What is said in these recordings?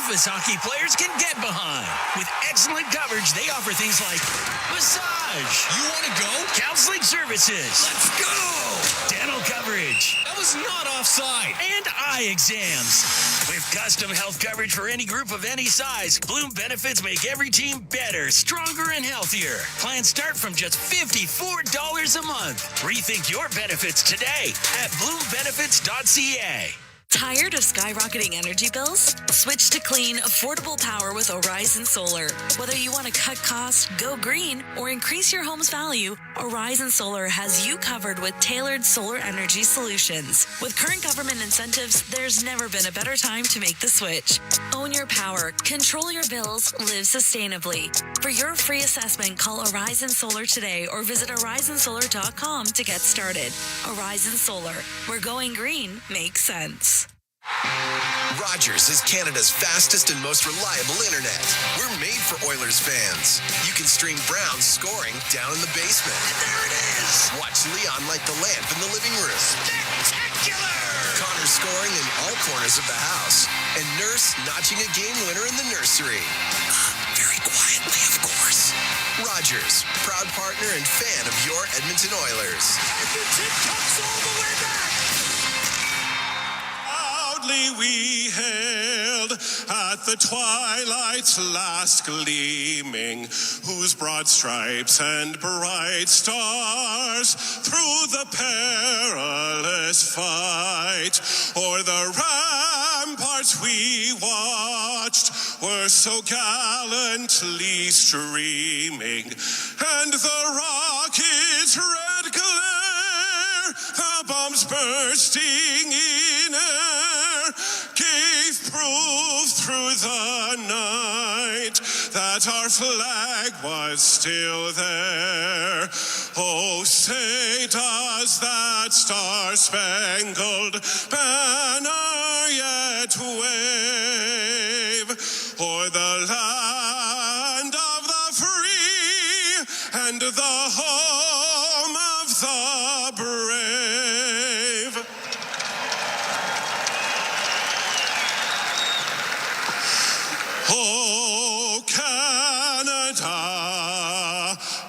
office hockey players can get behind. With excellent coverage, they offer things like massage. You want to go? Counseling services. Let's go! Dental coverage. That was not offside. And eye exams. With custom health coverage for any group of any size, Bloom Benefits make every team better, stronger, and healthier. Plans start from just $54 a month. Rethink your benefits today at bloombenefits.ca. Tired of skyrocketing energy bills? Switch to clean, affordable power with Horizon Solar. Whether you want to cut costs, go green, or increase your home's value, Horizon Solar has you covered with tailored solar energy solutions. With current government incentives, there's never been a better time to make the switch. Own your power, control your bills, live sustainably. For your free assessment, call Horizon Solar today or visit horizonsolar.com to get started. Horizon Solar, where going green makes sense. Rogers is Canada's fastest and most reliable internet. We're made for Oilers fans. You can stream Brown's scoring down in the basement. And there it is! Watch Leon light the lamp in the living room. Spectacular! Connor scoring in all corners of the house. And Nurse notching a game winner in the nursery. Very quietly, of course. Rogers, proud partner and fan of your Edmonton Oilers. Edmonton comes all the way back! We hailed at the twilight's last gleaming, whose broad stripes and bright stars through the perilous fight o'er the ramparts we watched were so gallantly streaming, and the rocket's red glare, the bombs bursting in air, gave proof through the night that our flag was still there. Oh, say does that star-spangled banner yet wave o'er the land of the free and the home of the brave? Oh, Canada,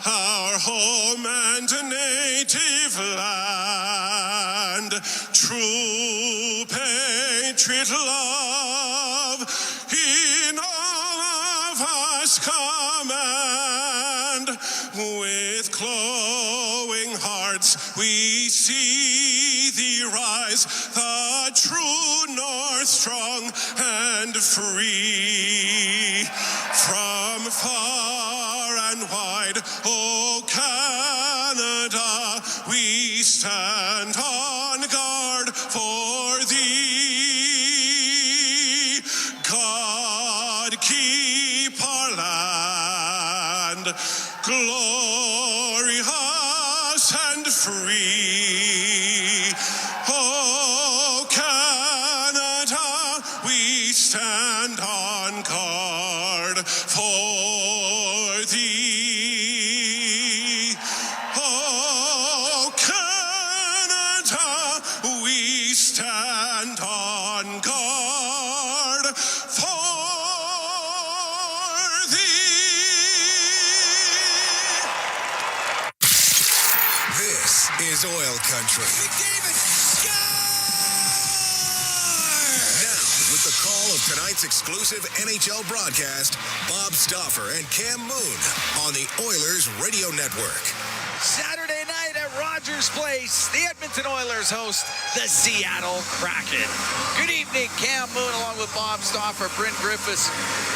our home and native land, true patriot love in all of us command. With glowing hearts we see thee rise, the true North strong and free. From far and wide, O Canada, we stand on guard for thee. God keep our land glorious and free. Oh, Canada, we stand on guard for thee. Oh, Canada, we stand on guard for thee. This is OilCountry. McDavid, score! Now, with the call of tonight's exclusive NHL broadcast, Bob Stauffer and Cam Moon on the Oilers Radio Network. Saturday night at Rogers Place, the Edmonton Oilers host the Seattle Kraken. Good evening, Cam Moon, along with Bob Stauffer, Bryn Griffiths,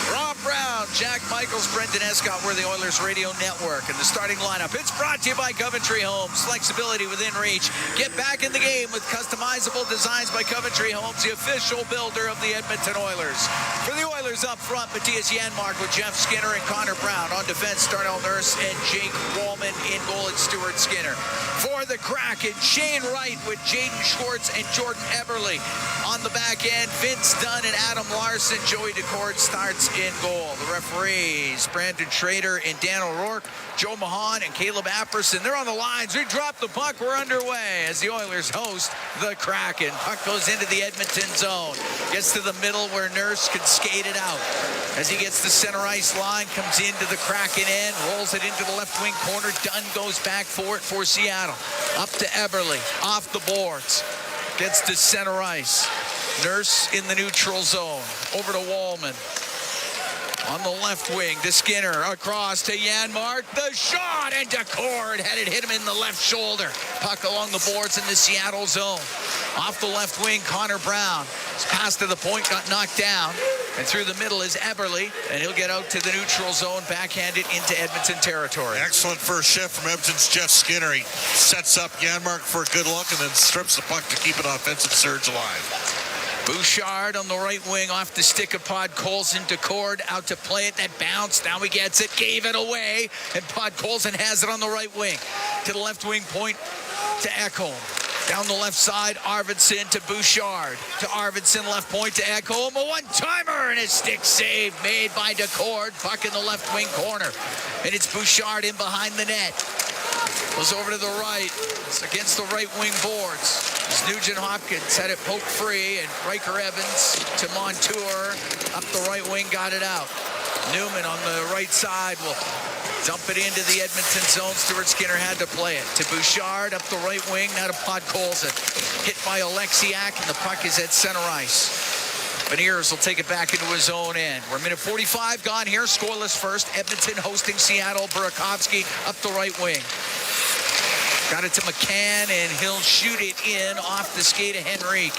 Rob Brown, Jack Michaels, Brendan Escott. We're the Oilers Radio Network. And the starting lineup, it's brought to you by Coventry Homes. Flexibility within reach. Get back in the game with customizable designs by Coventry Homes, the official builder of the Edmonton Oilers. For the Oilers up front, Matthias Janmark with Jeff Skinner and Connor Brown. On defense, Darnell Nurse and Jake Wallman. In goal, it's Stuart Skinner. For the Kraken. Shane Wright with Jaden Schwartz and Jordan Eberle. On the back end, Vince Dunn and Adam Larson. Joey Decord starts in goal. The referees, Brandon Schrader and Dan O'Rourke, Joe Mahan and Caleb Apperson. They're on the lines. We drop the puck. We're underway as the Oilers host the Kraken. Puck goes into the Edmonton zone. Gets to the middle where Nurse can skate it out. As he gets the center ice line, comes into the Kraken end, rolls it into the left wing corner. Dunn goes back for it for Seattle. Up to Eberle, off the boards. Gets to center ice. Nurse in the neutral zone. Over to Wallman. On the left wing to Skinner. Across to Janmark. The shot, and Decord had it hit him in the left shoulder. Puck along the boards in the Seattle zone. Off the left wing, Connor Brown. His pass to the point got knocked down. And through the middle is Eberle, and he'll get out to the neutral zone, backhanded into Edmonton territory. Excellent first shift from Edmonton's Jeff Skinner. He sets up Janmark for a good look and then strips the puck to keep an offensive surge alive. Bouchard on the right wing off the stick of Podkolzin. Decord out to play it. That bounce. Now he gets it. Gave it away. And Podkolzin has it on the right wing. To the left wing point to Ekholm. Down the left side, Arvidsson to Bouchard. To Arvidsson, left point to Ekholm. A one-timer and a stick save made by Decord. Puck in the left wing corner. And it's Bouchard in behind the net. Goes over to the right. It's against the right wing boards. It's Nugent Hopkins had it poked free, and Riker Evans to Montour. Up the right wing, got it out. Newman on the right side will dump it into the Edmonton zone. Stuart Skinner had to play it. To Bouchard, up the right wing, now to Podkolzin. Hit by Alexiak, and the puck is at center ice. Beniers will take it back into his own end. We're minute 45 gone here. Scoreless first. Edmonton hosting Seattle. Burakovsky up the right wing. Got it to McCann, and he'll shoot it in off the skate of Henrique.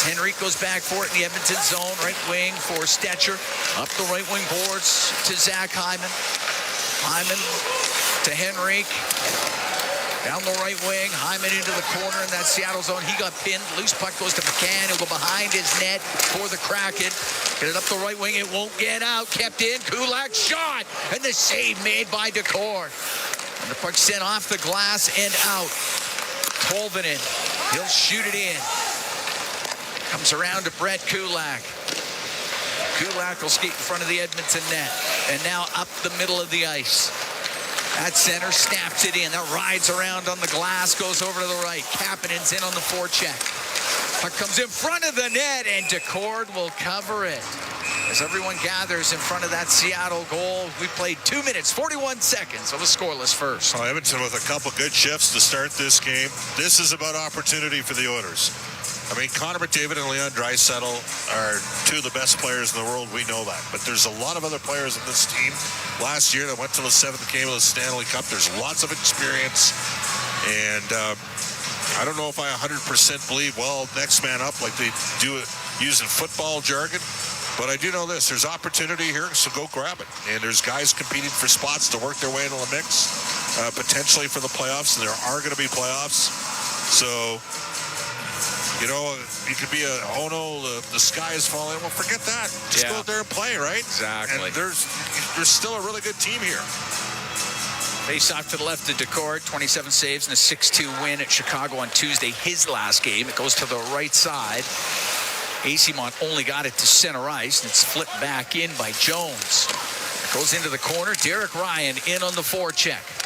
Henrique goes back for it in the Edmonton zone. Right wing for Stetcher. Up the right wing boards to Zach Hyman. Hyman to Henrique. Down the right wing, Hyman into the corner in that Seattle zone. He got pinned. Loose puck goes to McCann. He'll go behind his net for the Kraken. Get it up the right wing. It won't get out. Kept in. Kulak shot. And the save made by Decord. And the puck sent off the glass and out. Tolvanen. He'll shoot it in. Comes around to Brett Kulak. Kulak will skate in front of the Edmonton net. And now up the middle of the ice. At center, snaps it in. That rides around on the glass, goes over to the right. Kapanen's in on the forecheck. Puck comes in front of the net, and Decord will cover it. As everyone gathers in front of that Seattle goal, we played 2 minutes, 41 seconds of a scoreless first. Well, Edmonton with a couple good shifts to start this game. This is about opportunity for the Oilers. I mean, Connor McDavid and Leon Draisaitl are two of the best players in the world. We know that. But there's a lot of other players in this team last year that went to the 7th game of the Stanley Cup. There's lots of experience. And I don't know if I 100% believe, well, next man up like they do it using football jargon. But I do know this. There's opportunity here, so go grab it. And there's guys competing for spots to work their way into the mix, potentially for the playoffs. And there are going to be playoffs. So... you know, you could be oh no, the sky is falling. Well, forget that. Just go out there and play, right? Exactly. And there's still a really good team here. Face off to the left of Decord, 27 saves and a 6-2 win at Chicago on Tuesday, his last game. It goes to the right side. Asimont only got it to center ice, and it's flipped back in by Jones. Goes into the corner. Derek Ryan in on the forecheck.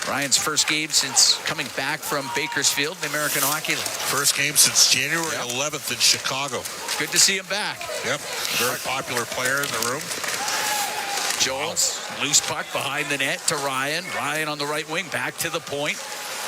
Ryan's first game since coming back from Bakersfield, the American Hockey League. First game since January 11th in Chicago. Good to see him back. Yep, very popular player in the room. Jones, loose puck behind the net to Ryan. Ryan on the right wing, back to the point.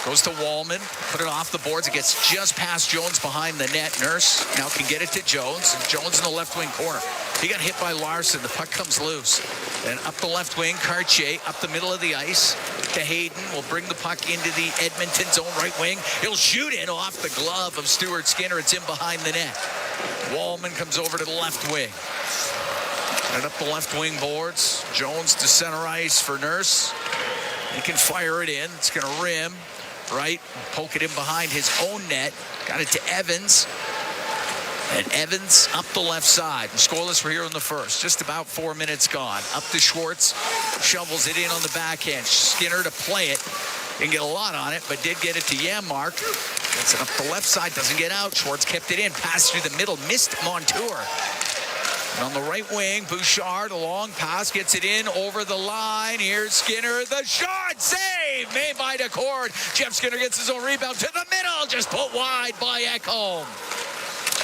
Goes to Wallman, put it off the boards. It gets just past Jones behind the net. Nurse now can get it to Jones. And Jones in the left wing corner. He got hit by Larson. The puck comes loose. And up the left wing, Cartier up the middle of the ice to Hayden. Will bring the puck into the Edmonton zone right wing. He'll shoot it off the glove of Stuart Skinner. It's in behind the net. Wallman comes over to the left wing. And up the left wing boards. Jones to center ice for Nurse. He can fire it in. It's going to rim. Right, poke it in behind his own net. Got it to Evans. And Evans up the left side. And scoreless for here in the first. Just about 4 minutes gone. Up to Schwartz. Shovels it in on the backhand. Skinner to play it. Didn't get a lot on it, but did get it to Janmark. Gets it up the left side, doesn't get out. Schwartz kept it in, passed through the middle, missed Montour. And on the right wing, Bouchard, a long pass, gets it in over the line. Here's Skinner, the shot, save, made by Decord. Jeff Skinner gets his own rebound to the middle, just put wide by Ekholm.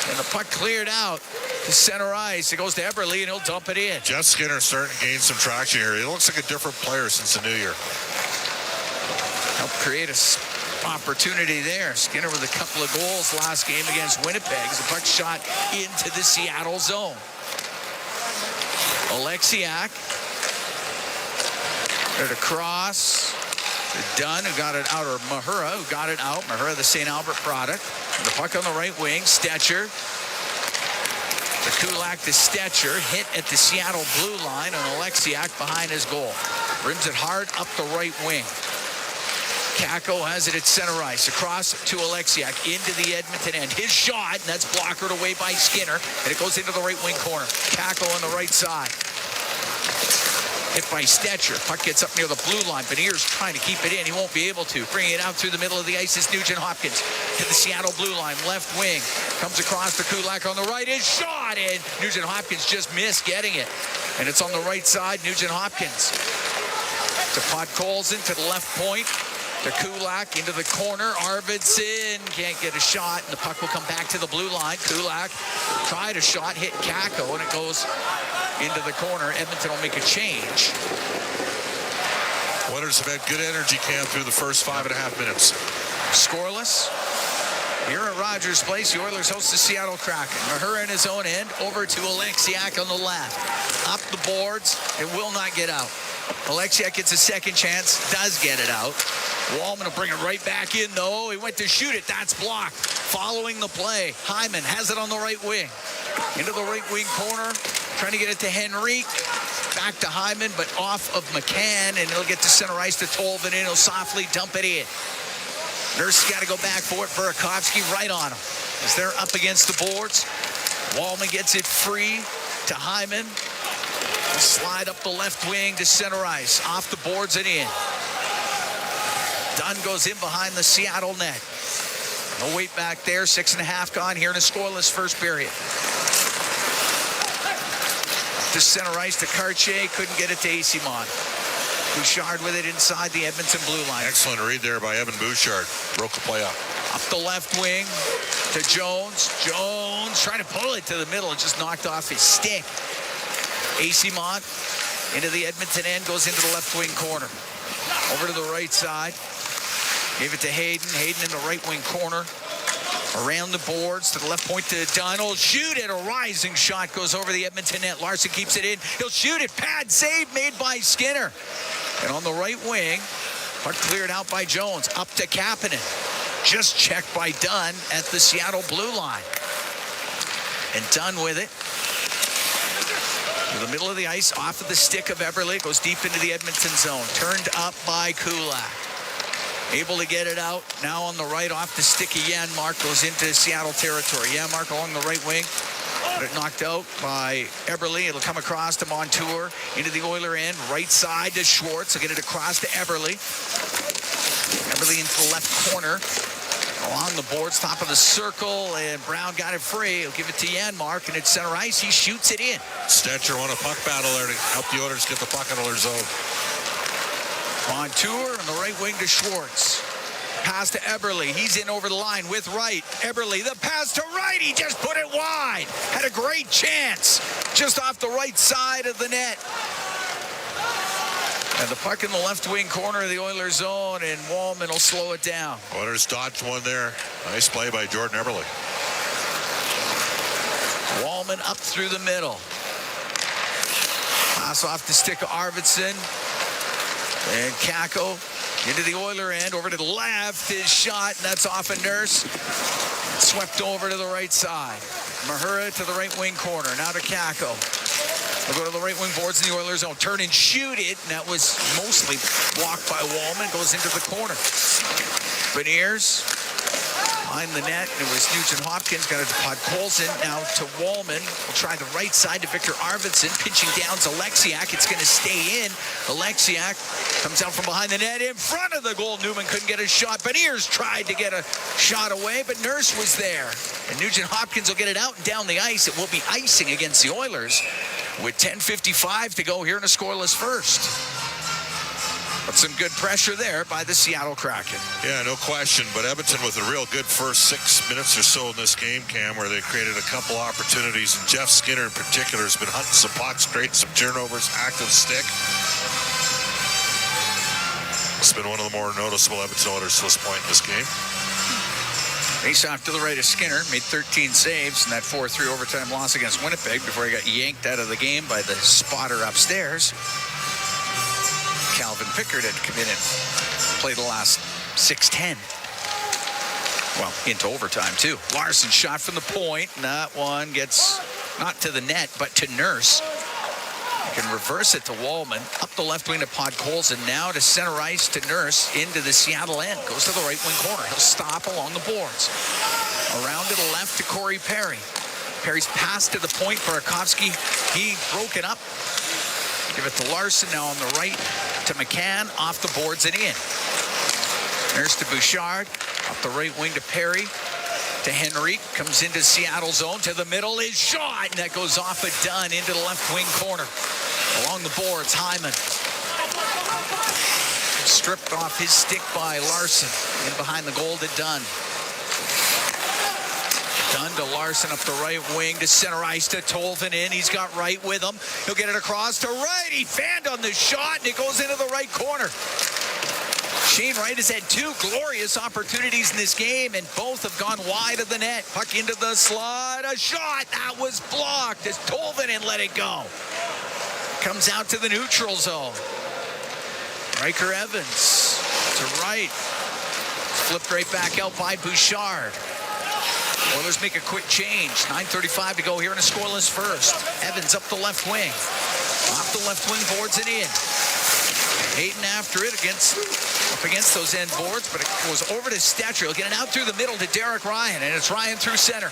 And the puck cleared out to center ice. It goes to Eberle, and he'll dump it in. Jeff Skinner starting to gain some traction here. He looks like a different player since the new year. Helped create a opportunity there. Skinner with a couple of goals last game against Winnipeg. The puck shot into the Seattle zone. Oleksiak. There's a cross. Dunn, who got it out, or Mahura, who got it out. Mahura, the St. Albert product. And the puck on the right wing. Stetcher. The Kulak to Stetcher. Hit at the Seattle blue line, and Oleksiak behind his goal. Rims it hard up the right wing. Kako has it at center ice. Across to Oleksiak into the Edmonton end. His shot, and that's blockered away by Skinner, and it goes into the right wing corner. Kako on the right side. Hit by Stetcher. Puck gets up near the blue line. Beniers trying to keep it in. He won't be able to. Bringing it out through the middle of the ice is Nugent Hopkins to the Seattle blue line. Left wing. Comes across to Kulak on the right. His shot, and Nugent Hopkins just missed getting it. And it's on the right side. Nugent Hopkins to Podkolzin to the left point. To Kulak into the corner. Arvidsson can't get a shot, and the puck will come back to the blue line. Kulak tried a shot, hit Kako, and it goes into the corner. Edmonton will make a change. Oilers have had good energy camp through the first 5.5 minutes. Scoreless. Here at Rogers Place, the Oilers host the Seattle Kraken. Mahura in his own end, over to Oleksiak on the left. Up the boards, it will not get out. Oleksiak gets a second chance, does get it out. Wallman will bring it right back in, though. He went to shoot it. That's blocked. Following the play, Hyman has it on the right wing. Into the right wing corner. Trying to get it to Henrique. Back to Hyman, but off of McCann, and it'll get to center ice to Tolvanen. He'll softly dump it in. Nurse got to go back for it. Burakovsky right on him. As they're up against the boards, Wallman gets it free to Hyman. Slide up the left wing to center ice. Off the boards and in. Dunn goes in behind the Seattle net. No wait back there. 6.5 gone here in a scoreless first period. To center ice to Cartier. Couldn't get it to Asimon. Bouchard with it inside the Edmonton blue line. Excellent read there by Evan Bouchard. Broke the play up. Up the left wing to Jones. Jones trying to pull it to the middle. It just knocked off his stick. Asimon into the Edmonton end. Goes into the left wing corner. Over to the right side. Gave it to Hayden. Hayden in the right wing corner. Around the boards to the left point to Dunn. He'll shoot it. A rising shot goes over the Edmonton net. Larson keeps it in. He'll shoot it. Pad save made by Skinner. And on the right wing, puck cleared out by Jones. Up to Kapanen. Just checked by Dunn at the Seattle blue line. And Dunn with it. To the middle of the ice, off of the stick of Eberle. Goes deep into the Edmonton zone. Turned up by Kulak. Able to get it out. Now on the right, off the stick of Janmark. Goes into Seattle territory. Janmark along the right wing. Got it knocked out by Eberle. It'll come across to Montour. Into the Oiler end. Right side to Schwartz. They'll get it across to Eberle. Eberle into the left corner. Along the boards, top of the circle. And Brown got it free. He'll give it to Janmark. And at center ice, he shoots it in. Stetcher won a puck battle there to help the Oilers get the puck out of their zone. Montour on the right wing to Schwartz. Pass to Eberle. He's in over the line with Wright. Eberle, the pass to Wright. He just put it wide. Had a great chance just off the right side of the net. And the puck in the left wing corner of the Oilers zone, and Wallman will slow it down. Oilers dodged one there. Nice play by Jordan Eberle. Wallman up through the middle. Pass off the stick of Arvidsson. And Kako into the Oiler end, over to the left, his shot, and that's off a Nurse. Swept over to the right side. Mahura to the right wing corner, now to Kako. They'll go to the right wing boards in the Oilers zone. Turn and shoot it, and that was mostly blocked by Wallman. Goes into the corner. Beniers Behind the net, it was Nugent Hopkins, got it to Podkolzin, now to Wallman. We'll try the right side to Victor Arvidsson, pitching down to Alexiak. It's going to stay in. Alexiak comes out from behind the net in front of the goal. Newman couldn't get a shot. Beniers tried to get a shot away, but Nurse was there. And Nugent Hopkins will get it out and down the ice. It will be icing against the Oilers with 10:55 to go here in a scoreless first. But some good pressure there by the Seattle Kraken. Yeah, no question. But Edmonton with a real good first 6 minutes or so in this game, Cam, where they created a couple opportunities. And Jeff Skinner in particular has been hunting some pucks, creating some turnovers, active stick. It's been one of the more noticeable Edmonton Oilers to this point in this game. Face off to the right of Skinner, made 13 saves in that 4-3 overtime loss against Winnipeg before he got yanked out of the game by the spotter upstairs. Calvin Pickard had come in and played the last 6-10. Well, into overtime, too. Larson shot from the point. And that one gets not to the net, but to Nurse. You can reverse it to Wallman. Up the left wing to Podkolzin. Now to center ice to Nurse into the Seattle end. Goes to the right wing corner. He'll stop along the boards. Around to the left to Corey Perry. Perry's pass to the point. Burakovsky, he broke it up. Give it to Larson now on the right to McCann, off the boards and in. Nurse to Bouchard, up the right wing to Perry, to Henry, comes into Seattle zone, to the middle is shot, and that goes off a Dunn into the left wing corner. Along the boards, Hyman. Stripped off his stick by Larson, in behind the goal to Dunn. Dunn to Larson up the right wing to center ice to Tolvin in. He's got right with him. He'll get it across to right. He fanned on the shot, and it goes into the right corner. Shane Wright has had two glorious opportunities in this game, and both have gone wide of the net. Puck into the slot. A shot. That was blocked as Tolvin let it go. Comes out to the neutral zone. Riker Evans to right. Flipped right back out by Bouchard. Oilers make a quick change. 9:35 to go here in a scoreless first. Evans up the left wing. Off the left wing boards and in. Hayden after it up against those end boards, but it goes over to Stetcher. He'll get it out through the middle to Derek Ryan, and it's Ryan through center.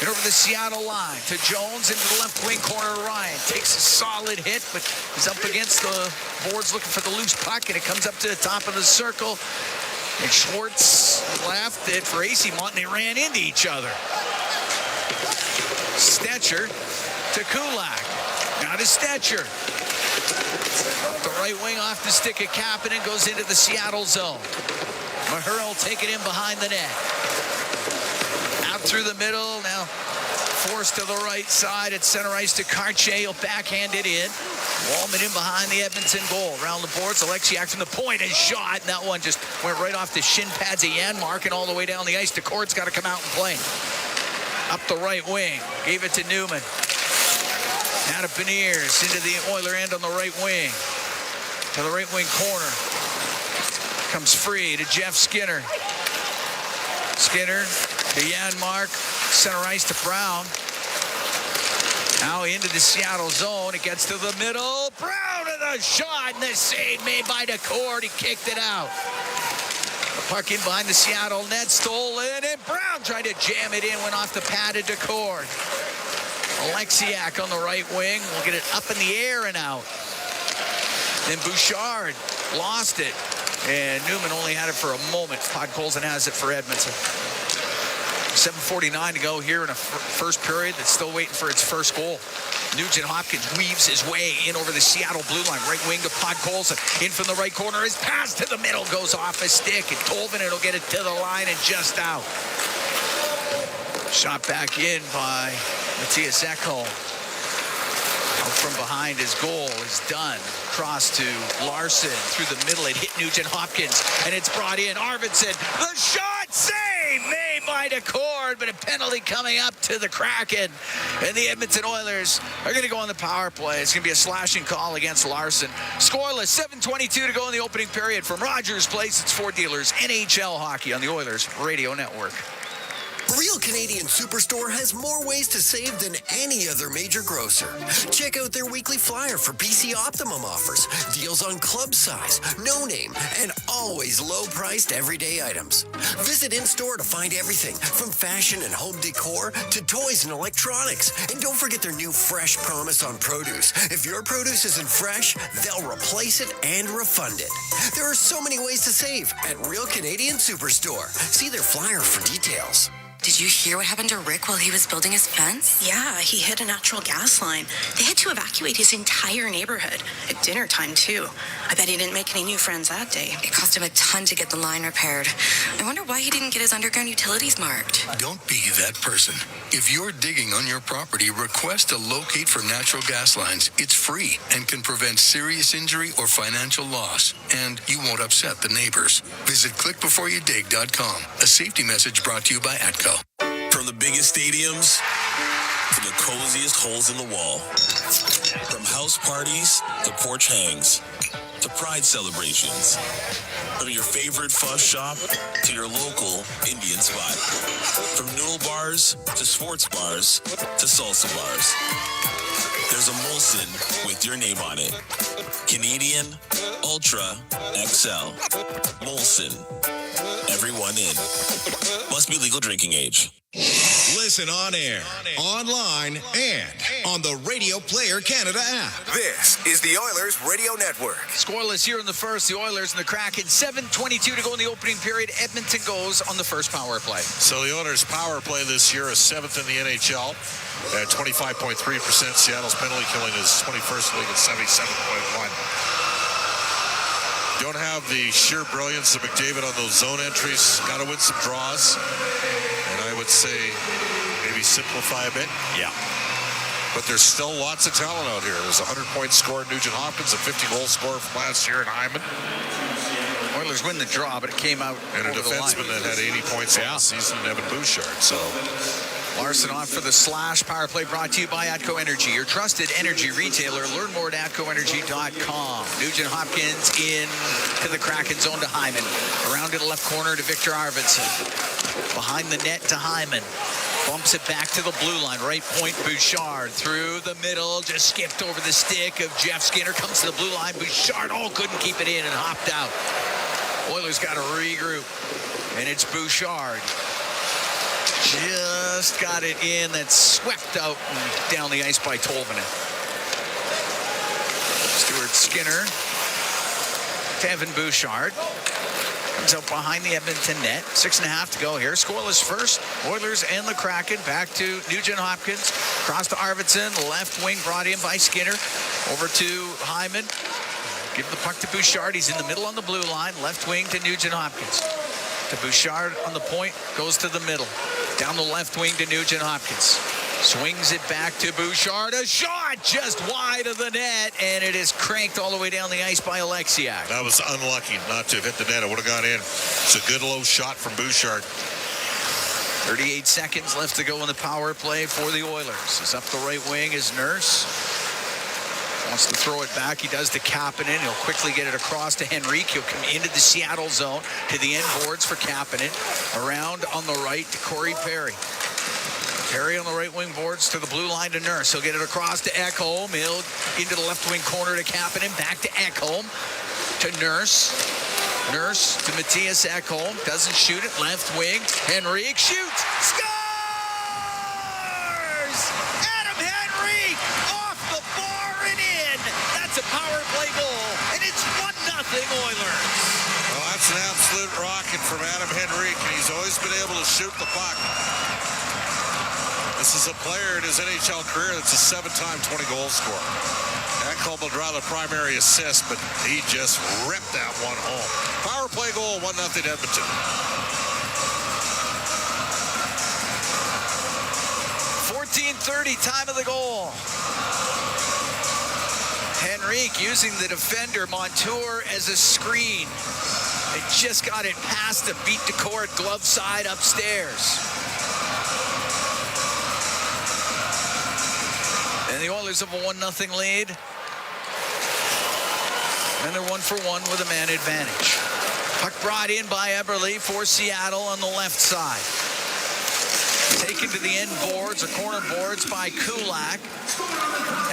And over the Seattle line to Jones into the left wing corner. Ryan takes a solid hit, but he's up against the boards looking for the loose puck, and it comes up to the top of the circle. And Schwartz left it for AC Mont, and they ran into each other. Stetcher to Kulak. Now to Stetcher. The right wing off the stick of Kapanen goes into the Seattle zone. Mahura will take it in behind the net. Out through the middle. Now forced to the right side at center ice to Karche. He'll backhand it in. Wallman in behind the Edmonton goal. Around the boards, Alexiak from the point is shot. And that one just went right off the shin pads of Janmark and all the way down the ice. DeCord's got to come out and play. Up the right wing. Gave it to Newman. Now to Beniers into the Oiler end on the right wing. To the right wing corner. Comes free to Jeff Skinner. Skinner to Janmark. Center ice to Brown. Now into the Seattle zone. It gets to the middle. Brown to the shot. And the save made by DeCord. He kicked it out. The puck in behind the Seattle net. Stolen. And Brown tried to jam it in. Went off the pad of DeCord. Alexiak on the right wing. We'll get it up in the air and out. Then Bouchard lost it. And Newman only had it for a moment. Podkolzin has it for Edmonton. 7:49 to go here in a first period that's still waiting for its first goal. Nugent Hopkins weaves his way in over the Seattle blue line. Right wing to Podkolzin. In from the right corner. His pass to the middle goes off a stick. And Tolvin will get it to the line and just out. Shot back in by Matthias Ekholm. Out from behind his goal is done. Cross to Larson through the middle. It hit Nugent Hopkins, and it's brought in. Arvidsson, the shot save made by DeCord, but a penalty coming up to the Kraken. And the Edmonton Oilers are going to go on the power play. It's going to be a slashing call against Larson. Scoreless, 7:22 to go in the opening period. From Rogers Place, it's Ford Dealers NHL Hockey on the Oilers Radio Network. Real Canadian Superstore has more ways to save than any other major grocer. Check out their weekly flyer for PC Optimum offers, deals on club size, no name, and always low-priced everyday items. Visit in-store to find everything from fashion and home decor to toys and electronics. And don't forget their new Fresh Promise on produce. If your produce isn't fresh, they'll replace it and refund it. There are so many ways to save at Real Canadian Superstore. See their flyer for details. Did you hear what happened to Rick while he was building his fence? Yeah, he hit a natural gas line. They had to evacuate his entire neighborhood at dinner time, too. I bet he didn't make any new friends that day. It cost him a ton to get the line repaired. I wonder why he didn't get his underground utilities marked. Don't be that person. If you're digging on your property, request a locate for natural gas lines. It's free and can prevent serious injury or financial loss. And you won't upset the neighbors. Visit clickbeforeyoudig.com. A safety message brought to you by ATCO. From the biggest stadiums to the coziest holes in the wall. From house parties to porch hangs to pride celebrations. From your favorite fuzz shop to your local Indian spot. From noodle bars to sports bars to salsa bars. There's a Molson with your name on it. Canadian Ultra XL. Molson. Everyone in. Must be legal drinking age. Listen on air, online, and on the Radio Player Canada app. This is the Oilers Radio Network. Scoreless here in the first. The Oilers and the Kraken. 7:22 to go in the opening period. Edmonton goes on the first power play. So the Oilers' power play this year is 7th in the NHL at 25.3%. Seattle's penalty killing is 21st in the league at 77.1%. Don't have the sheer brilliance of McDavid on those zone entries. Got to win some draws. And I would say maybe simplify a bit. Yeah. But there's still lots of talent out here. There's a 100-point scorer in Nugent Hopkins, a 50-goal scorer from last year in Hyman. Oilers win the draw, but it came out And a over the defenseman line. that had 80 points on the season, Evan Bouchard. So Larson off for the slash. Power play brought to you by ATCO Energy, your trusted energy retailer. Learn more at ATCOenergy.com. Nugent Hopkins in to the Kraken zone to Hyman. Around to the left corner to Victor Arvidsson. Behind the net to Hyman. Bumps it back to the blue line. Right point, Bouchard. Through the middle. Just skipped over the stick of Jeff Skinner. Comes to the blue line. Bouchard, couldn't keep it in and hopped out. Oilers got to regroup. And it's Bouchard. Just got it in. That's swept out and down the ice by Tolvanen. Stuart Skinner to Evan Bouchard. Comes out behind the Edmonton net. 6.5 to go here. Scoreless first. Oilers and the Kraken. Back to Nugent Hopkins. Cross to Arvidsson. Left wing brought in by Skinner. Over to Hyman. Give the puck to Bouchard. He's in the middle on the blue line. Left wing to Nugent Hopkins. To Bouchard on the point. Goes to the middle. Down the left wing to Nugent Hopkins. Swings it back to Bouchard. A shot just wide of the net, and it is cranked all the way down the ice by Alexiak. that was unlucky not to have hit the net. It would have gone in. It's a good low shot from Bouchard. 38 seconds left to go in the power play for the Oilers. It's up the right wing is Nurse. Wants to throw it back. He does to Kapanen. He'll quickly get it across to Henrique. He'll come into the Seattle zone to the end boards for Kapanen. Around on the right to Corey Perry. Perry on the right wing boards to the blue line to Nurse. He'll get it across to Ekholm. He'll into the left wing corner to Kapanen. Back to Ekholm to Nurse. Nurse to Matthias Ekholm. Doesn't shoot it. Left wing. Henrique shoots. Scores! Adam Henrique off the bar and in. That's a power play goal. And it's 1-0 Oilers. Well, that's an absolute rocket from Adam Henrique, and he's always been able to shoot the puck. This is a player in his NHL career that's a 7-time 20-goal scorer. Ekholm will draw the primary assist, but he just ripped that one home. Power play goal, 1-0 Edmonton. 14:30, time of the goal. Henrique using the defender Montour as a screen. They just got it past the beat to court glove side upstairs. And the Oilers have a 1-0 lead. And they're 1-for-1 with a man advantage. Puck brought in by Eberle for Seattle on the left side. Taken to the end boards or corner boards by Kulak.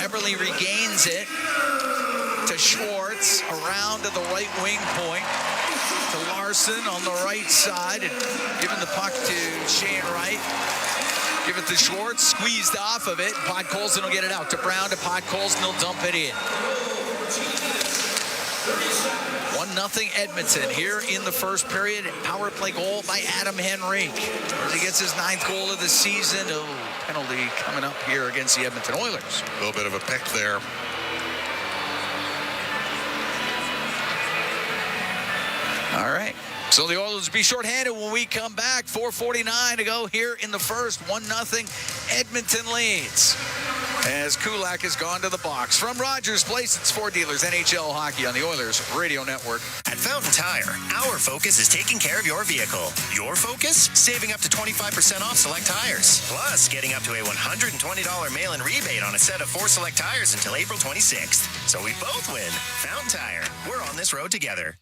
Eberle regains it to Schwartz, around to the right wing point. To Larson on the right side, and giving the puck to Shane Wright. Give it to Schwartz, squeezed off of it. Podkolzin will get it out to Brown, to Podkolzin, he'll dump it in. 1-0 Edmonton here in the first period. Power play goal by Adam Henrique. As he gets his 9th goal of the season. Oh, penalty coming up here against the Edmonton Oilers. A little bit of a pick there. All right. So the Oilers will be shorthanded when we come back. 4:49 to go here in the first. 1-0 Edmonton leads. As Kulak has gone to the box. From Rogers Place, it's Ford Dealers NHL Hockey on the Oilers Radio Network. At Fountain Tire, our focus is taking care of your vehicle. Your focus? Saving up to 25% off select tires. Plus, getting up to a $120 mail-in rebate on a set of 4 select tires until April 26th. So we both win. Fountain Tire. We're on this road together.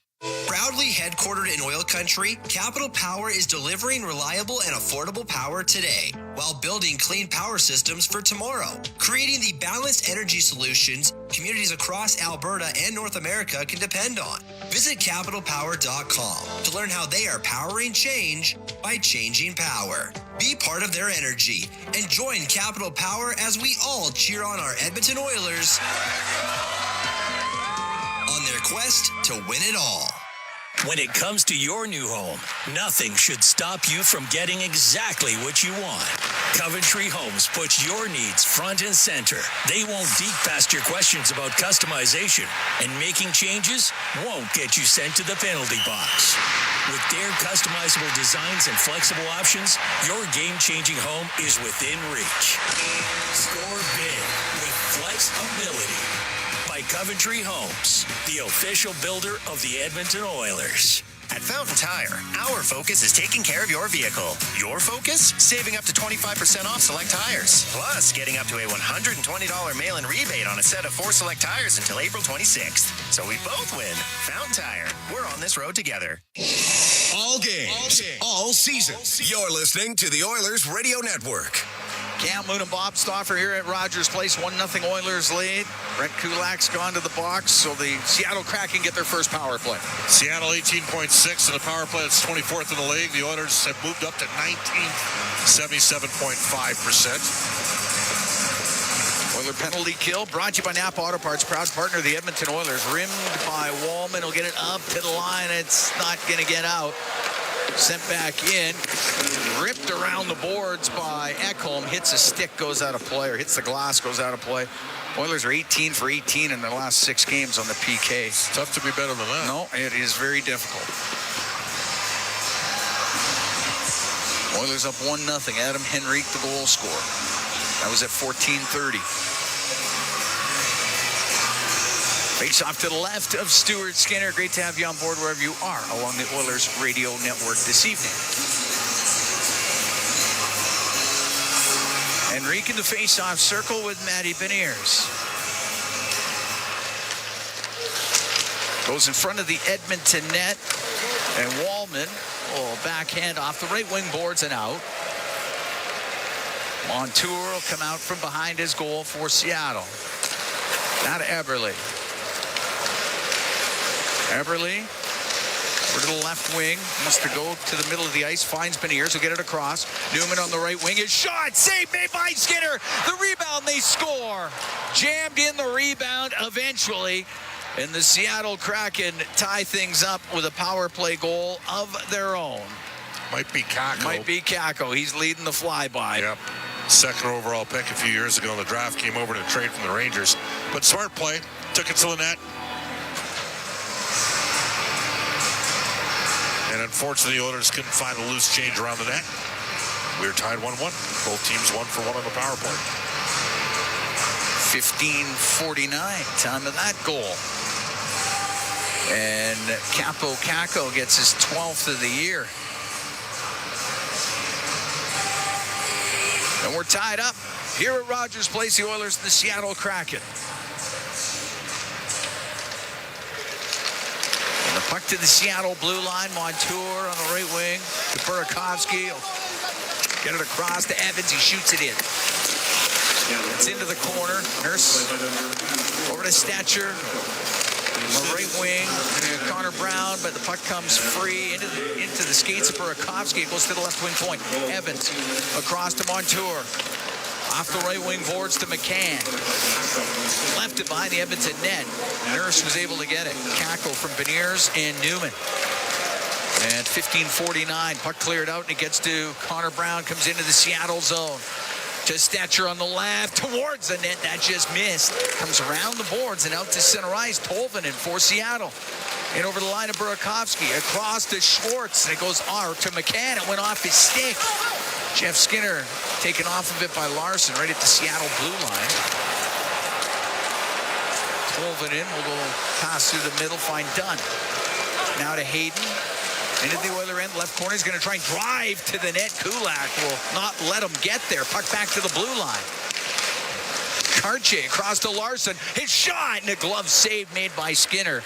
Proudly headquartered in oil country, Capital Power is delivering reliable and affordable power today while building clean power systems for tomorrow, creating the balanced energy solutions communities across Alberta and North America can depend on. Visit capitalpower.com to learn how they are powering change by changing power. Be part of their energy and join Capital Power as we all cheer on our Edmonton Oilers on their quest to win it all. When it comes to your new home, nothing should stop you from getting exactly what you want. Coventry Homes puts your needs front and center. They won't deep past your questions about customization, and making changes won't get you sent to the penalty box. With their customizable designs and flexible options, your game-changing home is within reach. Score big with flexibility. By Coventry Homes, the official builder of the Edmonton Oilers. At Fountain Tire, our focus is taking care of your vehicle. Your focus? Saving up to 25% off select tires. Plus, getting up to a $120 mail-in rebate on a set of 4 select tires until April 26th. So we both win. Fountain Tire. We're on this road together. All games, all seasons. You're listening to the Oilers Radio Network. Cam Moon and Bob Stauffer here at Rogers Place. 1-0 Oilers lead. Brent Kulak's gone to the box, so the Seattle Kraken get their first power play. Seattle 18.6 in the power play. It's 24th in the league. The Oilers have moved up to 19th, 77.5%. Oiler penalty kill brought to you by Napa Auto Parts, proud partner of the Edmonton Oilers. Rimmed by Wallman. He'll get it up to the line. It's not going to get out. Sent back in, ripped around the boards by Ekholm, hits a stick, goes out of play, or hits the glass, goes out of play. Oilers are 18 for 18 in their last 6 games on the PK. It's tough to be better than that. No, it is very difficult. Oilers up 1-0. Adam Henrique, the goal scorer. That was at 14:30. Face off to the left of Stuart Skinner. Great to have you on board wherever you are along the Oilers Radio Network this evening. Henrique in the face-off circle with Matty Beniers. Goes in front of the Edmonton net. And Wallman will backhand off the right wing boards and out. Montour will come out from behind his goal for Seattle. Now to Eberle. Eberle over to the left wing. Wants to go to the middle of the ice. Finds Beniers. He'll get it across. Newman on the right wing. His shot. Save made by Skinner. The rebound. They score. Jammed in the rebound eventually. And the Seattle Kraken tie things up with a power play goal of their own. Might be Kako. Might be Kako. He's leading the flyby. Yep. Second overall pick a few years ago in the draft. Came over to trade from the Rangers. But smart play. Took it to the net. And unfortunately, the Oilers couldn't find a loose change around the net. We were tied 1-1. Both teams 1 for 1 on the power play. 15:49, time of that goal. And Capo Kako gets his 12th of the year. And we're tied up here at Rogers Place, the Oilers and the Seattle Kraken. And the puck to the Seattle blue line. Montour on the right wing to Burakovsky. Get it across to Evans. He shoots it in. It's into the corner. Nurse over to Stetcher. On the right wing, Connor Brown, but the puck comes free into the skates of Burakovsky. It goes to the left wing point. Evans across to Montour. Off the right wing boards to McCann. Left it behind the Edmonton net. Nurse was able to get it. Cackle from Beniers and Newman. And 15:49, puck cleared out, and it gets to Connor Brown, comes into the Seattle zone. To Stetcher on the left, towards the net, that just missed. Comes around the boards and out to center ice. Tolvanen for Seattle. And over the line of Burakovsky, across to Schwartz, and it goes to McCann. It went off his stick. Jeff Skinner taken off of it by Larson right at the Seattle blue line. Tolvanen will go pass through the middle, find Dunn. Now to Hayden. Into the Oiler end, left corner. He's going to try and drive to the net. Kulak will not let him get there. Puck back to the blue line. Karche across to Larson. His shot, and a glove save made by Skinner.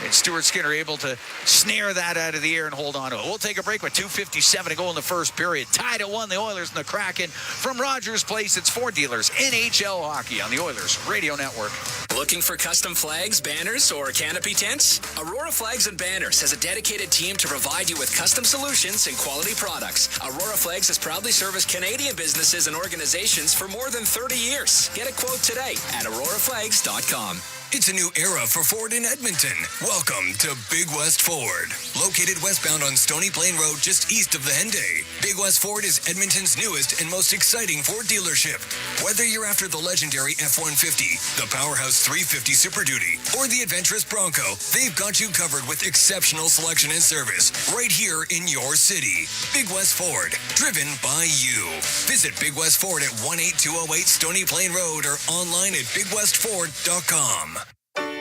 And Stuart Skinner able to snare that out of the air and hold on to it. We'll take a break with 2:57 to go in the first period. Tied at 1, the Oilers and the Kraken. From Rogers Place, it's Ford Dealers, NHL Hockey on the Oilers Radio Network. Looking for custom flags, banners, or canopy tents? Aurora Flags and Banners has a dedicated team to provide you with custom solutions and quality products. Aurora Flags has proudly serviced Canadian businesses and organizations for more than 30 years. Get a quote today at auroraflags.com. It's a new era for Ford in Edmonton. Welcome to Big West Ford. Located westbound on Stony Plain Road just east of the Henday. Big West Ford is Edmonton's newest and most exciting Ford dealership. Whether you're after the legendary F-150, the Powerhouse 350 Super Duty, or the adventurous Bronco, they've got you covered with exceptional selection and service right here in your city. Big West Ford, driven by you. Visit Big West Ford at 18208 Stony Plain Road or online at bigwestford.com.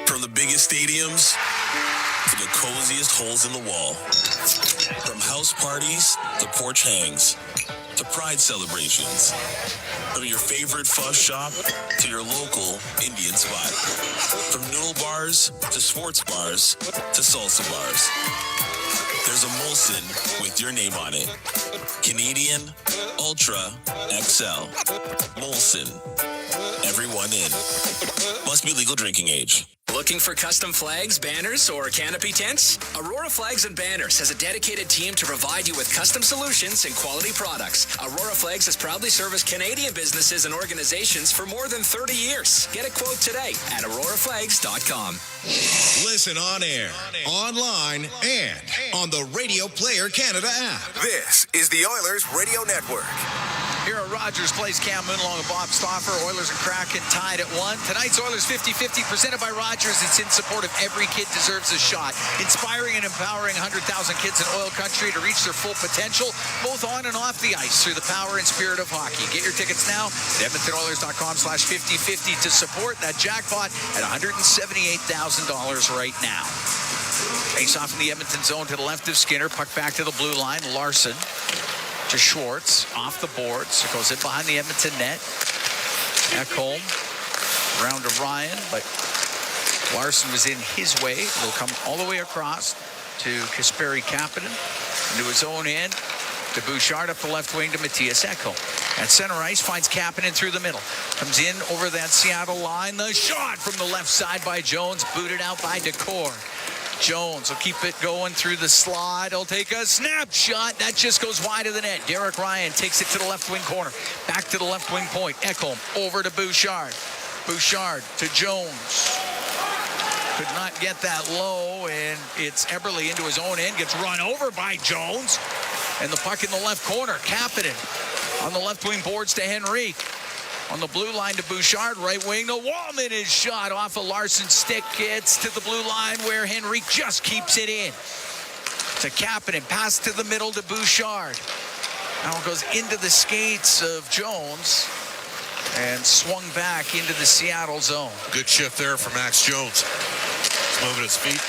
From the biggest stadiums to the coziest holes in the wall. From house parties to porch hangs to pride celebrations. From your favorite fuzz shop to your local Indian spot. From noodle bars to sports bars to salsa bars. There's a Molson with your name on it. Canadian Ultra XL. Molson. Everyone in. Must be legal drinking age. Looking for custom flags, banners, or canopy tents? Aurora Flags and Banners has a dedicated team to provide you with custom solutions and quality products. Aurora Flags has proudly serviced Canadian businesses and organizations for more than 30 years. Get a quote today at auroraflags.com. Listen on air, online, and on the Radio Player Canada app. This is the Oilers Radio Network. Here at Rogers Place, Cam Moon along with Bob Stauffer. Oilers and Kraken tied at 1. Tonight's Oilers 50-50 presented by Rogers. It's in support of Every Kid Deserves a Shot. Inspiring and empowering 100,000 kids in OilCountry to reach their full potential, both on and off the ice, through the power and spirit of hockey. Get your tickets now at EdmontonOilers.com/5050 to support that jackpot at $178,000 right now. Face off in the Edmonton zone to the left of Skinner. Puck back to the blue line. Larson to Schwartz, off the boards. It goes in behind the Edmonton net. Ekholm, round to Ryan, but Larson was in his way. Will come all the way across to Kasperi Kapanen, into his own end, to Bouchard up the left wing to Matthias Ekholm. At center ice, finds Kapanen through the middle. Comes in over that Seattle line. The shot from the left side by Jones, booted out by Decor. Jones will keep it going through the slot. He'll take a snapshot. That just goes wide of the net. Derek Ryan takes it to the left wing corner. Back to the left wing point. Ekholm over to Bouchard. Bouchard to Jones. Could not get that low, and it's Eberle into his own end. Gets run over by Jones. And the puck in the left corner. Kapanen on the left wing boards to Henrique. On the blue line to Bouchard, right wing to Wallman. Is shot off of Larson's stick. It's to the blue line where Henrique just keeps it in. To Kapanen, pass to the middle to Bouchard. Now it goes into the skates of Jones and swung back into the Seattle zone. Good shift there for Max Jones. He's moving his feet.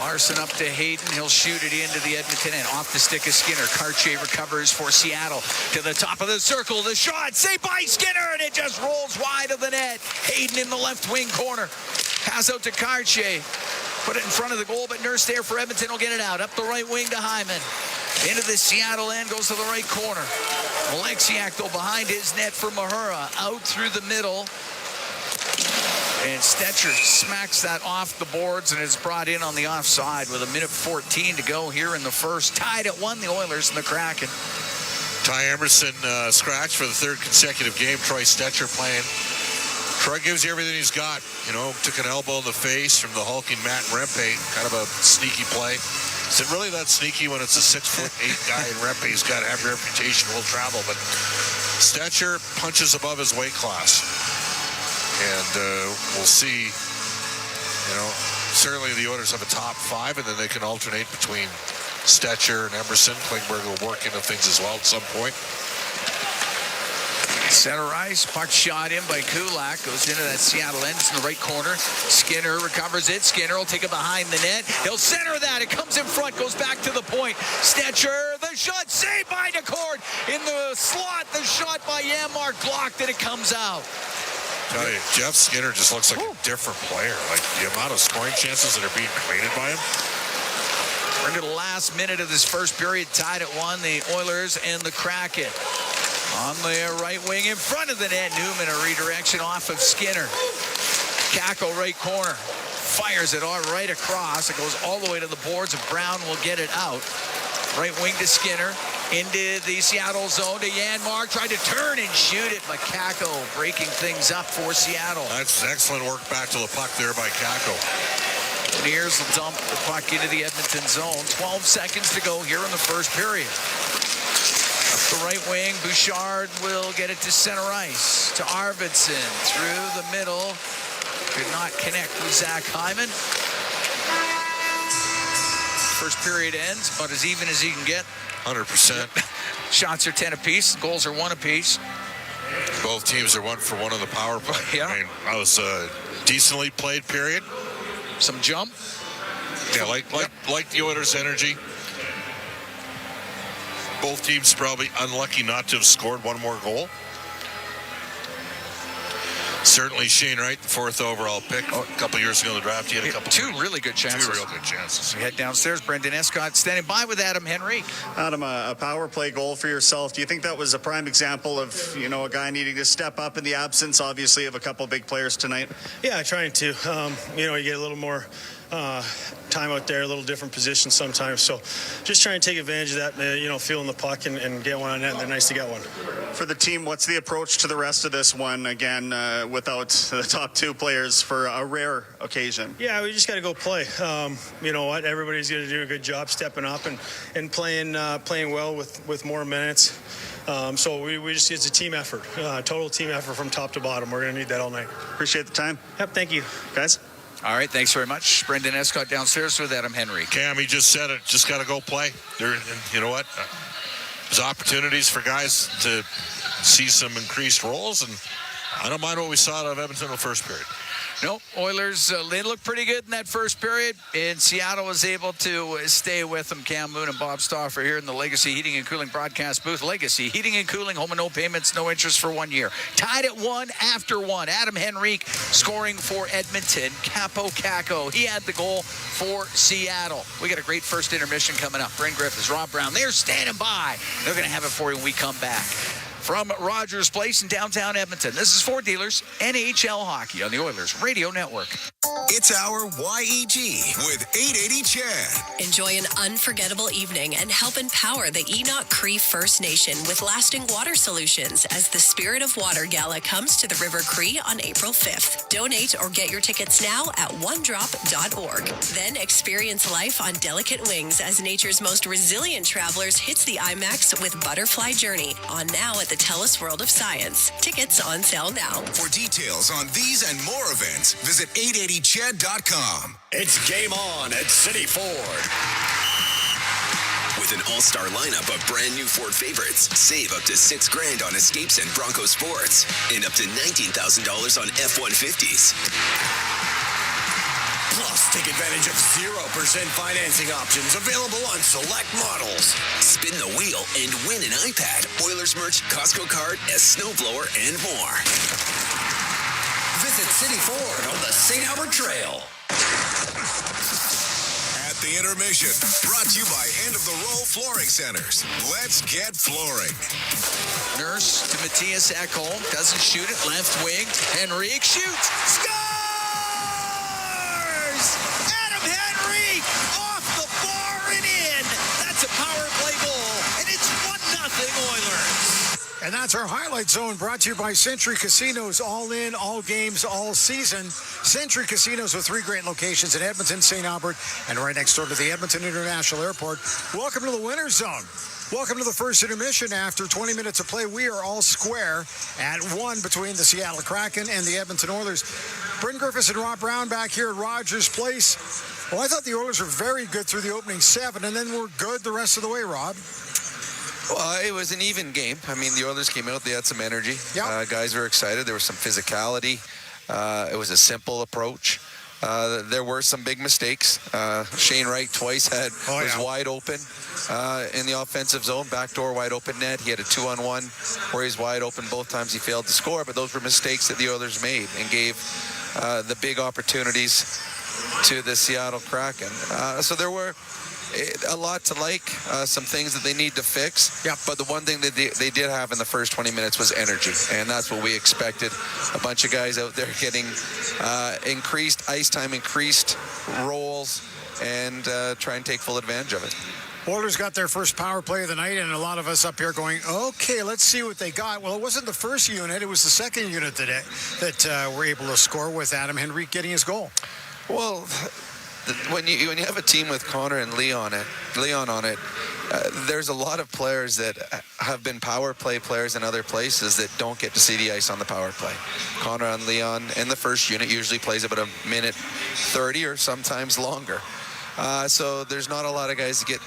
Larson up to Hayden. He'll shoot it into the Edmonton end. Off the stick of Skinner. Karche recovers for Seattle. To the top of the circle. The shot. Saved by Skinner. And it just rolls wide of the net. Hayden in the left wing corner. Pass out to Karche. Put it in front of the goal, but Nurse there for Edmonton will get it out. Up the right wing to Hyman. Into the Seattle end, goes to the right corner. Alexiak, though, behind his net for Mahura. Out through the middle. And Stetcher smacks that off the boards and is brought in on the offside with 1:14 to go here in the first. Tied at 1, the Oilers and the Kraken. Ty Emerson scratched for the third consecutive game. Troy Stetcher playing. Troy gives you everything he's got. You know, took an elbow in the face from the hulking Matt Rempe. Kind of a sneaky play. Is it really that sneaky when it's a 6'8" guy in Rempe? He's got to have a reputation, will travel. But Stetcher punches above his weight class. And we'll see, you know, certainly the Oilers have a top 5, and then they can alternate between Stetcher and Emerson. Klingberg will work into things as well at some point. Center ice, puck shot in by Kulak. Goes into that Seattle end. It's in the right corner. Skinner recovers it. Skinner will take it behind the net. He'll center that. It comes in front, goes back to the point. Stetcher, the shot, saved by Decord. In the slot, the shot by Janmark blocked, and it comes out. Tell you, Jeff Skinner just looks like a different player. Like the amount of scoring chances that are being created by him. We're into the last minute of this first period, tied at 1, the Oilers and the Kraken. On the right wing in front of the net, Newman, a redirection off of Skinner. Kako, right corner, fires it all right across. It goes all the way to the boards, and Brown will get it out. Right wing to Skinner. Into the Seattle zone to Janmark. Tried to turn and shoot it, but Kako breaking things up for Seattle. That's excellent work back to the puck there by Kako. And here's the dump the puck into the Edmonton zone. 12 seconds to go here in the first period. Up the right wing, Bouchard will get it to center ice. To Arvidsson through the middle. Could not connect with Zach Hyman. First period ends, about as even as he can get. 100%. Shots are 10 apiece. Goals are 1 apiece. Both teams are 1 for 1 on the power play. Yeah. I mean, that was a decently played period. Some jump. Yeah, like the Oilers' energy. Both teams probably unlucky not to have scored 1 more goal. Certainly Shane Wright, the 4th overall pick a couple years ago in the draft. He had a couple. 2 really good chances. 2 real good chances. We head downstairs. Brendan Escott standing by with Adam Henrique. Adam, a power play goal for yourself. Do you think that was a prime example of, you know, a guy needing to step up in the absence, obviously, of a couple big players tonight? Yeah, trying to. You know, you get a little more time out there, a little different position sometimes. So just trying to take advantage of that, you know, feeling the puck and get one on net, and they're nice to get one. For the team, what's the approach to the rest of this one, again, without the top 2 players for a rare occasion? Yeah, we just got to go play. You know what? Everybody's going to do a good job stepping up and playing well with more minutes. So we just, it's a team effort, total team effort from top to bottom. We're going to need that all night. Appreciate the time. Yep, thank you. Guys? All right, thanks very much. Brendan Escott downstairs with Adam Henrique. Cam, he just said it. Just got to go play. You know what? There's opportunities for guys to see some increased roles, and I don't mind what we saw out of Edmonton in the first period. Nope, Oilers, they looked pretty good in that first period, and Seattle was able to stay with them. Cam Moon and Bob Stauffer here in the Legacy Heating and Cooling broadcast booth. Legacy Heating and Cooling, home and no payments, no interest for 1 year. Tied at 1 after 1. Adam Henrique scoring for Edmonton. Capo Kako, he had the goal for Seattle. We got a great first intermission coming up. Bryn Griffiths, Rob Brown, they're standing by. They're going to have it for you when we come back. From Rogers Place in downtown Edmonton, this is Ford Dealers NHL Hockey on the Oilers Radio Network. It's our YEG with 880 Chad. Enjoy an unforgettable evening and help empower the Enoch Cree First Nation with lasting water solutions as the Spirit of Water Gala comes to the River Cree on April 5th. Donate or get your tickets now at onedrop.org. Then experience life on delicate wings as nature's most resilient travelers hits the IMAX with Butterfly Journey on now at the TELUS World of Science. Tickets on sale now. For details on these and more events, visit 880ched.com. It's game on at City Ford. With an all-star lineup of brand new Ford favorites, save up to $6,000 on Escapes and Bronco Sports, and up to $19,000 on F-150s. Plus, take advantage of 0% financing options available on select models. Spin the wheel and win an iPad, Oilers merch, Costco card, a snowblower, and more. Visit City Ford on the St. Albert Trail. At the intermission. Brought to you by End of the Row Flooring Centers. Let's get flooring. Nurse to Matthias Ekholm. Doesn't shoot it. Left wing. Henrique shoots. Scores! Adam Henrique off the bar and in. That's a power play goal. And it's 1-0 Oilers. And that's our Highlight Zone, brought to you by Century Casinos. All in, all games, all season. Century Casinos with 3 great locations in Edmonton, St. Albert, and right next door to the Edmonton International Airport. Welcome to the Winner's Zone. Welcome to the first intermission. After 20 minutes of play, we are all square at 1 between the Seattle Kraken and the Edmonton Oilers. Bryn Griffiths and Rob Brown back here at Rogers Place. Well, I thought the Oilers were very good through the opening 7, and then were good the rest of the way, Rob. Well, it was an even game. I mean, the Oilers came out, they had some energy. Yep. Guys were excited. There was some physicality. It was a simple approach. There were some big mistakes. Shane Wright twice was wide open in the offensive zone, backdoor wide open net. He had a 2-on-1 where he's wide open. Both times he failed to score, but those were mistakes that the Oilers made and gave the big opportunities to the Seattle Kraken. So there were a lot to like, some things that they need to fix. Yep. But the one thing that they did have in the first 20 minutes was energy, and that's what we expected. A bunch of guys out there getting increased ice time, increased roles, and try and take full advantage of it. Oilers got their first power play of the night, and a lot of us up here going, okay, let's see what they got. Well, it wasn't the first unit. It was the second unit that were able to score with Adam Henrique getting his goal. Well, when you have a team with Connor and Leon on it, there's a lot of players that have been power play players in other places that don't get to see the ice on the power play. Connor and Leon in the first unit usually plays about a minute 30 or sometimes longer. So there's not a lot of guys that get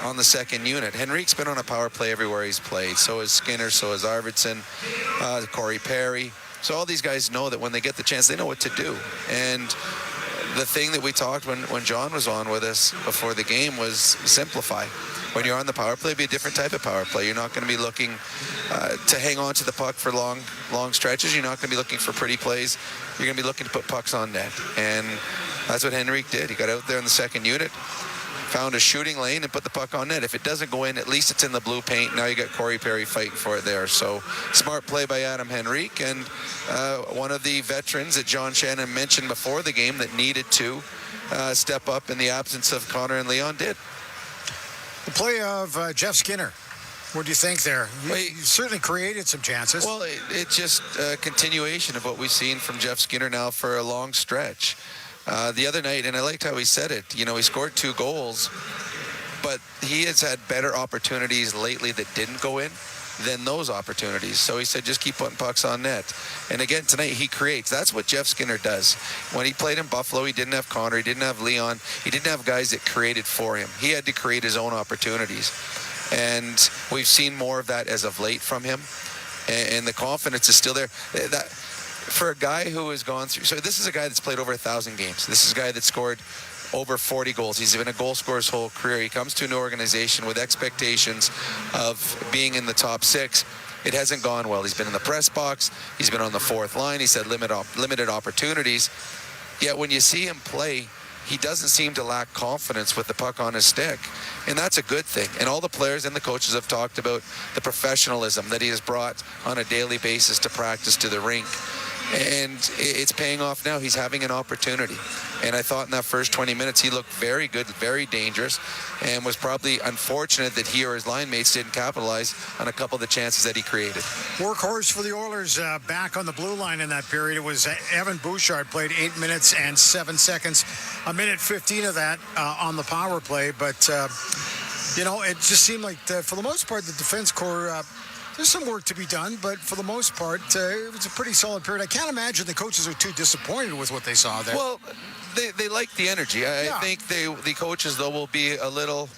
on the second unit. Henrique's been on a power play everywhere he's played. So is Skinner, so is Arvidsson, Corey Perry. So all these guys know that when they get the chance, they know what to do. And the thing that we talked when John was on with us before the game was simplify. When you're on the power play, be a different type of power play. You're not going to be looking to hang on to the puck for long stretches. You're not going to be looking for pretty plays. You're going to be looking to put pucks on net. And that's what Henrique did. He got out there in the second unit, found a shooting lane, and put the puck on net. If it doesn't go in, at least it's in the blue paint. Now you got Corey Perry fighting for it there. So smart play by Adam Henrique, and one of the veterans that John Shannon mentioned before the game that needed to step up in the absence of Connor and Leon did. The play of Jeff Skinner. What do you think there? He certainly created some chances. Well, it's just a continuation of what we've seen from Jeff Skinner now for a long stretch. The other night, and I liked how he said it, he scored 2 goals, but he has had better opportunities lately that didn't go in than those opportunities. So he said, just keep putting pucks on net. And again, tonight he creates. That's what Jeff Skinner does. When he played in Buffalo, he didn't have Connor, he didn't have Leon, he didn't have guys that created for him. He had to create his own opportunities. And we've seen more of that as of late from him. And the confidence is still there. For a guy who has gone through, so this is a guy that's played over 1,000 games. This is a guy that scored over 40 goals. He's been a goal scorer his whole career. He comes to an organization with expectations of being in the top 6. It hasn't gone well. He's been in the press box. He's been on the 4th line. He's had limited opportunities. Yet when you see him play, he doesn't seem to lack confidence with the puck on his stick. And that's a good thing. And all the players and the coaches have talked about the professionalism that he has brought on a daily basis to practice, to the rink. And it's paying off now. He's having an opportunity. And I thought in that first 20 minutes, he looked very good, very dangerous, and was probably unfortunate that he or his line mates didn't capitalize on a couple of the chances that he created. Workhorse for the Oilers back on the blue line in that period. It was Evan Bouchard, played 8 minutes and 7 seconds, a minute 15 of that on the power play. But, it just seemed like, for the most part, the defense corps, there's some work to be done, but for the most part, it was a pretty solid period. I can't imagine the coaches are too disappointed with what they saw there. Well, they like the energy. I think the coaches, though, will be a little,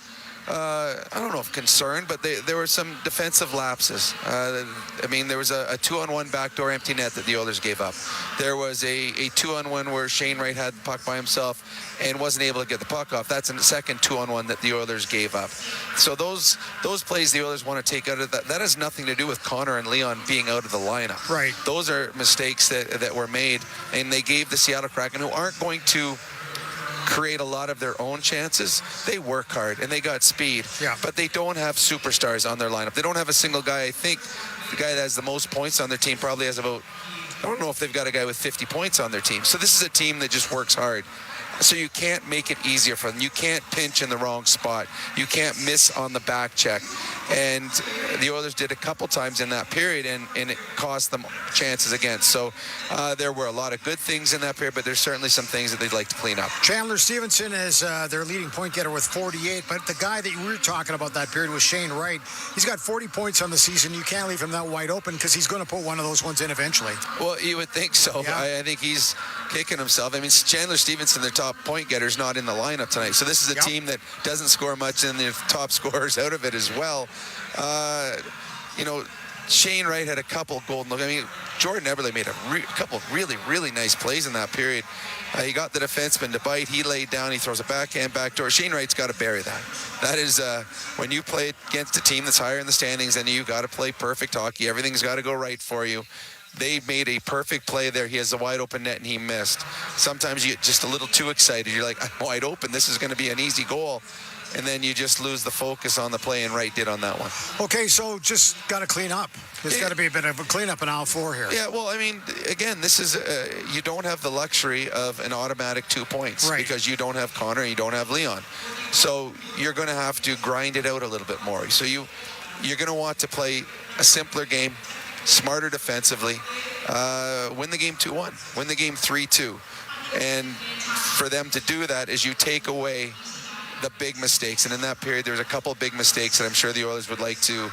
I don't know if concerned, but there were some defensive lapses. There was a 2-on-1 backdoor empty net that the Oilers gave up. There was a 2-on-1 where Shane Wright had the puck by himself and wasn't able to get the puck off. That's a second 2-on-1 that the Oilers gave up. So those plays the Oilers want to take out of that has nothing to do with Connor and Leon being out of the lineup. Right. Those are mistakes that were made, and they gave the Seattle Kraken, who aren't going to create a lot of their own chances. They work hard and they got speed, but they don't have superstars on their lineup. They don't have a single guy. I think the guy that has the most points on their team probably has about, I don't know if they've got a guy with 50 points on their team. So this is a team that just works hard. So you can't make it easier for them. You can't pinch in the wrong spot. You can't miss on the back check. And the Oilers did a couple times in that period, and it cost them chances again. So there were a lot of good things in that period, but there's certainly some things that they'd like to clean up. Chandler Stevenson is their leading point getter with 48, but the guy that you were talking about that period was Shane Wright. He's got 40 points on the season. You can't leave him that wide open because he's going to put one of those ones in eventually. Well, you would think so. Yeah. I think he's kicking himself. I mean, Chandler Stevenson, their top point getter, is not in the lineup tonight. So this is a team that doesn't score much, and the top scorers out of it as well. Shane Wright had a couple golden looks. I mean, Jordan Eberle made a couple of really, really nice plays in that period. He got the defenseman to bite. He laid down. He throws a backhand backdoor. Shane Wright's got to bury that. That is when you play against a team that's higher in the standings, and you got to play perfect hockey. Everything's got to go right for you. They made a perfect play there. He has a wide open net and he missed. Sometimes you get just a little too excited. You're like, I'm wide open. This is going to be an easy goal. And then you just lose the focus on the play, and Wright did on that one. Okay, so just got to clean up. There's got to be a bit of a cleanup in aisle 4 here. Yeah, well, I mean, again, this is, you don't have the luxury of an automatic 2 points because you don't have Connor and you don't have Leon. So you're going to have to grind it out a little bit more. So you're going to want to play a simpler game, smarter defensively, win the game 2-1, win the game 3-2. And for them to do that is you take away the big mistakes. And in that period, there's a couple of big mistakes that I'm sure the Oilers would like to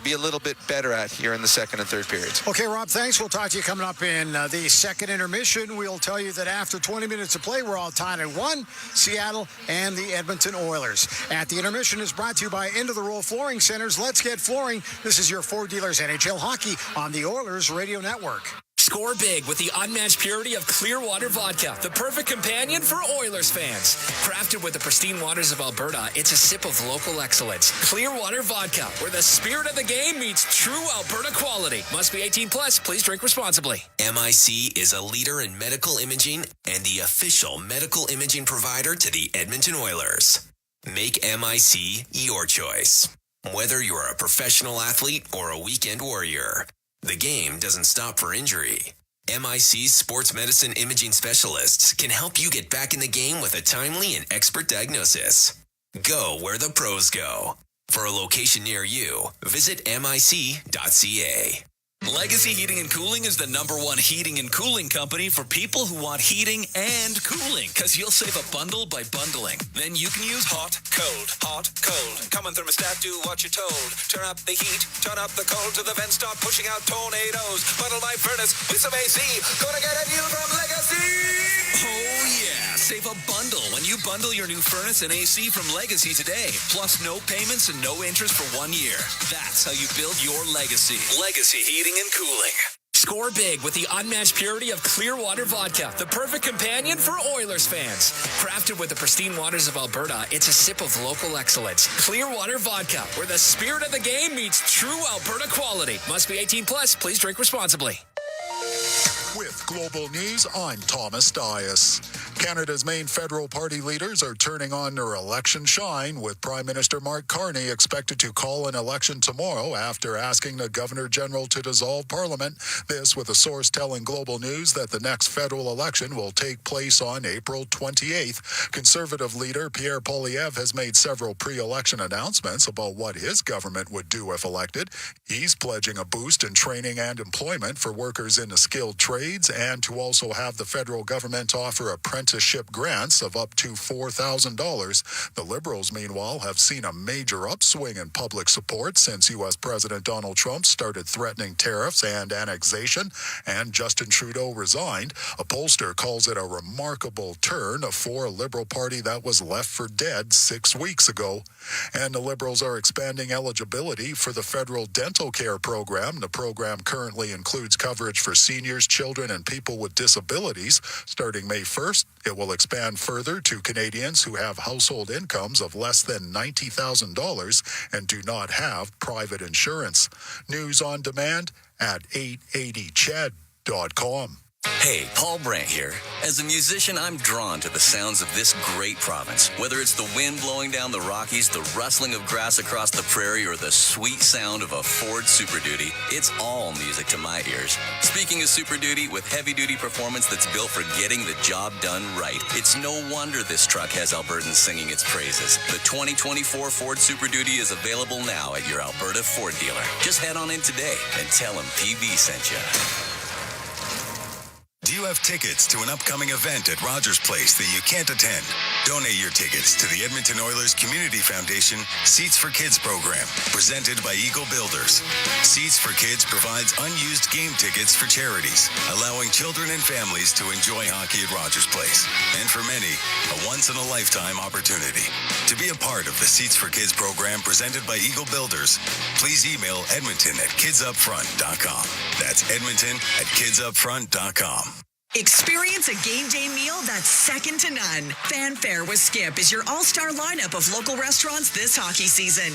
be a little bit better at here in the second and third periods. Okay, Rob, thanks. We'll talk to you coming up in the second intermission. We'll tell you that after 20 minutes of play, we're all tied at 1, Seattle and the Edmonton Oilers. At the intermission is brought to you by End of the Roll Flooring Centers. Let's get flooring. This is your Ford Dealers NHL Hockey on the Oilers Radio Network. Score big with the unmatched purity of Clearwater Vodka, the perfect companion for Oilers fans. Crafted with the pristine waters of Alberta, it's a sip of local excellence. Clearwater Vodka, where the spirit of the game meets true Alberta quality. Must be 18 plus. Please drink responsibly. MIC is a leader in medical imaging and the official medical imaging provider to the Edmonton Oilers. Make MIC your choice. Whether you're a professional athlete or a weekend warrior, the game doesn't stop for injury. MIC's sports medicine imaging specialists can help you get back in the game with a timely and expert diagnosis. Go where the pros go. For a location near you, visit mic.ca. Legacy Heating and Cooling is the #1 heating and cooling company for people who want heating and cooling, because you'll save a bundle by bundling. Then you can use hot, cold, Common thermostat, do what you're told. Turn up the heat, turn up the cold, to the vents start pushing out tornadoes. Bundle my furnace with some AC. Gonna get a deal from Legacy. Oh yeah, save a bundle when you bundle your new furnace and AC from Legacy today. Plus no payments and no interest for 1 year. That's how you build your legacy. Legacy Heating and Cooling. Score big with the unmatched purity of Clearwater Vodka, the perfect companion for Oilers fans. Crafted with the pristine waters of Alberta, it's a sip of local excellence. Clearwater Vodka, where the spirit of the game meets true Alberta quality. Must be 18 plus. Please drink responsibly. With Global News, I'm Thomas Dias. Canada's main federal party leaders are turning on their election shine, with Prime Minister Mark Carney expected to call an election tomorrow after asking the Governor-General to dissolve Parliament. This with a source telling Global News that the next federal election will take place on April 28th. Conservative leader Pierre Poilievre has made several pre-election announcements about what his government would do if elected. He's pledging a boost in training and employment for workers in the skilled trades, and to also have the federal government offer apprenticeship grants of up to $4,000. The Liberals, meanwhile, have seen a major upswing in public support since U.S. President Donald Trump started threatening tariffs and annexation, and Justin Trudeau resigned. A pollster calls it a remarkable turn for a Liberal Party that was left for dead 6 weeks ago. And the Liberals are expanding eligibility for the federal dental care program. The program currently includes coverage for seniors, children, and people with disabilities. Starting May 1st, it will expand further to Canadians who have household incomes of less than $90,000 and do not have private insurance. News on demand at 880ched.com. Hey, Paul Brandt here. As a musician, I'm drawn to the sounds of this great province. Whether it's the wind blowing down the Rockies, the rustling of grass across the prairie, or the sweet sound of a Ford Super Duty, it's all music to my ears. Speaking of Super Duty, with heavy-duty performance that's built for getting the job done right, it's no wonder this truck has Albertans singing its praises. The 2024 Ford Super Duty is available now at your Alberta Ford dealer. Just head on in today and tell them PV sent you. Do you have tickets to an upcoming event at Rogers Place that you can't attend? Donate your tickets to the Edmonton Oilers Community Foundation Seats for Kids program, presented by Eagle Builders. Seats for Kids provides unused game tickets for charities, allowing children and families to enjoy hockey at Rogers Place. And for many, a once-in-a-lifetime opportunity. To be a part of the Seats for Kids program presented by Eagle Builders, please email edmonton@kidsupfront.com. That's edmonton@kidsupfront.com. Experience a game day meal that's second to none. Fanfare with Skip is your all-star lineup of local restaurants this hockey season.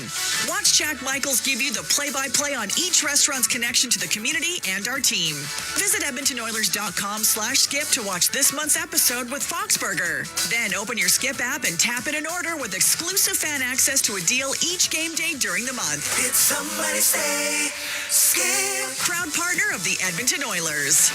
Watch Jack Michaels give you the play-by-play on each restaurant's connection to the community and our team. Visit EdmontonOilers.com/skip to watch this month's episode with Foxburger. Then open your Skip app and tap in an order with exclusive fan access to a deal each game day during the month. Did somebody say Skip? Proud partner of the Edmonton Oilers.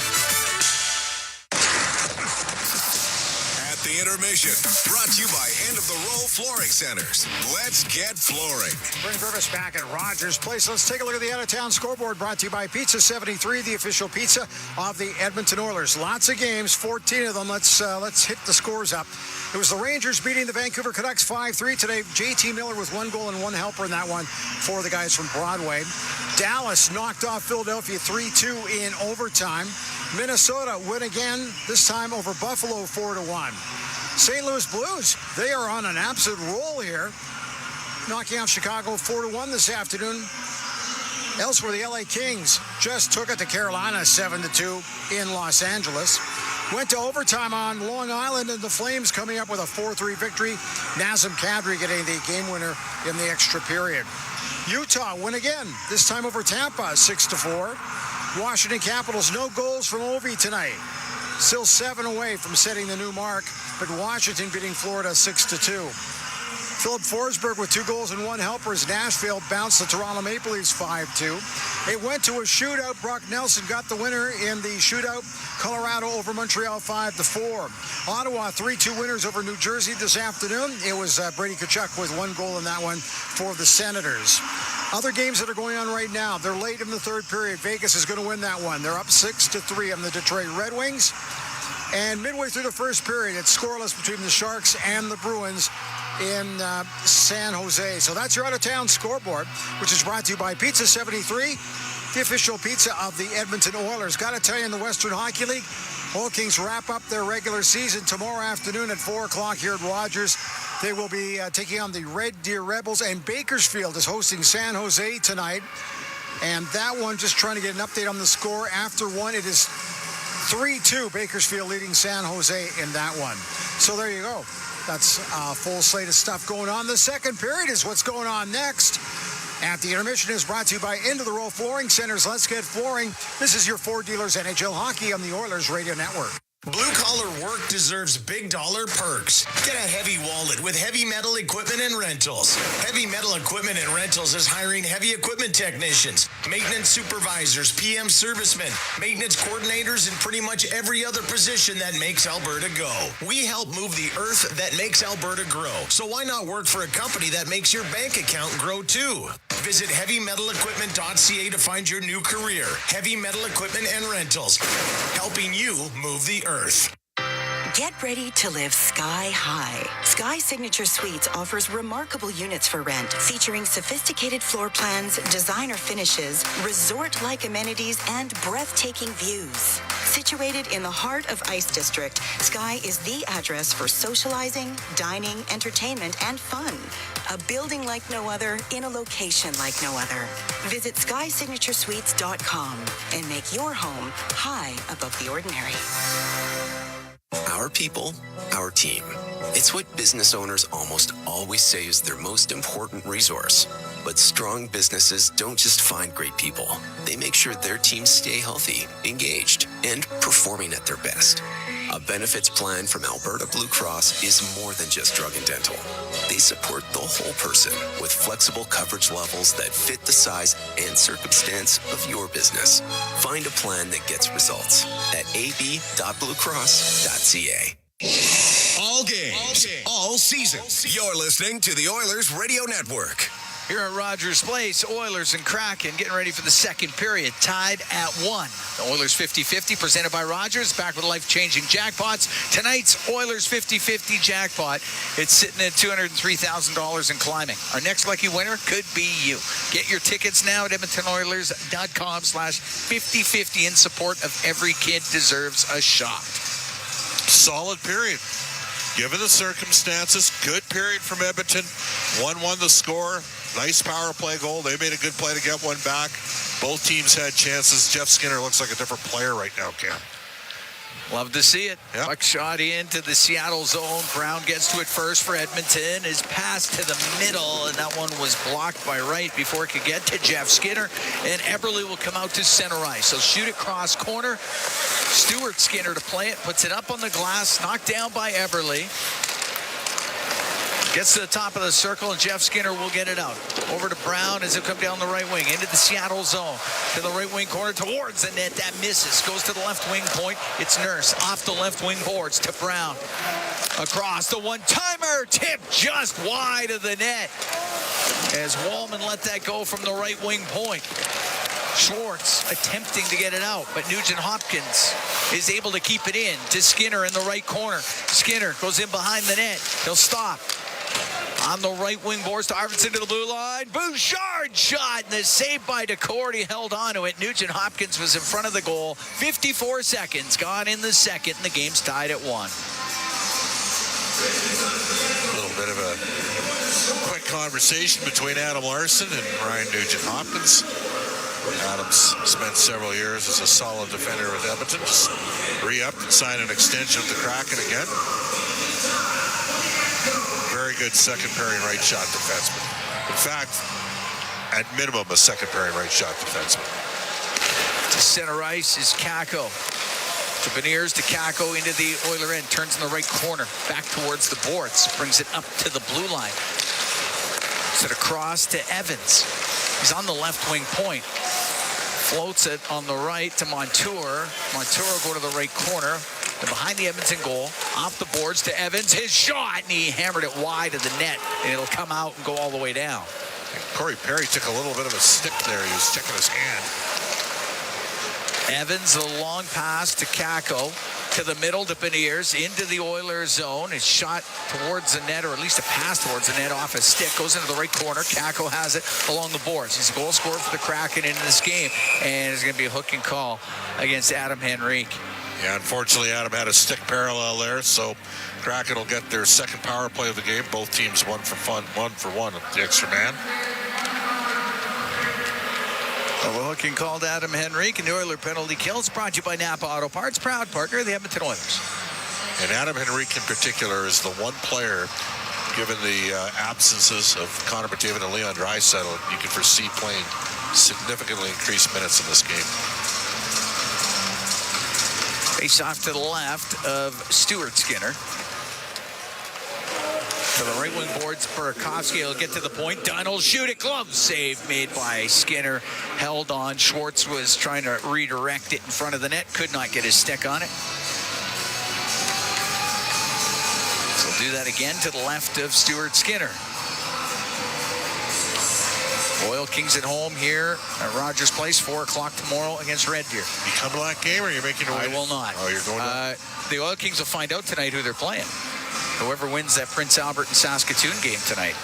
The intermission, brought to you by End of the Row Flooring Centers. Let's get flooring. Bryn Griffiths back at Rogers Place. Let's take a look at the out-of-town scoreboard, brought to you by Pizza 73, the official pizza of the Edmonton Oilers. Lots of games, 14 of them. Let's hit the scores up. It was the Rangers beating the Vancouver Canucks 5-3 today. JT Miller with 1 goal and 1 helper in that one for the guys from Broadway. Dallas knocked off Philadelphia 3-2 in overtime. Minnesota win again, this time over Buffalo 4-1. St. Louis Blues, they are on an absolute roll here, knocking off Chicago 4-1 this afternoon. Elsewhere, the LA Kings just took it to Carolina 7-2 in Los Angeles. Went to overtime on Long Island, and the Flames coming up with a 4-3 victory. Nazem Kadri getting the game winner in the extra period. Utah win again, this time over Tampa 6-4. Washington Capitals, no goals from Ovi tonight. Still 7 away from setting the new mark, but Washington beating Florida 6-2. Philip Forsberg with 2 goals and 1 helper as Nashville bounced the Toronto Maple Leafs 5-2. It went to a shootout. Brock Nelson got the winner in the shootout. Colorado over Montreal 5-4. Ottawa 3-2 winners over New Jersey this afternoon. It was Brady Tkachuk with 1 goal in that one for the Senators. Other games that are going on right now, they're late in the third period. Vegas is going to win that one. They're up 6-3 on the Detroit Red Wings. And midway through the first period, it's scoreless between the Sharks and the Bruins in San Jose. So that's your out-of-town scoreboard, which is brought to you by Pizza 73, the official pizza of the Edmonton Oilers. Got to tell you, in the Western Hockey League, Oil Kings wrap up their regular season tomorrow afternoon at 4 o'clock here at Rogers. They will be taking on the Red Deer Rebels, and Bakersfield is hosting San Jose tonight. And that one, just trying to get an update on the score. After one, it is 3-2, Bakersfield leading San Jose in that one. So there you go. That's a full slate of stuff going on. The second period is what's going on next. At the intermission is brought to you by End of the Row Flooring Centers. Let's get flooring. This is your Ford Dealers NHL Hockey on the Oilers Radio Network. Blue-collar work deserves big-dollar perks. Get a heavy wallet with Heavy Metal Equipment and Rentals. Heavy Metal Equipment and Rentals is hiring heavy equipment technicians, maintenance supervisors, PM servicemen, maintenance coordinators, and pretty much every other position that makes Alberta go. We help move the earth that makes Alberta grow. So why not work for a company that makes your bank account grow too? Visit HeavyMetalEquipment.ca to find your new career. Heavy Metal Equipment and Rentals, helping you move the earth. Get ready to live sky high. Sky Signature Suites offers remarkable units for rent, featuring sophisticated floor plans, designer finishes, resort-like amenities, and breathtaking views. Situated in the heart of Ice District, Sky is the address for socializing, dining, entertainment, and fun. A building like no other in a location like no other. Visit SkySignatureSuites.com and make your home high above the ordinary. Our people, our team. It's what business owners almost always say is their most important resource. But strong businesses don't just find great people. They make sure their teams stay healthy, engaged, and performing at their best. A benefits plan from Alberta Blue Cross is more than just drug and dental. They support the whole person with flexible coverage levels that fit the size and circumstance of your business. Find a plan that gets results at ab.bluecross.ca. All games, all season. You're listening to the Oilers Radio Network. Here at Rogers Place, Oilers and Kraken getting ready for the second period, tied at 1. The Oilers 50-50 presented by Rogers, back with life-changing jackpots. Tonight's Oilers 50-50 jackpot, it's sitting at $203,000 and climbing. Our next lucky winner could be you. Get your tickets now at edmontonoilers.com/5050 in support of Every Kid Deserves a Shot. Solid period. Given the circumstances, good period from Edmonton. 1-1 the score. Nice power play goal. They made a good play to get one back. Both teams had chances. Jeff Skinner looks like a different player right now, Cam. Love to see it. Yep. Puck shot into the Seattle zone. Brown gets to it first for Edmonton. Is passed to the middle, and that one was blocked by Wright before it could get to Jeff Skinner. And Eberle will come out to center ice. He'll shoot it cross corner. Stuart Skinner to play it. Puts it up on the glass. Knocked down by Eberle. Gets to the top of the circle, and Jeff Skinner will get it out. Over to Brown as it come down the right wing. Into the Seattle zone. To the right wing corner towards the net. That misses. Goes to the left wing point. It's Nurse. Off the left wing boards to Brown. Across the one-timer. Tip just wide of the net. As Wallman let that go from the right wing point. Schwartz attempting to get it out, but Nugent Hopkins is able to keep it in to Skinner in the right corner. Skinner goes in behind the net. He'll stop. On the right wing boards to Arvidsson to the blue line. Bouchard shot, and the save by Decord. He held on to it. Nugent Hopkins was in front of the goal. 54 seconds gone in the second, and the game's tied at 1. A little bit of a quick conversation between Adam Larson and Ryan Nugent Hopkins. Adams spent several years as a solid defender with Edmonton. Just re-upped and signed an extension with the Kraken again. Very good second pairing right shot defenseman. In fact, at minimum, a second pairing right shot defenseman. To center ice is Kakko. To Beniers, to Kakko into the Oiler end. Turns in the right corner. Back towards the boards. Brings it up to the blue line. Set across to Evans. He's on the left wing point. Floats it on the right to Montour. Montour will go to the right corner. And behind the Edmonton goal, off the boards to Evans. His shot, and he hammered it wide of the net, and it'll come out and go all the way down. And Corey Perry took a little bit of a stick there. He was checking his hand. Evans, the long pass to Kakko. To the middle to Beniers, into the Oilers zone. It's shot towards the net, or at least a pass towards the net off his stick. Goes into the right corner. Kakko has it along the boards. He's a goal scorer for the Kraken in this game, and it's going to be a hook and call against Adam Henrique. Yeah, unfortunately, Adam had a stick parallel there, so Kraken will get their second power play of the game. Both teams one for one with the extra man. A hook and call to Adam Henrique, and the Oiler penalty kill. It's brought to you by Napa Auto Parts, proud partner of the Edmonton Oilers. And Adam Henrique in particular is the one player, given the absences of Connor McDavid and Leon Draisaitl, you can foresee playing significantly increased minutes in this game. Face off to the left of Stuart Skinner. To the right wing boards, Burakovsky will get to the point. Dunn will shoot it. Glove save made by Skinner. Held on. Schwartz was trying to redirect it in front of the net. Could not get his stick on it. So we'll do that again to the left of Stuart Skinner. Oil Kings at home here at Rogers Place, 4 o'clock tomorrow against Red Deer. You come to that game, or are you making a way? I will not. Oh, you're going to? The Oil Kings will find out tonight who they're playing. Whoever wins that Prince Albert and Saskatoon game tonight.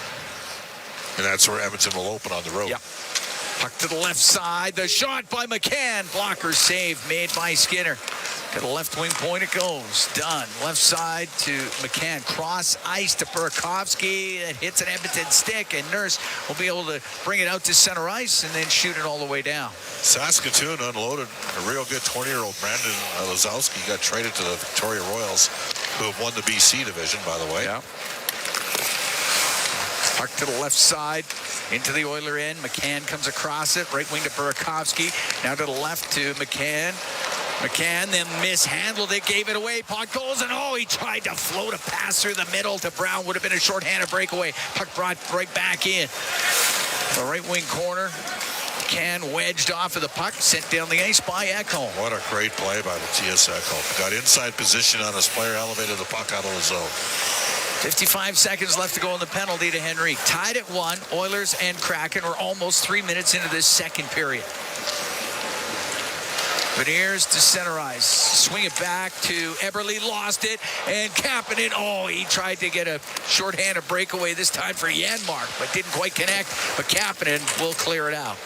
And that's where Edmonton will open on the road. Yep. Puck to the left side. The shot by McCann. Blocker save made by Skinner. To the left wing point it goes. Done. Left side to McCann. Cross ice to Burakovsky. That hits an Edmonton stick, and Nurse will be able to bring it out to center ice and then shoot it all the way down. Saskatoon unloaded a real good 20-year-old Brandon Lazowski. Got traded to the Victoria Royals, who have won the BC division, by the way. Yeah. Puck to the left side, into the Oiler end. McCann comes across it, right wing to Burakovsky. Now to the left to McCann. McCann then mishandled it, gave it away. Puck goes, and he tried to float a pass through the middle to Brown. Would have been a shorthanded breakaway. Puck brought right back in. The right wing corner. McCann wedged off of the puck, sent down the ice by Ekholm. What a great play by the TS Ekholm. Got inside position on his player, elevated the puck out of the zone. 55 seconds left to go in the penalty to Henrique. Tied at 1. Oilers and Kraken are almost 3 minutes into this second period. Beniers to center ice. Swing it back to Eberle. Lost it. And Kapanen. He tried to get a shorthanded breakaway this time for Janmark, but didn't quite connect. But Kapanen will clear it out.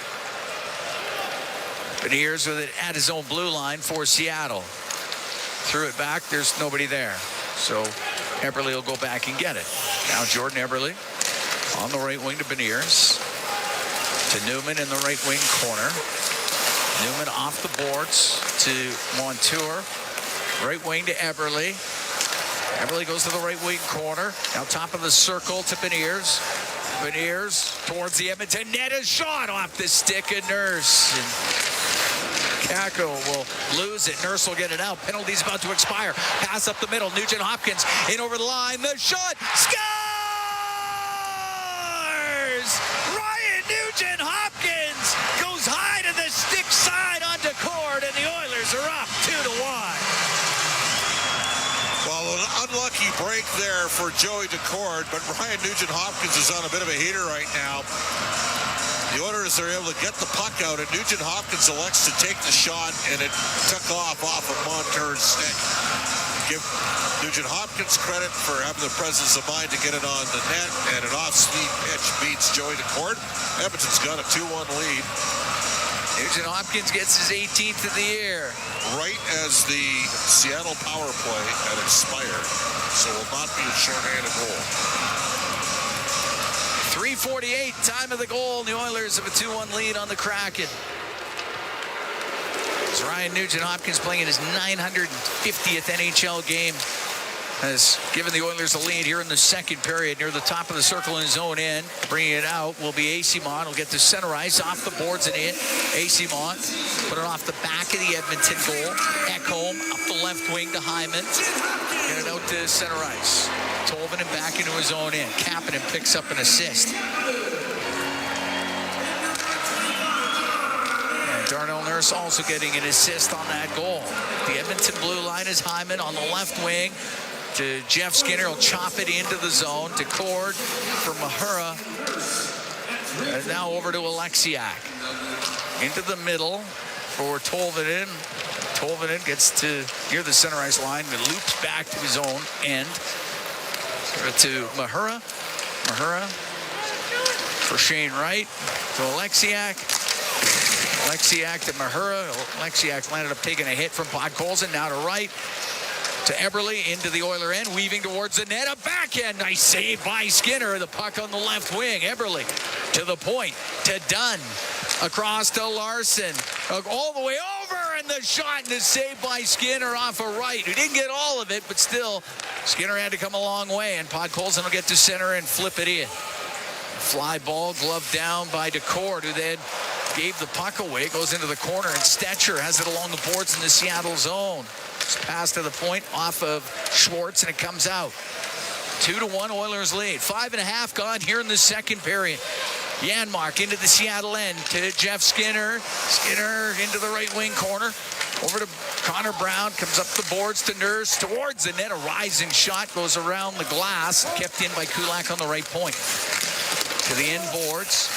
Beniers with it at his own blue line for Seattle. Threw it back. There's nobody there. So Eberle will go back and get it. Now Jordan Eberle on the right wing to Beniers. To Newman in the right wing corner. Newman off the boards to Montour. Right wing to Eberle. Eberle goes to the right wing corner. Now top of the circle to Beniers. Beniers towards the Edmonton net. A shot off the stick of Nurse. And Kako will lose it. Nurse will get it out. Penalty's about to expire. Pass up the middle. Nugent Hopkins in over the line. The shot. Scores! Ryan Nugent Hopkins goes high to the stick side on Decord, and the Oilers are up 2-1. Well, an unlucky break there for Joey Decord, but Ryan Nugent Hopkins is on a bit of a heater right now. The Oilers are able to get the puck out, and Nugent Hopkins elects to take the shot, and it took off of Montour's stick. Give Nugent Hopkins credit for having the presence of mind to get it on the net, and an off-speed pitch beats Joey Decord. Edmonton's got a 2-1 lead. Nugent Hopkins gets his 18th of the year. Right as the Seattle power play had expired, so will not be a shorthanded goal. 3:48, time of the goal. The Oilers have a 2-1 lead on the Kraken. It's Ryan Nugent Hopkins playing in his 950th NHL game. Has given the Oilers a lead here in the second period. Near the top of the circle in his own end. Bringing it out will be Eyssimont. He'll get to center ice, off the boards and in. Eyssimont put it off the back of the Edmonton goal. Ekholm up the left wing to Hyman. Get it out to center ice. Tolvanen back into his own end. Kapanen picks up an assist. Darnell Nurse also getting an assist on that goal. The Edmonton blue line is Hyman on the left wing to Jeff Skinner. He'll chop it into the zone to Cord for Mahura. And now over to Alexiak. Into the middle for Tolvanen. Tolvanen gets to near the center ice line and loops back to his own end. To Mahura. Mahura for Shane Wright. To Alexiak. Alexiak to Mahura. Alexiak landed up taking a hit from Podkolzin. Now to Wright. To Eberle into the Oiler end. Weaving towards the net. A backhand. Nice save by Skinner. The puck on the left wing. Eberle to the point. To Dunn. Across to Larson. All the way over. And the shot and the save by Skinner off of Wright. Who didn't get all of it, but still, Skinner had to come a long way. And Podkolzin will get to center and flip it in. Fly ball gloved down by Decord, who then gave the puck away. It goes into the corner, and Stetcher has it along the boards in the Seattle zone. It's passed to the point off of Schwartz, and it comes out. 2-1 Oilers lead. 5.5 gone here in the second period. Janmark into the Seattle end to Jeff Skinner. Skinner into the right wing corner. Over to Connor Brown. Comes up the boards to Nurse. Towards the net. A rising shot goes around the glass. Kept in by Kulak on the right point. To the end boards.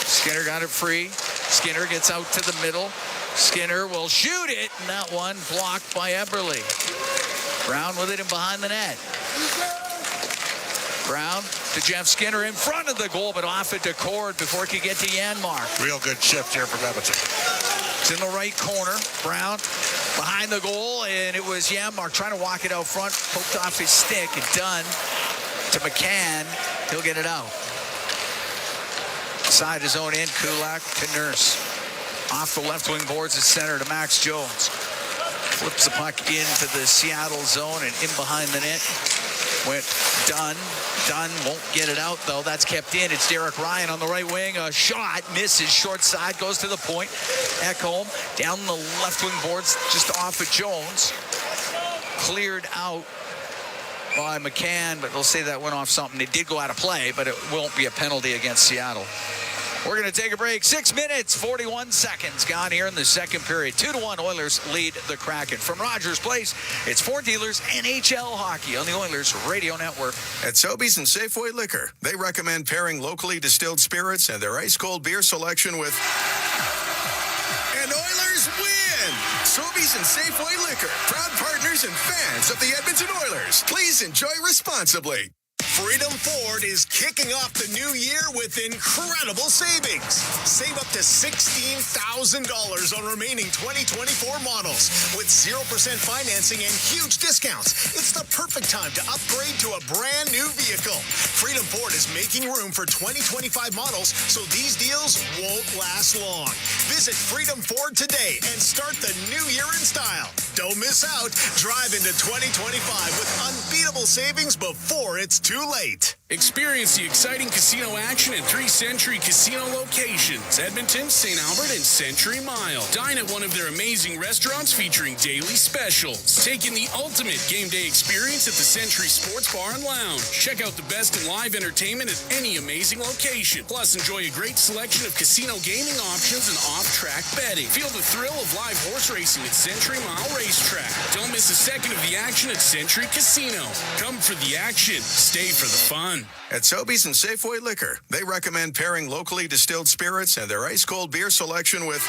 Skinner got it free. Skinner gets out to the middle. Skinner will shoot it. And that one blocked by Eberle. Brown with it in behind the net. Brown to Jeff Skinner in front of the goal, but off it to Cord before he could get to Janmark. Real good shift here from Edmonton. It's in the right corner. Brown behind the goal, and it was Janmark trying to walk it out front. Poked off his stick and done to McCann. He'll get it out. Side his own end, Kulak to Nurse. Off the left wing boards at center to Max Jones. Flips the puck into the Seattle zone and in behind the net. Went Dunn. Dunn won't get it out, though. That's kept in. It's Derek Ryan on the right wing. A shot. Misses. Short side. Goes to the point. Ekholm down the left wing boards just off of Jones. Cleared out by McCann, but they'll say that went off something. It did go out of play, but it won't be a penalty against Seattle. We're going to take a break. 6 minutes, 41 seconds gone here in the second period. 2-1 Oilers lead the Kraken. From Rogers Place, it's Ford Dealers NHL Hockey on the Oilers Radio Network. At Sobeys and Safeway Liquor, they recommend pairing locally distilled spirits and their ice-cold beer selection with... And Oilers win! Sobeys and Safeway Liquor, proud partners and fans of the Edmonton Oilers. Please enjoy responsibly. Freedom Ford is kicking off the new year with incredible savings. Save up to $16,000 on remaining 2024 models with 0% financing and huge discounts. It's the perfect time to upgrade to a brand new vehicle. Freedom Ford is making room for 2025 models, so these deals won't last long. Visit Freedom Ford today and start the new year in style. Don't miss out. Drive into 2025 with unbeatable savings before it's too late. Experience the exciting casino action at 3 Century Casino locations, Edmonton, St. Albert, and Century Mile. Dine at one of their amazing restaurants featuring daily specials. Take in the ultimate game day experience at the Century Sports Bar and Lounge. Check out the best in live entertainment at any amazing location. Plus, enjoy a great selection of casino gaming options and off-track betting. Feel the thrill of live horse racing at Century Mile Racetrack. Don't miss a second of the action at Century Casino. Come for the action. Stay for the fun. At Sobeys and Safeway Liquor, they recommend pairing locally distilled spirits and their ice-cold beer selection with...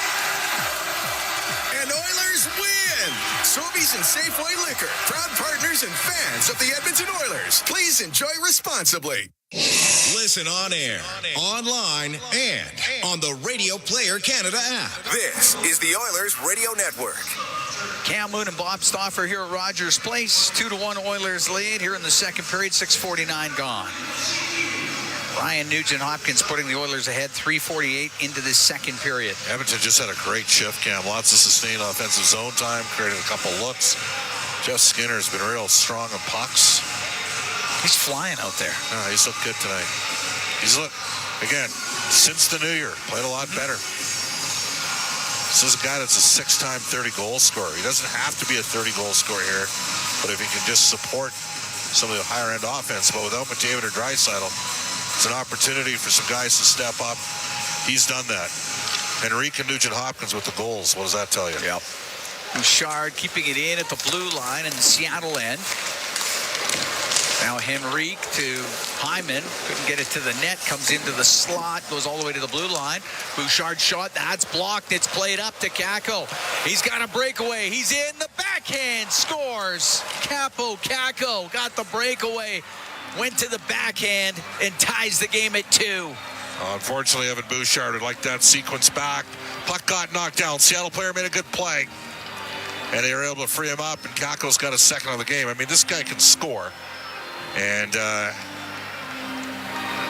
And Oilers win! Sobeys and Safeway Liquor, proud partners and fans of the Edmonton Oilers. Please enjoy responsibly. Listen on air, online, and on the Radio Player Canada app. This is the Oilers Radio Network. Cam Moon and Bob Stauffer here at Rogers Place. 2-1 Oilers lead here in the second period. 6:49 gone. Ryan Nugent-Hopkins putting the Oilers ahead. 3:48 into this second period. Edmonton just had a great shift, Cam. Lots of sustained offensive zone time, created a couple looks. Jeff Skinner's been real strong on pucks. He's flying out there. Oh, he's looked good tonight. He's looked, again, since the new year, played a lot better. This is a guy that's a 6-time 30-goal scorer. He doesn't have to be a 30-goal scorer here, but if he can just support some of the higher-end offense, but without McDavid or Draisaitl, it's an opportunity for some guys to step up. He's done that. Henrique and Nugent-Hopkins with the goals. What does that tell you? Yep. Bouchard keeping it in at the blue line in the Seattle end. Now Henrique to Hyman. Couldn't get it to the net. Comes into the slot. Goes all the way to the blue line. Bouchard shot. That's blocked. It's played up to Kakko. He's got a breakaway. He's in the backhand. Scores. Kakko got the breakaway. Went to the backhand and ties the game at 2. Unfortunately, Evan Bouchard would like that sequence back. Puck got knocked down. Seattle player made a good play. And they were able to free him up, and Kakko's got a second on the game. I mean, this guy can score. And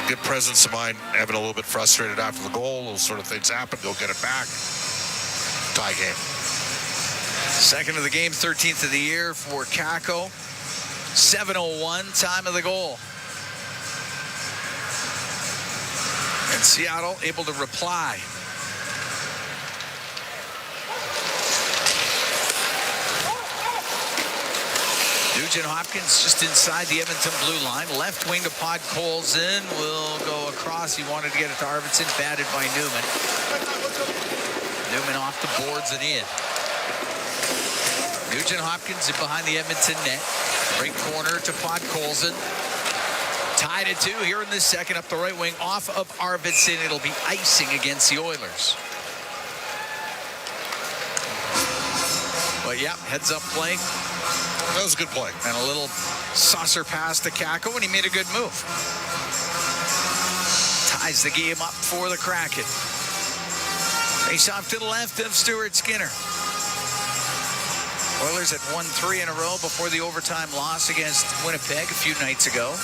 good presence of mind. Evan a little bit frustrated after the goal. Those sort of things happen. Go get it back. Tie game. Second of the game, 13th of the year for Kakko. 7:01 time of the goal. And Seattle able to reply. Nugent-Hopkins just inside the Edmonton blue line. Left wing to Podkolzin. Will go across. He wanted to get it to Arvidsson. Batted by Newman. Newman off the boards and in. Nugent-Hopkins in behind the Edmonton net. Right corner to Podkolzin. Tied at 2 here in this second. Up the right wing off of Arvidsson. It'll be icing against the Oilers. But yeah, heads up play. That was a good play. And a little saucer pass to Kakko, and he made a good move. Ties the game up for the Kraken. Face off to the left of Stuart Skinner. Oilers had won 3 in a row before the overtime loss against Winnipeg a few nights ago.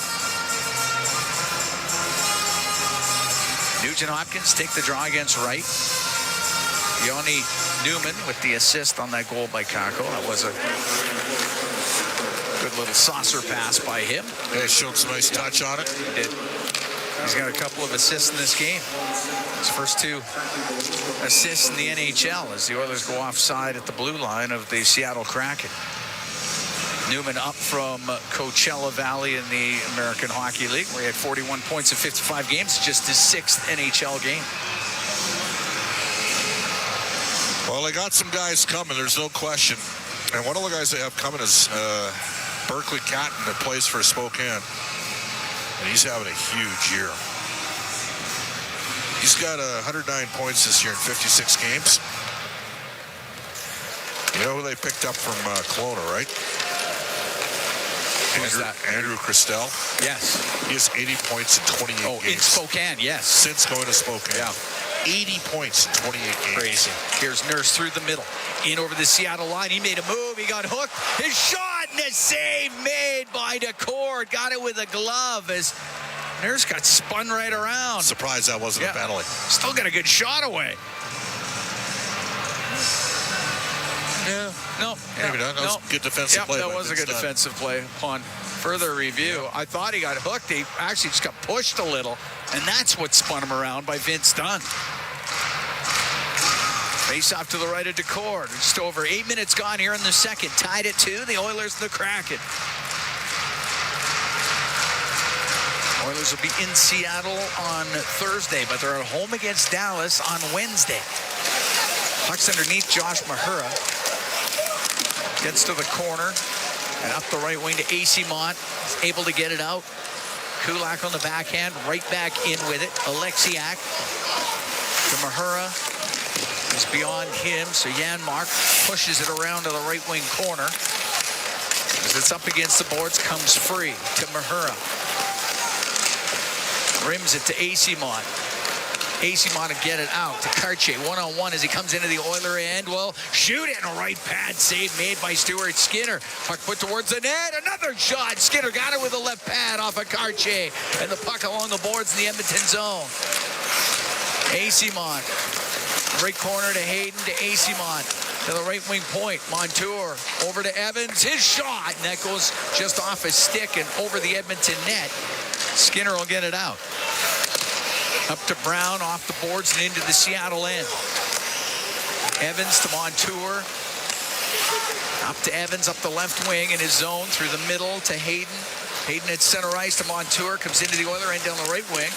Nugent-Hopkins take the draw against Wright. Yoni Newman with the assist on that goal by Kakko. That was a good Little saucer pass by him. Yeah, showed some nice touch on it. He did. He's got a couple of assists in this game. His first 2 assists in the NHL as the Oilers go offside at the blue line of the Seattle Kraken. Newman up from Coachella Valley in the American Hockey League, where he had 41 points in 55 games, just his 6th NHL game. Well, they got some guys coming, there's no question. And one of the guys they have coming is Berkeley Catton, that plays for Spokane. And he's having a huge year. He's got 109 points this year in 56 games. You know who they picked up from Kelowna, right? Andrew Christel. Yes. He has 80 points in 28 games. In Spokane, yes. Since going to Spokane. Yeah. 80 points in 28 games. Crazy. Here's Nurse through the middle. In over the Seattle line. He made a move. He got hooked. His shot and a save made by DeCord. Got it with a glove as Nurse got spun right around. Surprised that wasn't a penalty. Still got a good shot away. Yeah. No. Maybe not. That was good defensive play. That was a good defensive play. Upon further review, I thought he got hooked. He actually just got pushed a little, and that's what spun him around by Vince Dunn. Face off to the right of DeCord. Just over 8 minutes gone here in the second. Tied at 2. The Oilers and the Kraken. Oilers will be in Seattle on Thursday, but they're at home against Dallas on Wednesday. Puck's underneath Josh Mahura. Gets to the corner and up the right wing to Asimont. He's able to get it out. Kulak on the backhand, right back in with it. Alexiak to Mahura. Is beyond him, so Janmark pushes it around to the right wing corner. As it's up against the boards, comes free to Mahura. Rims it to Asimont. Asimont to get it out to Karche. One-on-one as he comes into the Oiler end. Well, shoot it. A right pad save made by Stuart Skinner. Puck put towards the net. Another shot. Skinner got it with a left pad off of Karche. And the puck along the boards in the Edmonton zone. Asimont. Right corner to Hayden to Asimont. To the right wing point. Montour over to Evans. His shot. And that goes just off his stick and over the Edmonton net. Skinner will get it out. Up to Brown, off the boards and into the Seattle end. Evans to Montour. Up to Evans, up the left wing in his zone, through the middle to Hayden. Hayden at center ice to Montour, comes into the Oiler end down the right wing.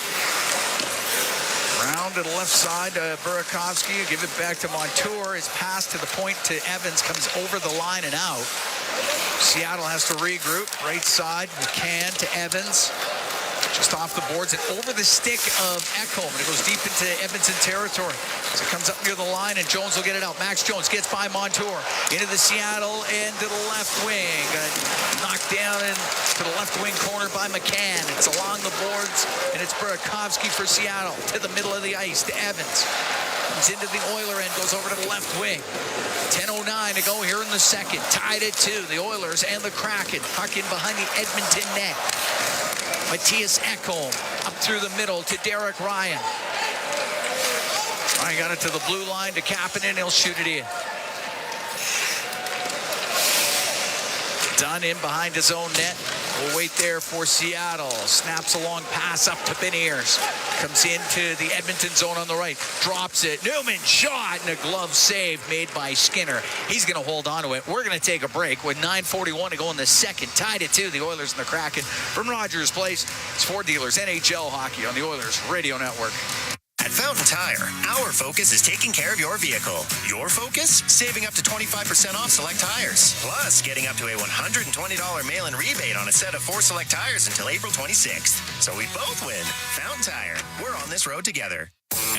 Brown to the left side to Burakovsky. Give it back to Montour. His pass to the point to Evans comes over the line and out. Seattle has to regroup. Right side, McCann to Evans. Just off the boards and over the stick of Ekholm. And it goes deep into Edmonton territory. So it comes up near the line, and Jones will get it out. Max Jones gets by Montour. Into the Seattle and to the left wing. Knocked down into the left wing corner by McCann. It's along the boards, and it's Burakovsky for Seattle. To the middle of the ice to Evans. Comes into the Oiler end, goes over to the left wing. 10:09 to go here in the second. Tied at 2. The Oilers and the Kraken. Puck in behind the Edmonton net. Matthias Ekholm up through the middle to Derek Ryan. Ryan got it to the blue line to Kapanen. He'll shoot it in. Dunn in behind his own net. We'll wait there for Seattle. Snaps a long pass up to Beniers. Comes into the Edmonton zone on the right. Drops it. Newman shot and a glove save made by Skinner. He's going to hold on to it. We're going to take a break with 9:41 to go in the second. Tied at 2. The Oilers and the Kraken from Rogers Place. It's Ford Dealers NHL Hockey on the Oilers Radio Network. At Fountain Tire, our focus is taking care of your vehicle. Your focus? Saving up to 25% off select tires. Plus, getting up to a $120 mail-in rebate on a set of 4 select tires until April 26th. So we both win. Fountain Tire. We're on this road together.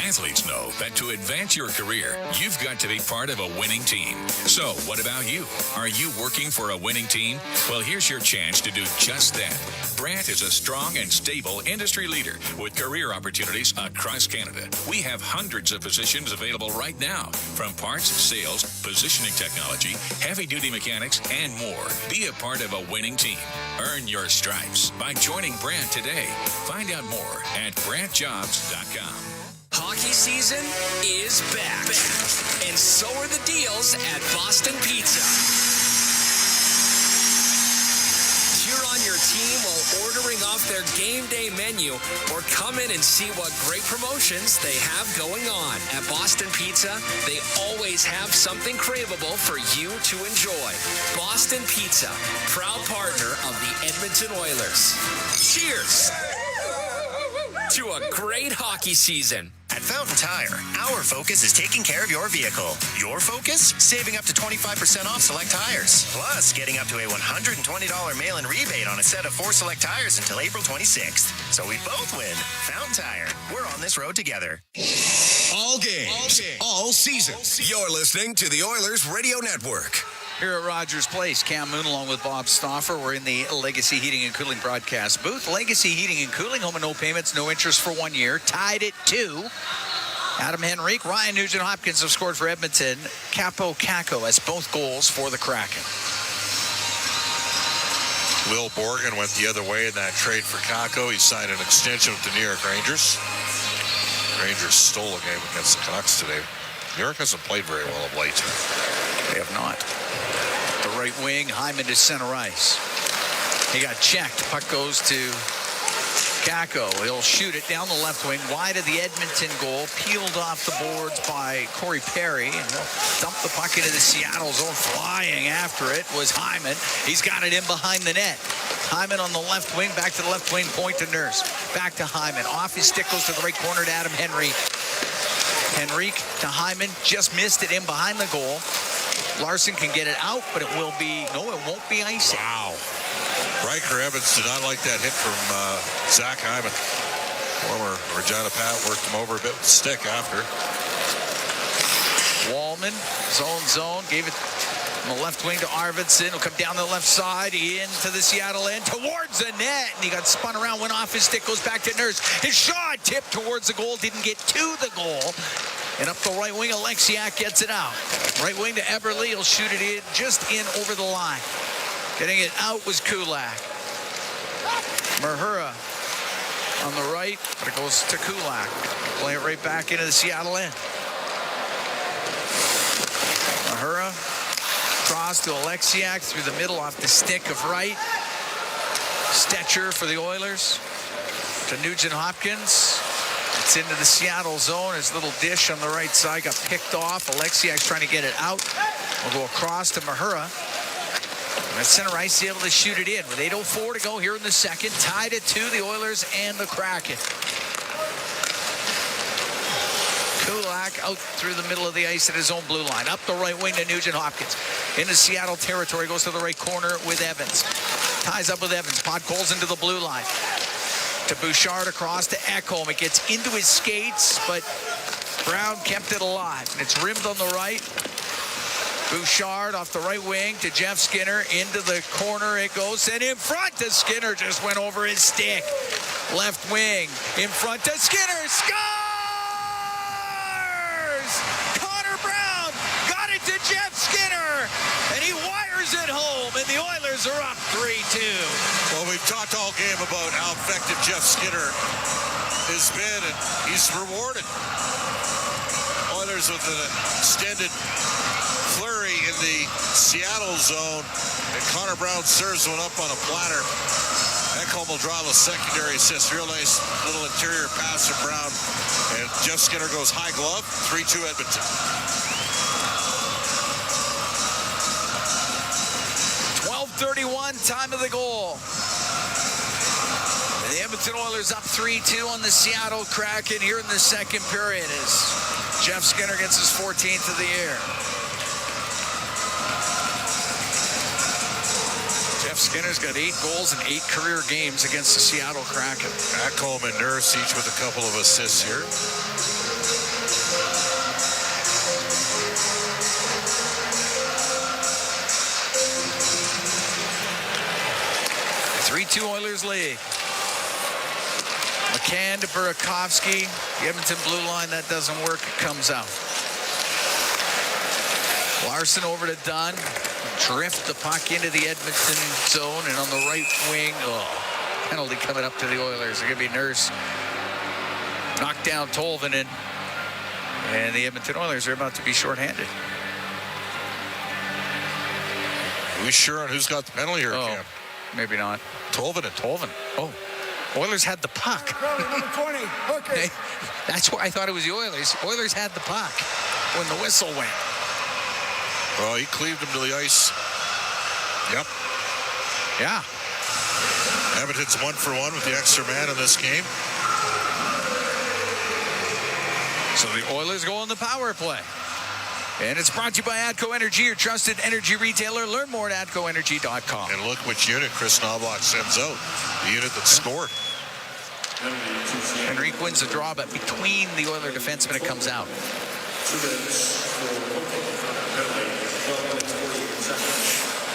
Athletes know that to advance your career, you've got to be part of a winning team. So, what about you? Are you working for a winning team? Well, here's your chance to do just that. Brandt is a strong and stable industry leader with career opportunities across Canada. We have hundreds of positions available right now, from parts, sales, positioning technology, heavy-duty mechanics, and more. Be a part of a winning team. Earn your stripes by joining Brandt today. Find out more at BrandtJobs.com. Hockey season is back. And so are the deals at Boston Pizza. team while ordering off their game day menu, or come in and see what great promotions they have going on. At Boston Pizza, they always have something craveable for you to enjoy. Boston Pizza, proud partner of the Edmonton Oilers. Cheers to a great hockey season. At Fountain Tire, our focus is taking care of your vehicle. Your focus? Saving up to 25% off select tires. Plus, getting up to a $120 mail-in rebate on a set of 4 select tires until April 26th. So we both win. Fountain Tire. We're on this road together. All games, all season. You're listening to the Oilers Radio Network. Here at Rogers Place, Cam Moon along with Bob Stauffer. We're in the Legacy Heating and Cooling broadcast booth. Legacy Heating and Cooling, home and no payments, no interest for 1 year. Tied at 2. Adam Henrique, Ryan Nugent-Hopkins have scored for Edmonton. Capo Caco has both goals for the Kraken. Will Borgen went the other way in that trade for Kako. He signed an extension with the New York Rangers. Rangers stole a game against the Canucks today. New York hasn't played very well of late. They have not. The right wing, Hyman to center ice. He got checked. Puck goes to Kako. He'll shoot it down the left wing, wide of the Edmonton goal, peeled off the boards by Corey Perry, and they'll dump the puck into the Seattle zone. Flying after it was Hyman. He's got it in behind the net. Hyman on the left wing, back to the left wing, point to Nurse. Back to Hyman. Off his stick, goes to the right corner to Adam Henrique. Henrique to Hyman, just missed it in behind the goal. Larson can get it out, but it won't be icing. Wow. Riker Evans did not like that hit from Zach Hyman. Former Regina Pat worked him over a bit with the stick after. Wallman, zone, gave it from the left wing to Arvidsson. He'll come down the left side, into the Seattle end, towards the net, and he got spun around, went off his stick, goes back to Nurse. His shot tipped towards the goal, didn't get to the goal. And up the right wing, Alexiak gets it out. Right wing to Eberle, he'll shoot it in, just in over the line. Getting it out was Kulak. Mahura on the right, but it goes to Kulak. Play it right back into the Seattle end. Mahura, cross to Alexiak through the middle off the stick of right. Stetcher for the Oilers. To Nugent-Hopkins. It's into the Seattle zone. His little dish on the right side got picked off. Alexiak's trying to get it out. We'll go across to Mahura. And at center ice, able to shoot it in with 8:04 to go here in the second. Tied at 2, the Oilers and the Kraken. Kulak out through the middle of the ice at his own blue line. Up the right wing to Nugent-Hopkins. Into Seattle territory, goes to the right corner with Evans. Ties up with Evans. Podkolzin into the blue line. To Bouchard across to Ekholm. It gets into his skates, but Brown kept it alive. And it's rimmed on the right. Bouchard off the right wing to Jeff Skinner. Into the corner it goes. And in front to Skinner. Just went over his stick. Left wing. In front to Skinner. Scores! Connor Brown got it to Jeff Skinner. And he wires it home. And the Oilers are up 3-2. Well, we've talked all game about how effective Jeff Skinner has been, and he's rewarded. Oilers with an extended flurry in the Seattle zone, and Connor Brown serves one up on a platter. Ekholm will draw the secondary assist. Real nice little interior pass from Brown, and Jeff Skinner goes high glove, 3-2 Edmonton. 12:31, time of the goal. And the Edmonton Oilers up 3-2 on the Seattle Kraken here in the second period as Jeff Skinner gets his 14th of the year. Jeff Skinner's got 8 goals in 8 career games against the Seattle Kraken. Ekholm and Nurse each with a couple of assists here. 3-2 Oilers lead. McCann to Burakovsky. The Edmonton blue line, that doesn't work. It comes out. Larson over to Dunn. Drift the puck into the Edmonton zone. And on the right wing, penalty coming up to the Oilers. It's going to be Nurse. Knocked down Tolvanen. And the Edmonton Oilers are about to be shorthanded. Are we sure on who's got the penalty here, Cam? Maybe not. Tolvanen. Oh, Oilers had the puck. Number 20. Okay. That's why I thought it was the Oilers. Oilers had the puck when the whistle went. Well, he cleaved him to the ice. Yep. Yeah. Edmonton's 1-for-1 with the extra man in this game. So the Oilers go on the power play. And it's brought to you by ATCO Energy, your trusted energy retailer. Learn more at atcoenergy.com. And look which unit Chris Knobloch sends out. The unit that scored. Henrique wins the draw, but between the Oiler defensemen, it comes out.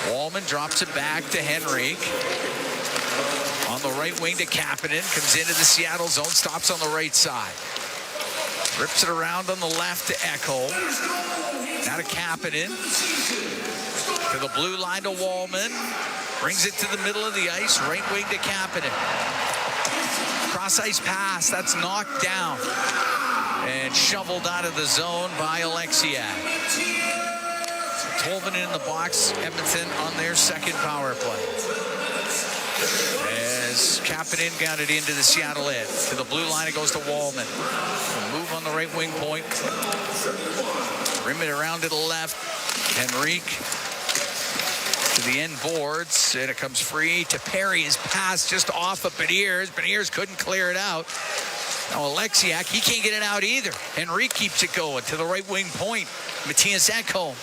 Wallman drops it back to Henrique. On the right wing to Kapanen. Comes into the Seattle zone. Stops on the right side. Rips it around on the left to Ekholm. Now to Kapanen. To the blue line to Wallman. Brings it to the middle of the ice. Right wing to Kapanen. Cross-ice pass. That's knocked down. And shoveled out of the zone by Alexiak. Tolvanen in the box. Edmonton on their second power play. As Kapanen got it into the Seattle end. To the blue line, it goes to Wallman. Move on the right wing point. Rim it around to the left. Henrique to the end boards. And it comes free to Perry. His pass just off of Beniers. Beniers couldn't clear it out. Now Alexiak, he can't get it out either. Henrique keeps it going to the right wing point. Matthias Ekholm.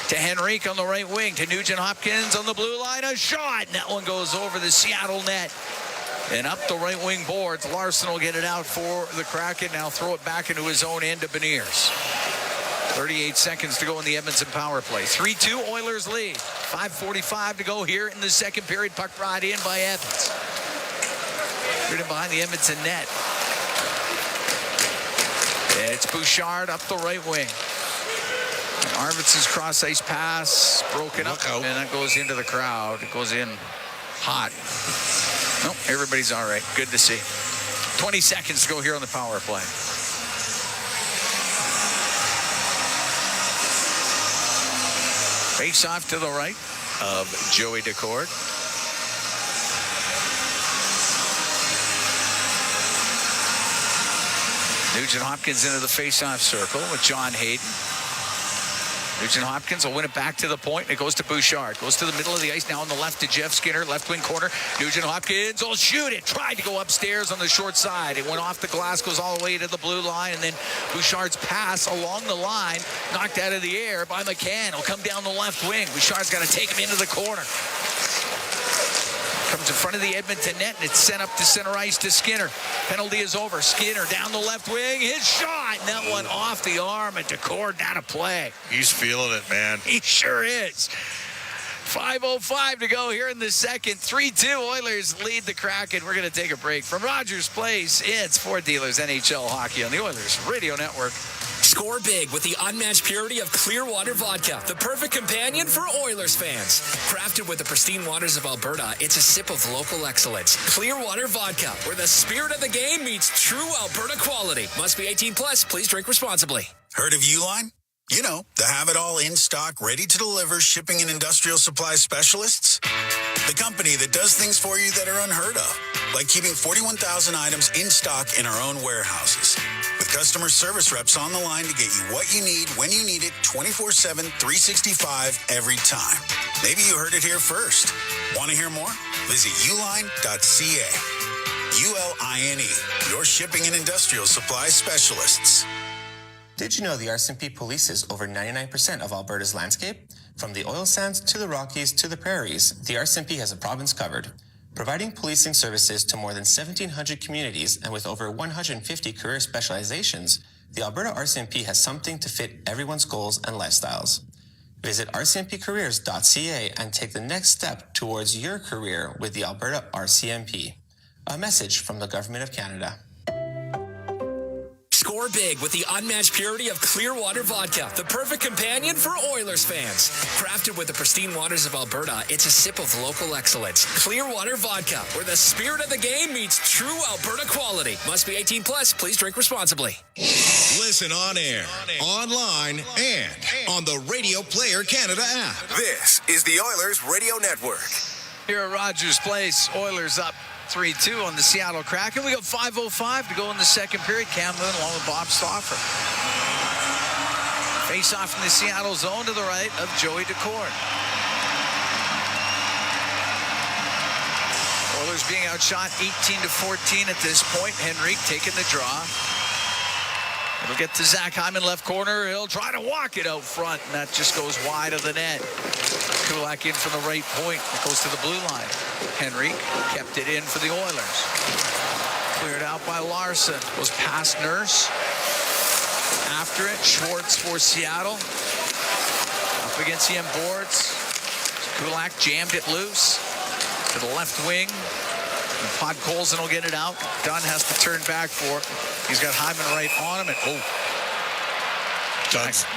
To Henrique on the right wing. To Nugent Hopkins on the blue line. A shot. And that one goes over the Seattle net. And up the right wing boards. Larson will get it out for the Kraken. Now throw it back into his own end to Beniers. 38 seconds to go in the Edmonton power play. 3-2 Oilers lead. 5:45 to go here in the second period. Puck brought in by Evans. Put it behind the Edmonton net. And it's Bouchard up the right wing. Arvidsson's cross-ice pass broken up, and that goes into the crowd. It goes in hot. Nope, everybody's all right. Good to see. 20 seconds to go here on the power play. Face off to the right of Joey Decord. Nugent Hopkins into the face-off circle with John Hayden. Nugent Hopkins will win it back to the point. It goes to Bouchard. Goes to the middle of the ice now on the left to Jeff Skinner. Left wing corner. Nugent Hopkins will shoot it. Tried to go upstairs on the short side. It went off the glass, goes all the way to the blue line. And then Bouchard's pass along the line, knocked out of the air by McCann. Will come down the left wing. Bouchard's got to take him into the corner. Comes in front of the Edmonton net, and it's sent up to center ice to Skinner. Penalty is over. Skinner down the left wing. His shot, and that one off the arm, and Decord out of play. He's feeling it, man. He sure is. 5:05 to go here in the second. 3-2 Oilers lead the Kraken. We're going to take a break. From Rogers Place, it's Ford Dealers NHL Hockey on the Oilers Radio Network. Score big with the unmatched purity of Clearwater Vodka, the perfect companion for Oilers fans. Crafted with the pristine waters of Alberta, it's a sip of local excellence. Clearwater Vodka, where the spirit of the game meets true Alberta quality. Must be 18 plus. Please drink responsibly. Heard of Uline? You know, the have-it-all in stock, ready to deliver shipping and industrial supply specialists. The company that does things for you that are unheard of, like keeping 41,000 items in stock in our own warehouses. With customer service reps on the line to get you what you need when you need it 24/7, 365 every time. Maybe you heard it here first. Want to hear more? Visit uline.ca. ULINE, your shipping and industrial supply specialists. Did you know the RCMP polices over 99% of Alberta's landscape? From the oil sands to the Rockies to the prairies, the RCMP has a province covered. Providing policing services to more than 1,700 communities and with over 150 career specializations, the Alberta RCMP has something to fit everyone's goals and lifestyles. Visit rcmpcareers.ca and take the next step towards your career with the Alberta RCMP. A message from the Government of Canada. Score big with the unmatched purity of Clearwater Vodka, the perfect companion for Oilers fans. Crafted with the pristine waters of Alberta, it's a sip of local excellence. Clearwater Vodka, where the spirit of the game meets true Alberta quality. Must be 18 plus. Please drink responsibly. Listen on air, online, and on the Radio Player Canada app. This is the Oilers Radio Network. Here at Rogers Place, Oilers up 3-2 on the Seattle Kraken. We got 5:05 to go in the second period. Cam Moon along with Bob Stauffer. Face off in the Seattle zone to the right of Joey Decord. Oilers being outshot 18-14 at this point. Henrique taking the draw. It'll get to Zach Hyman, left corner. He'll try to walk it out front, and that just goes wide of the net. Kulak in from the right point. It goes to the blue line. Henrique kept it in for the Oilers. Cleared out by Larson. Goes past Nurse. After it, Schwartz for Seattle. Up against the end boards. Kulak jammed it loose to the left wing. And Podkolzin will get it out. Dunn has to turn back for it. He's got Hyman right on him. And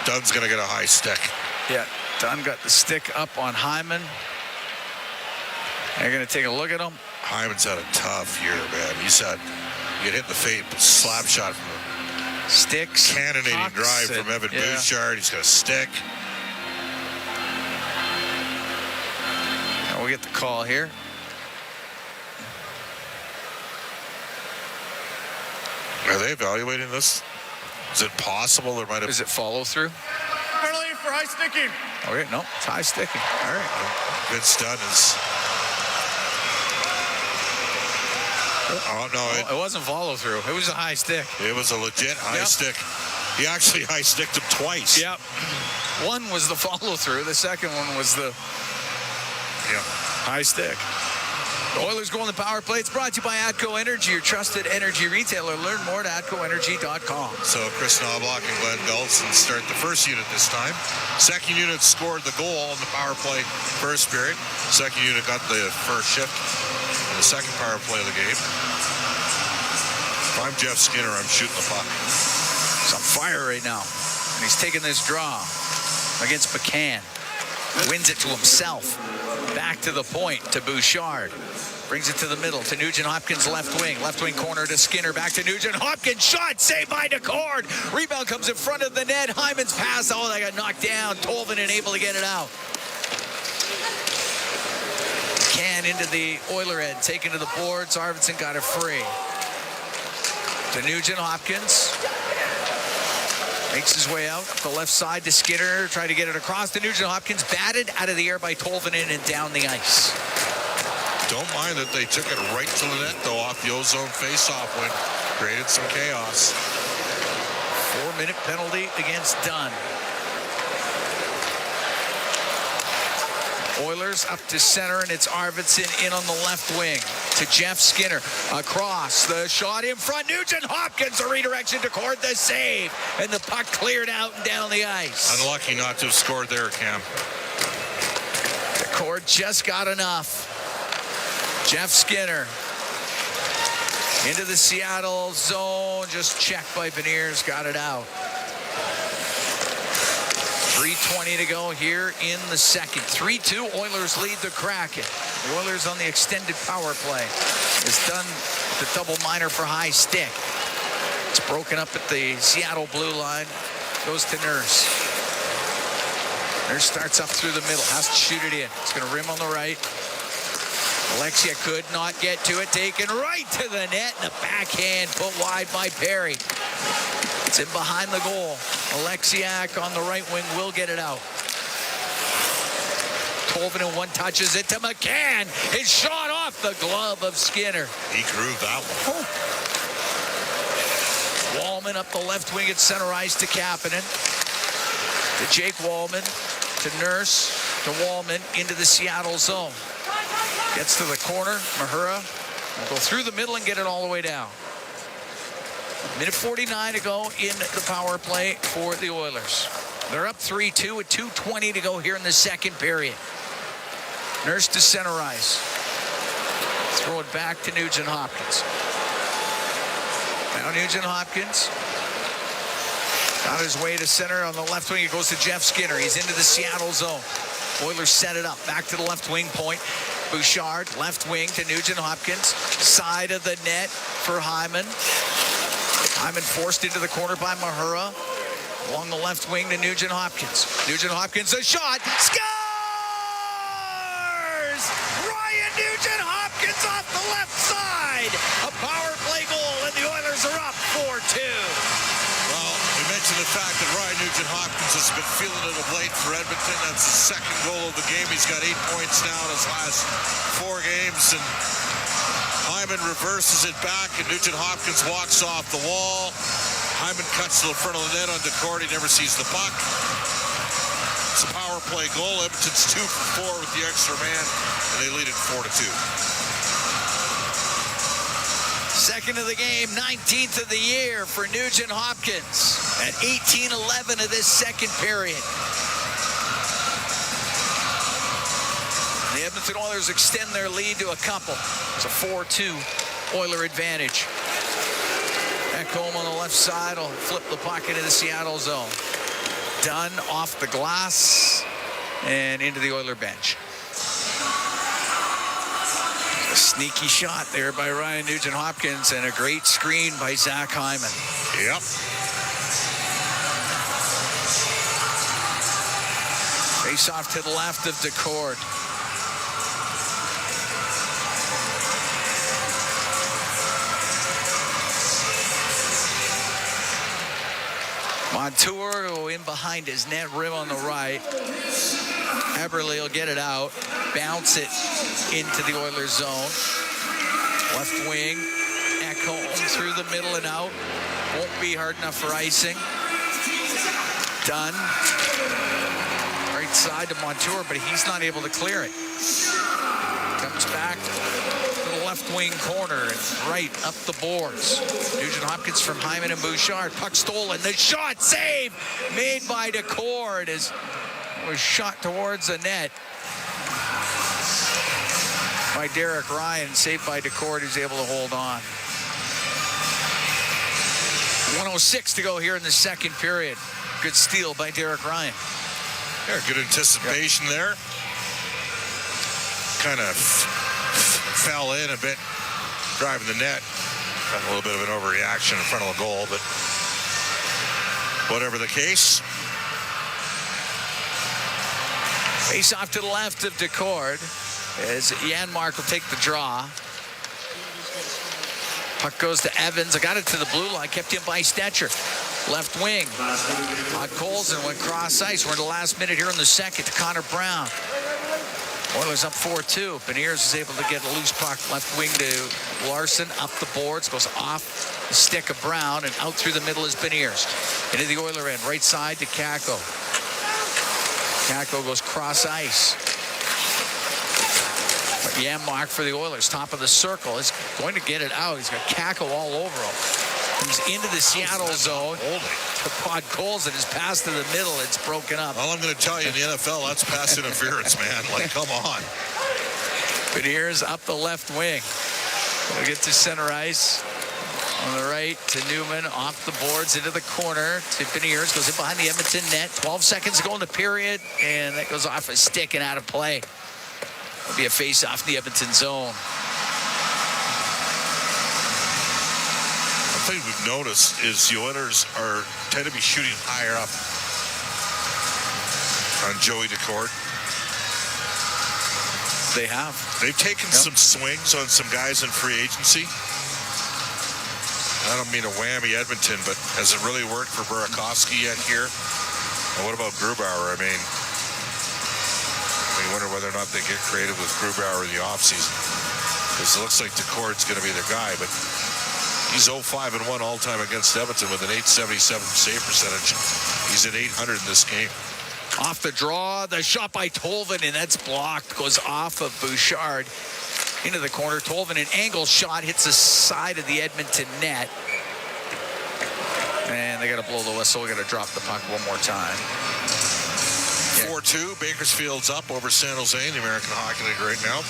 Dunn's going to get a high stick. Yeah, Dunn got the stick up on Hyman. They're going to take a look at him. Hyman's had a tough year, man. He's had, you get hit in the face, slap shot from him. Sticks. Cannonading drive from Evan Bouchard. He's got a stick. And we'll get the call here. Are they evaluating this? Is it possible there might have... Is it follow through? Penalty for high sticking. Okay, no, it's high sticking. All right. Vince Dunn is... Oh, no. It wasn't follow through. It was a high stick. It was a legit high stick. He actually high sticked him twice. Yep. One was the follow through. The second one was the high stick. The Oilers go on the power play. It's brought to you by ATCO Energy, your trusted energy retailer. Learn more at ATCOenergy.com. So Chris Knobloch and Glenn Belson start the first unit this time. Second unit scored the goal in the power play first period. Second unit got the first shift in the second power play of the game. If I'm Jeff Skinner, I'm shooting the puck. He's on fire right now. And he's taking this draw against McCann. Wins it to himself. Back to the point to Bouchard. Brings it to the middle to Nugent-Hopkins left wing. Left wing corner to Skinner. Back to Nugent-Hopkins. Shot saved by Decord. Rebound comes in front of the net. Hyman's pass. Oh, they got knocked down. Tolvanen able to get it out. Can into the Oiler end. Taken to the boards. Arvidsson got it free. To Nugent-Hopkins. Makes his way out the left side to Skinner. Try to get it across to Nugent-Hopkins. Batted out of the air by Tolvanen and down the ice. Don't mind that they took it right to the net, though, off the ozone face-off when created some chaos. 4-minute penalty against Dunn. Oilers up to center, and it's Arvidsson in on the left wing to Jeff Skinner. Across, the shot in front. Nugent-Hopkins, the redirection to Cord, the save. And the puck cleared out and down the ice. Unlucky not to have scored there, Cam. The Cord just got enough. Jeff Skinner into the Seattle zone. Just checked by Beniers, got it out. 3:20 to go here in the second. 3-2, Oilers lead the Kraken. The Oilers on the extended power play is done the double minor for high stick. It's broken up at the Seattle blue line. Goes to Nurse. Nurse starts up through the middle. Has to shoot it in. It's going to rim on the right. Alexia could not get to it. Taken right to the net. And a backhand put wide by Perry. It's in behind the goal. Alexiak on the right wing will get it out. Tolvanen one touches it to McCann. His shot off the glove of Skinner. He grooved that one. Wallman up the left wing at center ice to Kapanen. To Jake Wallman. To Nurse. To Wallman into the Seattle zone. Gets to the corner. Mahura will go through the middle and get it all the way down. Minute 49 to go in the power play for the Oilers. They're up 3-2 with 2:20 to go here in the second period. Nurse to center ice. Throw it back to Nugent-Hopkins. Now Nugent-Hopkins got his way to center on the left wing. It goes to Jeff Skinner. He's into the Seattle zone. Oilers set it up. Back to the left wing point. Bouchard, left wing to Nugent-Hopkins. Side of the net for Hyman. Hyman forced into the corner by Mahura. Along the left wing to Nugent-Hopkins. Nugent-Hopkins, a shot. Scores! Right Ryan Nugent-Hopkins off the left side. A power play goal, and the Oilers are up 4-2. Well, we mentioned the fact that Ryan Nugent-Hopkins has been feeling it of late for Edmonton. That's his second goal of the game. He's got 8 points now in his last 4 games, and Hyman reverses it back, and Nugent-Hopkins walks off the wall. Hyman cuts to the front of the net on Decord. He never sees the puck. It's a power play goal. Edmonton's 2 for 4 with the extra man, and they lead it 4-2. Second of the game, 19th of the year for Nugent-Hopkins at 18-11 of this second period. The Edmonton Oilers extend their lead to a couple. It's a 4-2 Oiler advantage. Ekholm on the left side will flip the puck into the Seattle zone. Dunn off the glass and into the Oiler bench. A sneaky shot there by Ryan Nugent-Hopkins and a great screen by Zach Hyman. Yep. Face off to the left of Decord. Montour will go in behind his net rim on the right. Eberle will get it out, bounce it into the Oilers zone. Left wing, Ekholm through the middle and out. Won't be hard enough for icing. Dunn. Right side to Montour, but he's not able to clear it. Comes back to the left wing corner and right up the boards. Nugent-Hopkins from Hyman and Bouchard. Puck stolen. The shot save made by Decord as it was shot towards the net by Derek Ryan. Saved by Decord, who's able to hold on. 1:06 to go here in the second period. Good steal by Derek Ryan. Yeah, good anticipation there. Kind of fell in a bit, driving the net. Got a little bit of an overreaction in front of the goal, but whatever the case. Face off to the left of Decord as Janmark will take the draw. Puck goes to Evans. I got it to the blue line, kept him by Stetcher. Left wing. Colson went cross ice. We're in the last minute here in the second to Connor Brown. Oilers up 4-2. Beniers is able to get a loose puck left wing to Larson. Up the boards. Goes off the stick of Brown and out through the middle is Beniers. Into the Oiler end. Right side to Kakko. Kakko goes cross ice. Janmark for the Oilers. Top of the circle. Is going to get it out. He's got Kakko all over him. Comes into the Seattle zone. Pod Colson is passed to the middle. It's broken up. All I'm going to tell you in the NFL, that's pass interference, man. Like, come on. Beniers up the left wing. We'll get to center ice. On the right to Newman. Off the boards into the corner to Beniers. Goes in behind the Edmonton net. 12 seconds to go in the period. And that goes off a stick and out of play. It'll be a face-off in the Edmonton zone. One thing we've noticed is the Oilers tend to be shooting higher up on Joey Decord. They have. They've taken some swings on some guys in free agency. I don't mean to whammy Edmonton, but has it really worked for Burakovsky yet here? And what about Grubauer? I mean, wonder whether or not they get creative with Grubauer in the offseason. Because it looks like Decord's going to be their guy, but he's 0-5-1 all-time against Edmonton with an .877 save percentage. He's at .800 in this game. Off the draw, the shot by Tolvin, and that's blocked. Goes off of Bouchard into the corner. Tolvin, an angle shot, hits the side of the Edmonton net. And they got to blow the whistle. We got to drop the puck one more time. 4-2. Bakersfield's up over San Jose in the American Hockey League right now.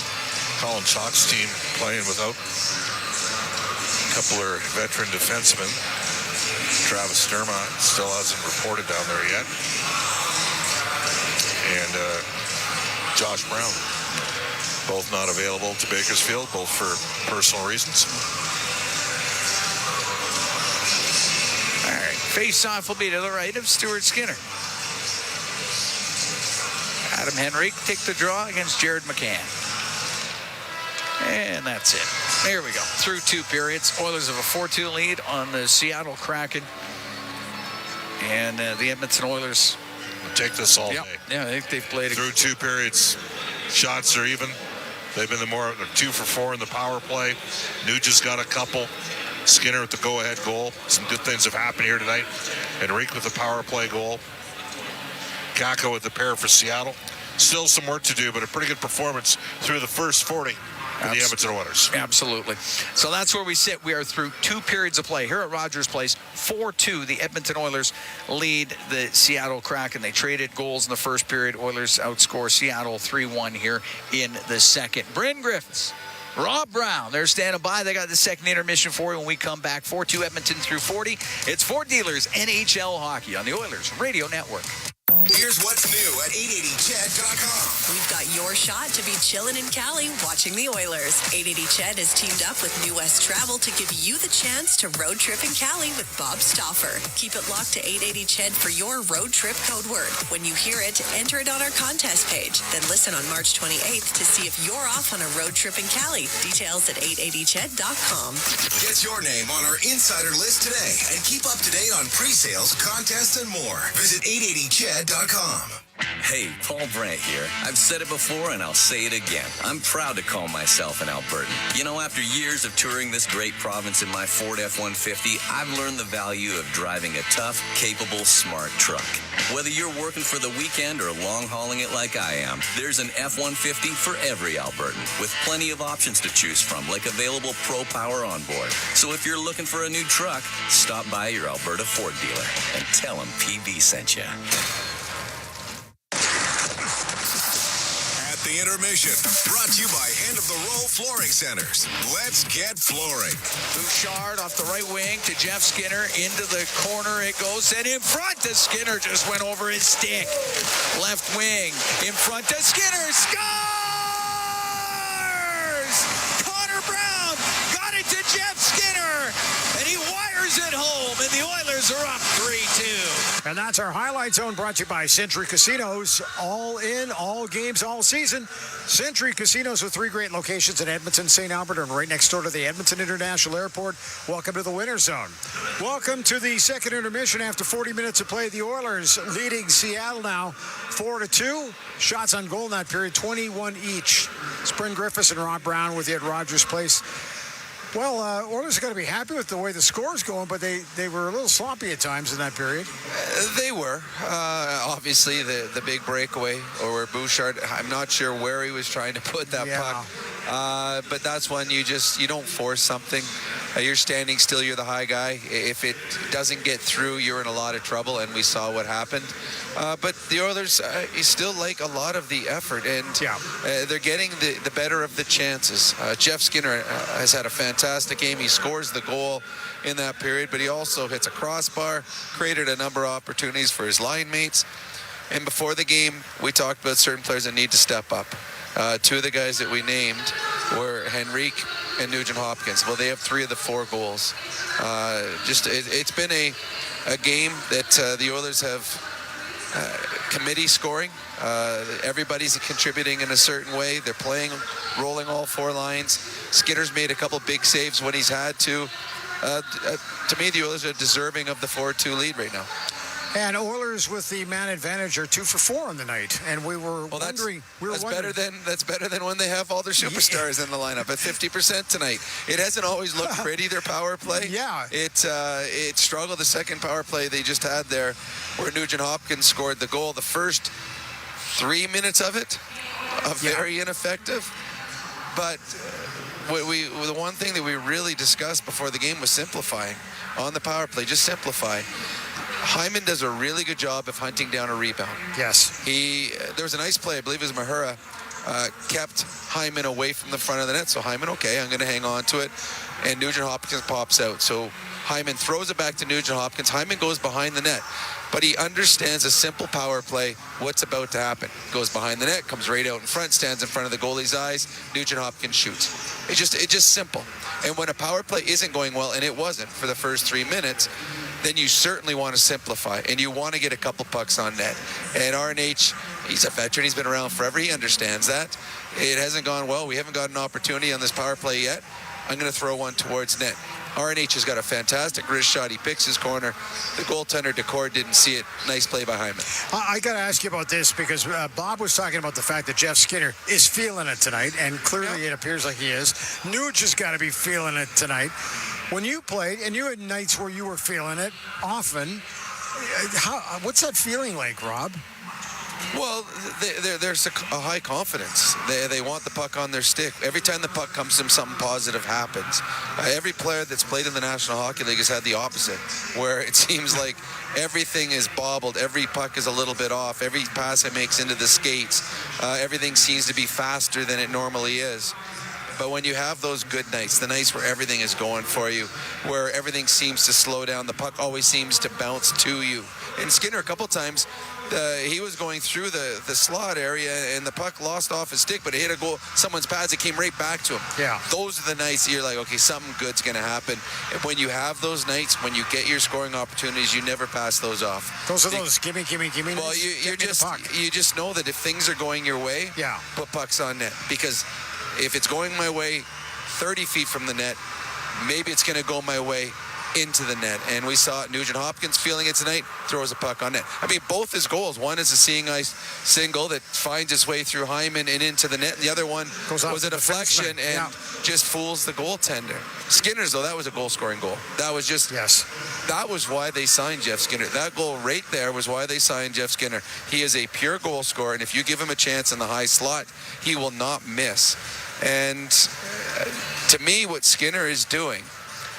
Colin Chalk's team playing without a couple of veteran defensemen. Travis Sturma still hasn't reported down there yet. And Josh Brown. Both not available to Bakersfield, both for personal reasons. All right. Face-off will be to the right of Stuart Skinner. Adam Henrique take the draw against Jared McCann. And that's it. There we go. Through 2 periods. Oilers have a 4-2 lead on the Seattle Kraken. And the Edmonton Oilers will take this all day. Yeah, I think they've played through 2 periods. Shots are even. They've been they're 2 for 4 in the power play. Nugent's got a couple. Skinner with the go-ahead goal. Some good things have happened here tonight. Enrique with the power play goal. Kakko with the pair for Seattle. Still some work to do, but a pretty good performance through the first 40 for the Edmonton Oilers. Absolutely. So that's where we sit. We are through 2 periods of play here at Rogers Place. 4-2. The Edmonton Oilers lead the Seattle Kraken. They traded goals in the first period. Oilers outscore Seattle 3-1 here in the second. Bryn Griffiths, Rob Brown, they're standing by. They got the second intermission for you when we come back. 4-2 Edmonton through 40. It's Fort Dealers NHL Hockey on the Oilers Radio Network. Here's what's new at 880ched.com. We've got your shot to be chilling in Cali watching the Oilers. 880 Ched has teamed up with New West Travel to give you the chance to road trip in Cali with Bob Stauffer. Keep it locked to 880 Ched for your road trip code word. When you hear it, enter it on our contest page. Then listen on March 28th to see if you're off on a road trip in Cali. Details at 880ched.com. Get your name on our insider list today and keep up to date on pre-sales, contests, and more. Visit 880ched.com. Hey, Paul Brandt here. I've said it before and I'll say it again. I'm proud to call myself an Albertan. You know, after years of touring this great province in my Ford F-150, I've learned the value of driving a tough, capable, smart truck. Whether you're working for the weekend or long hauling it like I am, there's an F-150 for every Albertan, with plenty of options to choose from, like available Pro Power on board. So if you're looking for a new truck, stop by your Alberta Ford dealer and tell them PB sent you. The intermission, brought to you by Hand of the Row Flooring Centers. Let's get flooring. Bouchard off the right wing to Jeff Skinner. Into the corner it goes. And in front to Skinner. Just went over his stick. Left wing. In front to Skinner. Scores! Connor Brown got it to Jeff Skinner. And he wires it home. And the Oilers are up 3-2. And that's our Highlight Zone, brought to you by Century Casinos. All in, all games, all season. Century Casinos with 3 great locations in Edmonton, St. Albert, and right next door to the Edmonton International Airport. Welcome to the Winter Zone. Welcome to the second intermission after 40 minutes of play. The Oilers leading Seattle now 4-2. Shots on goal in that period, 21 each. Bryn Griffiths and Rob Brown with you at Rogers Place. Well, Oilers are going to be happy with the way the score's going, but they were a little sloppy at times in that period. They were. Obviously, the big breakaway, or where Bouchard, I'm not sure where he was trying to put that puck. But that's when you don't force something. You're standing still, you're the high guy. If it doesn't get through, you're in a lot of trouble, and we saw what happened. But the Oilers still like a lot of the effort, and they're getting the better of the chances. Jeff Skinner has had a fantastic game. He scores the goal in that period, but he also hits a crossbar, created a number of opportunities for his line mates. And before the game, we talked about certain players that need to step up. 2 of the guys that we named were Henrique and Nugent Hopkins. Well, they have 3 of the 4 goals. It's been a game that the Oilers have committee scoring. Everybody's contributing in a certain way. They're playing, rolling all 4 lines. Skinner's made a couple big saves when he's had to. To me, the Oilers are deserving of the 4-2 lead right now. And Oilers with the man advantage are 2 for 4 on the night, and we were wondering. That's better than when they have all their superstars in the lineup at 50% tonight. It hasn't always looked pretty, their power play. Yeah, it struggled. The second power play they just had there, where Nugent Hopkins scored the goal. The first 3 minutes of it, very ineffective. But the one thing that we really discussed before the game was simplifying on the power play. Just simplify. Hyman does a really good job of hunting down a rebound. Yes. There was a nice play, I believe it was Mahura, kept Hyman away from the front of the net. So Hyman, okay, I'm going to hang on to it. And Nugent Hopkins pops out. So Hyman throws it back to Nugent Hopkins. Hyman goes behind the net. But he understands a simple power play, what's about to happen. Goes behind the net, comes right out in front, stands in front of the goalie's eyes. Nugent Hopkins shoots. It's just simple. And when a power play isn't going well, and it wasn't for the first 3 minutes, then you certainly want to simplify, and you want to get a couple pucks on net. And RNH, He's a veteran. He's been around forever. He understands that. It hasn't gone well. We haven't got an opportunity on this power play yet. I'm going to throw one towards net. RNH has got a fantastic wrist shot. He picks his corner. The goaltender, Decor, didn't see it. Nice play by Hyman. I got to ask you about this because Bob was talking about the fact that Jeff Skinner is feeling it tonight, and clearly it appears like he is. Nuge has got to be feeling it tonight. When you played, and you had nights where you were feeling it often, what's that feeling like, Rob? Well, there's a high confidence. They want the puck on their stick. Every time the puck comes to them, something positive happens. Every player that's played in the National Hockey League has had the opposite, where it seems like everything is bobbled. Every puck is a little bit off. Every pass it makes into the skates, everything seems to be faster than it normally is. But when you have those good nights, the nights where everything is going for you, where everything seems to slow down, the puck always seems to bounce to you. And Skinner, a couple times, he was going through the slot area and the puck lost off his stick, but it hit a goal, someone's pads, it came right back to him. Yeah. Those are the nights you're like, okay, something good's going to happen. And when you have those nights, when you get your scoring opportunities, you never pass those off. Those are those gimme. Well, you just know that if things are going your way, put pucks on net. Because if it's going my way 30 feet from the net, maybe it's going to go my way into the net. And we saw Nugent Hopkins feeling it tonight, throws a puck on net. I mean, both his goals. One is a seeing ice single that finds its way through Hyman and into the net. And the other one was a deflection and just fools the goaltender. Skinner's, though, that was a goal-scoring goal. That was just... Yes. That was why they signed Jeff Skinner. That goal right there was why they signed Jeff Skinner. He is a pure goal scorer, and if you give him a chance in the high slot, he will not miss. And to me, what Skinner is doing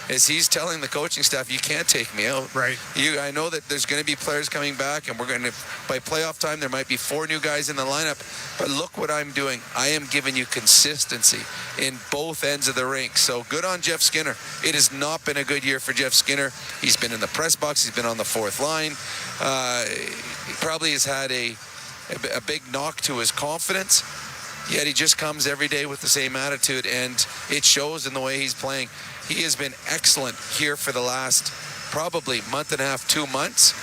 is he's telling the coaching staff, you can't take me out. Right. I know that there's going to be players coming back, and we're going to, by playoff time, there might be 4 new guys in the lineup. But look what I'm doing. I am giving you consistency in both ends of the rink. So good on Jeff Skinner. It has not been a good year for Jeff Skinner. He's been in the press box. He's been on the fourth line. He probably has had a big knock to his confidence. Yet he just comes every day with the same attitude, and it shows in the way he's playing. He has been excellent here for the last probably month and a half, 2 months,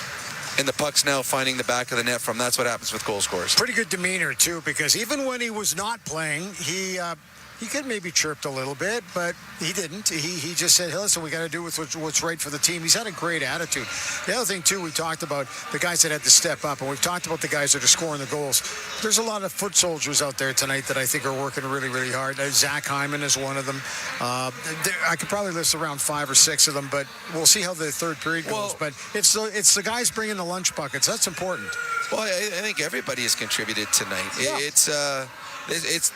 and the puck's now finding the back of the net from. That's what happens with goal scorers. Pretty good demeanor, too, because even when he was not playing, he could maybe chirped a little bit, but he didn't. He just said, hey, listen, we got to do what's right for the team. He's had a great attitude. The other thing, too, we talked about the guys that had to step up, and we've talked about the guys that are scoring the goals. There's a lot of foot soldiers out there tonight that I think are working really, really hard. Zach Hyman is one of them. I could probably list around 5 or 6 of them, but we'll see how the third period goes. But it's the guys bringing the lunch buckets. That's important. Well, I think everybody has contributed tonight. Yeah. It's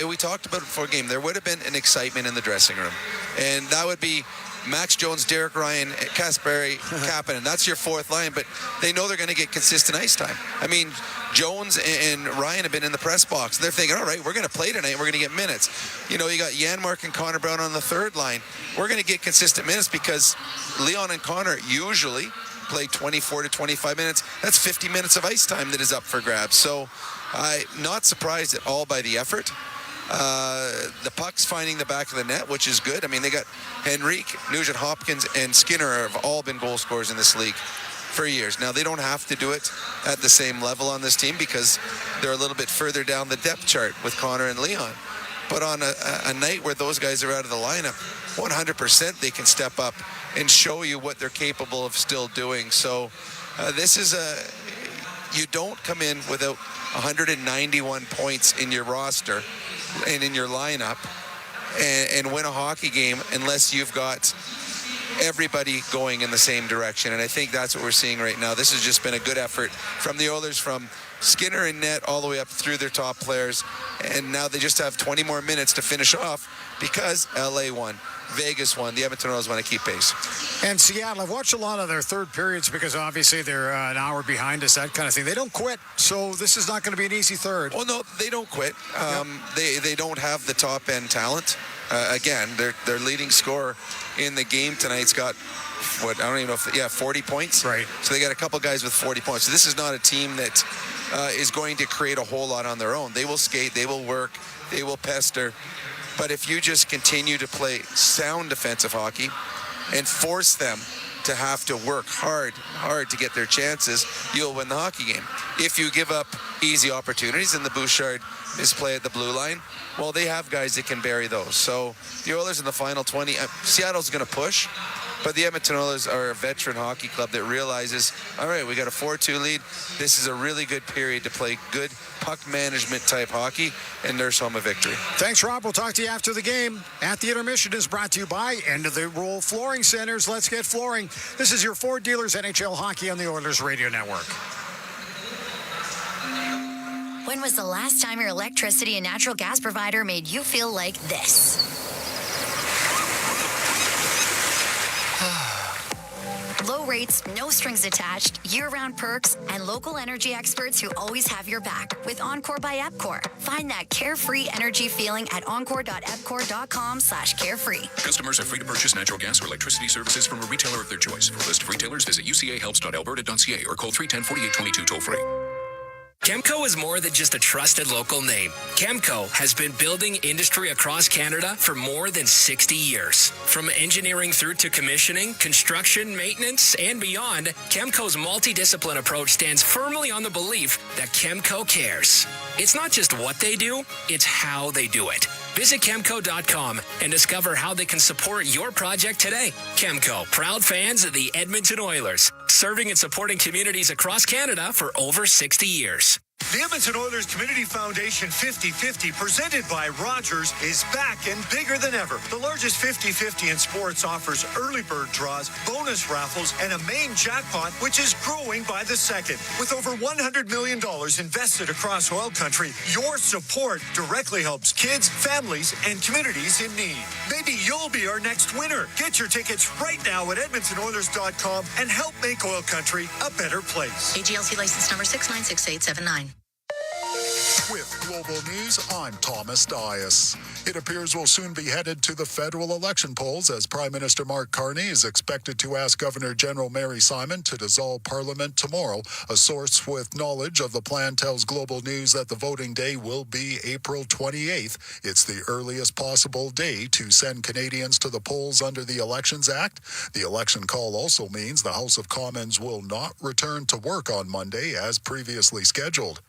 we talked about it before the game. There would have been an excitement in the dressing room, and that would be Max Jones, Derek Ryan, Kasperi, Kapanen. That's your fourth line, but they know they're going to get consistent ice time. I mean, Jones and Ryan have been in the press box. They're thinking, all right, we're going to play tonight. We're going to get minutes. You know, you got Janmark and Connor Brown on the third line. We're going to get consistent minutes because Leon and Connor usually play 24 to 25 minutes. That's 50 minutes of ice time that is up for grabs. So I'm not surprised at all by the effort. The puck's finding the back of the net, which is good. I mean, they got Henrique, Nugent Hopkins, and Skinner have all been goal scorers in this league for years. Now, they don't have to do it at the same level on this team because they're a little bit further down the depth chart with Connor and Leon. But on a night where those guys are out of the lineup, 100% they can step up and show you what they're capable of still doing. So this is you don't come in without 191 points in your roster and in your lineup and win a hockey game unless you've got everybody going in the same direction. And I think that's what we're seeing right now. This has just been a good effort from the Oilers, from Skinner and net all the way up through their top players. And now they just have 20 more minutes to finish off because LA won. Vegas won. The Edmonton Oilers want to keep pace. And Seattle, I've watched a lot of their third periods because obviously they're an hour behind us, that kind of thing. They don't quit, so this is not going to be an easy third. Well, no, they don't quit. They don't have the top-end talent. Again, their leading scorer in the game tonight's got, I don't even know if, 40 points. Right. So they got a couple guys with 40 points. So this is not a team that is going to create a whole lot on their own. They will skate, they will work, they will pester. But if you just continue to play sound defensive hockey and force them to have to work hard to get their chances, you'll win the hockey game. If you give up easy opportunities, and the Bouchard is play at the blue line. Well, they have guys that can bury those. So the Oilers in the final 20, Seattle's going to push, but the Edmonton Oilers are a veteran hockey club that realizes, all right, we got a 4-2 lead. This is a really good period to play good puck management type hockey and nurse home a victory. Thanks, Rob. We'll talk to you after the game. At the Intermission is brought to you by End of the Roll Flooring Centers. Let's get flooring. This is your Ford Dealers NHL Hockey on the Oilers Radio Network. When was the last time your electricity and natural gas provider made you feel like this? Low rates, no strings attached, year-round perks, and local energy experts who always have your back with Encore by Epcor. Find that carefree energy feeling at encore.epcor.com/carefree. Customers are free to purchase natural gas or electricity services from a retailer of their choice. For a list of retailers, visit ucahelps.alberta.ca or call 310-4822 toll-free. Chemco is more than just a trusted local name. Chemco has been building industry across Canada for more than 60 years. From engineering through to commissioning, construction, maintenance, and beyond, Chemco's multidiscipline approach stands firmly on the belief that Chemco cares. It's not just what they do, it's how they do it. Visit Chemco.com and discover how they can support your project today. Chemco, proud fans of the Edmonton Oilers, serving and supporting communities across Canada for over 60 years. The Edmonton Oilers Community Foundation 50-50, presented by Rogers, is back and bigger than ever. The largest 50-50 in sports offers early bird draws, bonus raffles, and a main jackpot, which is growing by the second. With over $100 million invested across OilCountry, your support directly helps kids, families, and communities in need. Maybe you'll be our next winner. Get your tickets right now at EdmontonOilers.com and help make OilCountry a better place. AGLC license number 696879. With Global News, I'm Thomas Dias. It appears we'll soon be headed to the federal election polls as Prime Minister Mark Carney is expected to ask Governor General Mary Simon to dissolve Parliament tomorrow. A source with knowledge of the plan tells Global News that the voting day will be April 28th. It's the earliest possible day to send Canadians to the polls under the Elections Act. The election call also means the House of Commons will not return to work on Monday as previously scheduled.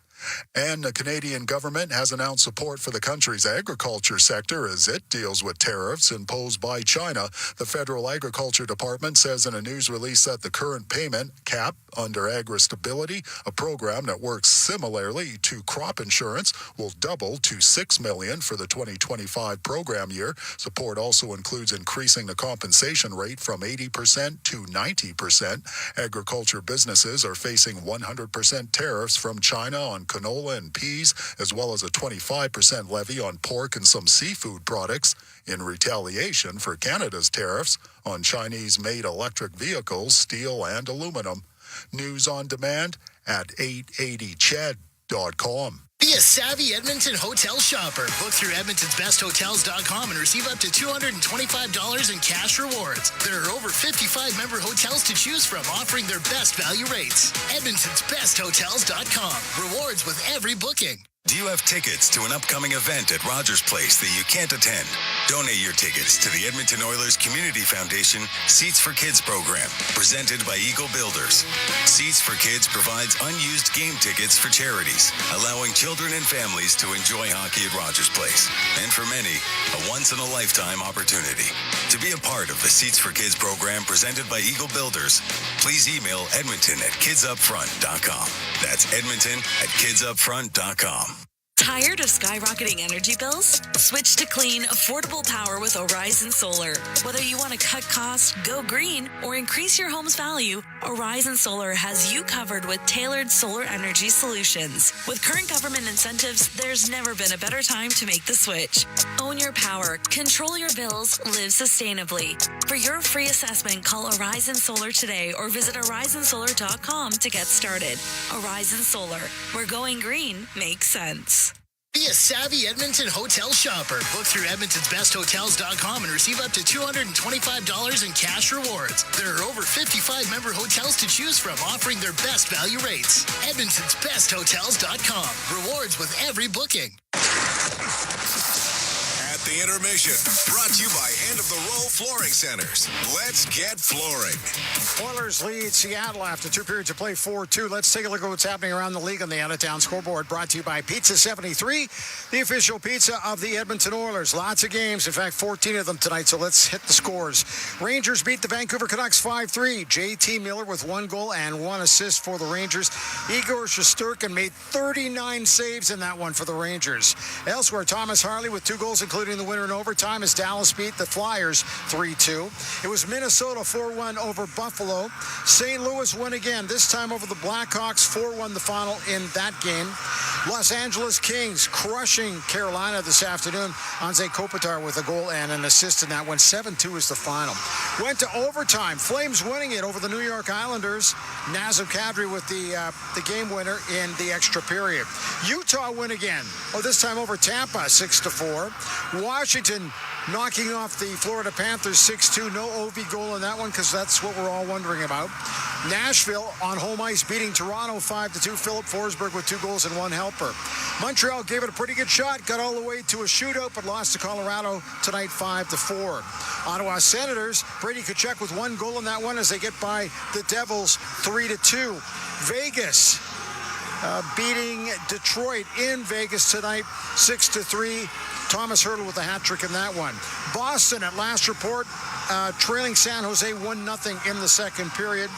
And the Canadian government has announced support for the country's agriculture sector as it deals with tariffs imposed by China. The Federal Agriculture Department says in a news release that the current payment cap under Agri-Stability, a program that works similarly to crop insurance, will double to $6 million for the 2025 program year. Support also includes increasing the compensation rate from 80% to 90%. Agriculture businesses are facing 100% tariffs from China on canola and peas, as well as a 25% levy on pork and some seafood products in retaliation for Canada's tariffs on Chinese-made electric vehicles, steel, and aluminum. News on demand at 880ched.com. Be a savvy Edmonton hotel shopper. Book through edmontonsbesthotels.com and receive up to $225 in cash rewards. There are over 55 member hotels to choose from, offering their best value rates. edmontonsbesthotels.com. Rewards with every booking. Do you have tickets to an upcoming event at Rogers Place that you can't attend? Donate your tickets to the Edmonton Oilers Community Foundation Seats for Kids program, presented by Eagle Builders. Seats for Kids provides unused game tickets for charities, allowing children and families to enjoy hockey at Rogers Place. And for many, a once-in-a-lifetime opportunity. To be a part of the Seats for Kids program presented by Eagle Builders, please email edmonton@kidsupfront.com. That's edmonton@kidsupfront.com. Tired of skyrocketing energy bills? Switch to clean, affordable power with Horizon Solar. Whether you want to cut costs, go green, or increase your home's value, Horizon Solar has you covered with tailored solar energy solutions. With current government incentives, there's never been a better time to make the switch. Own your power, control your bills, live sustainably. For your free assessment, call Horizon Solar today or visit horizonsolar.com to get started. Horizon Solar, where going green makes sense. Be a savvy Edmonton hotel shopper. Book through edmontonsbesthotels.com and receive up to $225 in cash rewards. There are over 55 member hotels to choose from, offering their best value rates. edmontonsbesthotels.com. Rewards with every booking. At the intermission. Brought to you by End of the Row Flooring Centers. Let's get flooring. Oilers lead Seattle after 2 periods of play, 4-2. Let's take a look at what's happening around the league on the out-of-town scoreboard. Brought to you by Pizza 73, the official pizza of the Edmonton Oilers. Lots of games, in fact, 14 of them tonight, so let's hit the scores. Rangers beat the Vancouver Canucks 5-3. JT Miller with 1 goal and 1 assist for the Rangers. Igor Shesterkin made 39 saves in that one for the Rangers. Elsewhere, Thomas Harley with 2 goals, including the winner in overtime, as Dallas beat the Flyers 3-2. It was Minnesota 4-1 over Buffalo. St. Louis won again, this time over the Blackhawks, 4-1 the final in that game. Los Angeles Kings crushing Carolina this afternoon. Anze Kopitar with a goal and an assist in that one. 7-2 is the final. Went to overtime. Flames winning it over the New York Islanders. Nazem Kadri with the game winner in the extra period. Utah win again. This time over Tampa, 6-4. Washington knocking off the Florida Panthers 6-2. No OV goal in that one because that's what we're all wondering about. Nashville on home ice beating Toronto 5-2. Philip Forsberg with 2 goals and 1 helper. Montreal gave it a pretty good shot, got all the way to a shootout, but lost to Colorado tonight 5-4. Ottawa Senators, Brady Tkachuk with 1 goal in that one as they get by the Devils 3-2. Vegas beating Detroit in Vegas tonight 6-3. Thomas Hertl with a hat trick in that one. Boston, at last report, trailing San Jose 1-0 in the second period.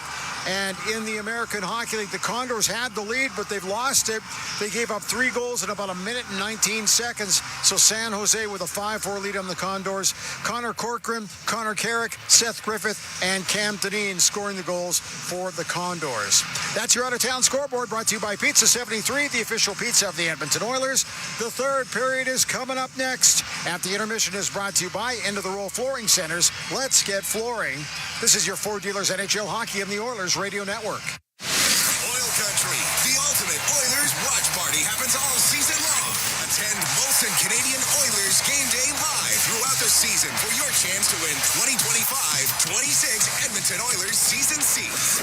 And in the American Hockey League, the Condors had the lead, but they've lost it. They gave up 3 goals in about 1 minute and 19 seconds. So San Jose with a 5-4 lead on the Condors. Connor Corcoran, Connor Carrick, Seth Griffith, and Cam Dineen scoring the goals for the Condors. That's your out-of-town scoreboard, brought to you by Pizza 73, the official pizza of the Edmonton Oilers. The third period is coming up next. At the intermission is brought to you by End of the Row Flooring Centers. Let's get flooring. This is your Ford Dealers NHL Hockey and the Oilers Radio Network. OilCountry, the ultimate Oilers watch party, happens all season long. Attend Molson Canadian Oilers game day live throughout the season for your chance to win 2025-26 Edmonton Oilers season seats.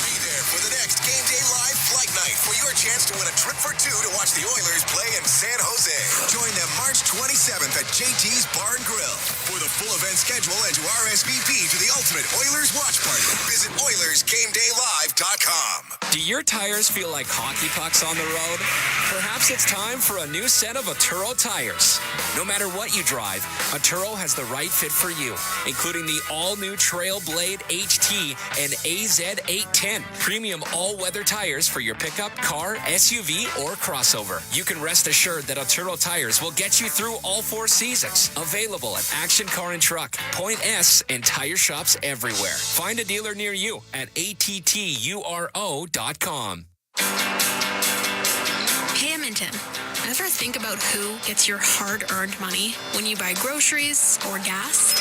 Be there for the next game day live flight night for your chance to win a trip for 2 to watch the Oilers play in San Jose. Join them March 27th at JT's Bar and Grill. For the full event schedule and to RSVP to the ultimate Oilers watch party, visit OilersGameDayLive.com. Do your tires feel like hockey pucks on the road? Perhaps it's time for a new set of Atturo tires. No matter what you drive, Atturo has the right fit for you, including the all-new Trailblade HT and AZ810, premium all-weather tires for your pickup, car, SUV, or crossover. You can rest assured that Atturo tires will get you through all 4 seasons. Available at Action Car and Truck, Point S, and tire shops everywhere. Find a dealer near you at atturo.com. Hey, Edmonton. Ever think about who gets your hard-earned money when you buy groceries or gas?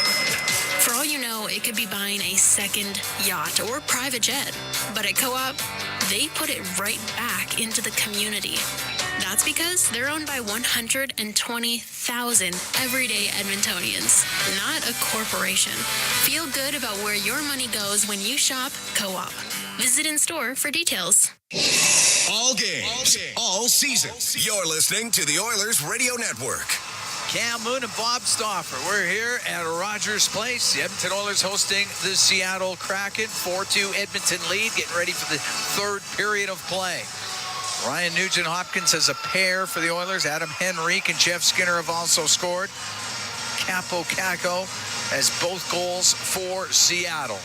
For all you know, it could be buying a second yacht or private jet. But at Co-op, they put it right back into the community. That's because they're owned by 120,000 everyday Edmontonians, not a corporation. Feel good about where your money goes when you shop Co-op. Visit in-store for details. All games, all season. You're listening to the Oilers Radio Network. Cam Moon and Bob Stauffer. We're here at Rogers Place. The Edmonton Oilers hosting the Seattle Kraken. 4-2 Edmonton lead, getting ready for the third period of play. Ryan Nugent-Hopkins has a pair for the Oilers. Adam Henrique and Jeff Skinner have also scored. Capo Caco has both goals for Seattle.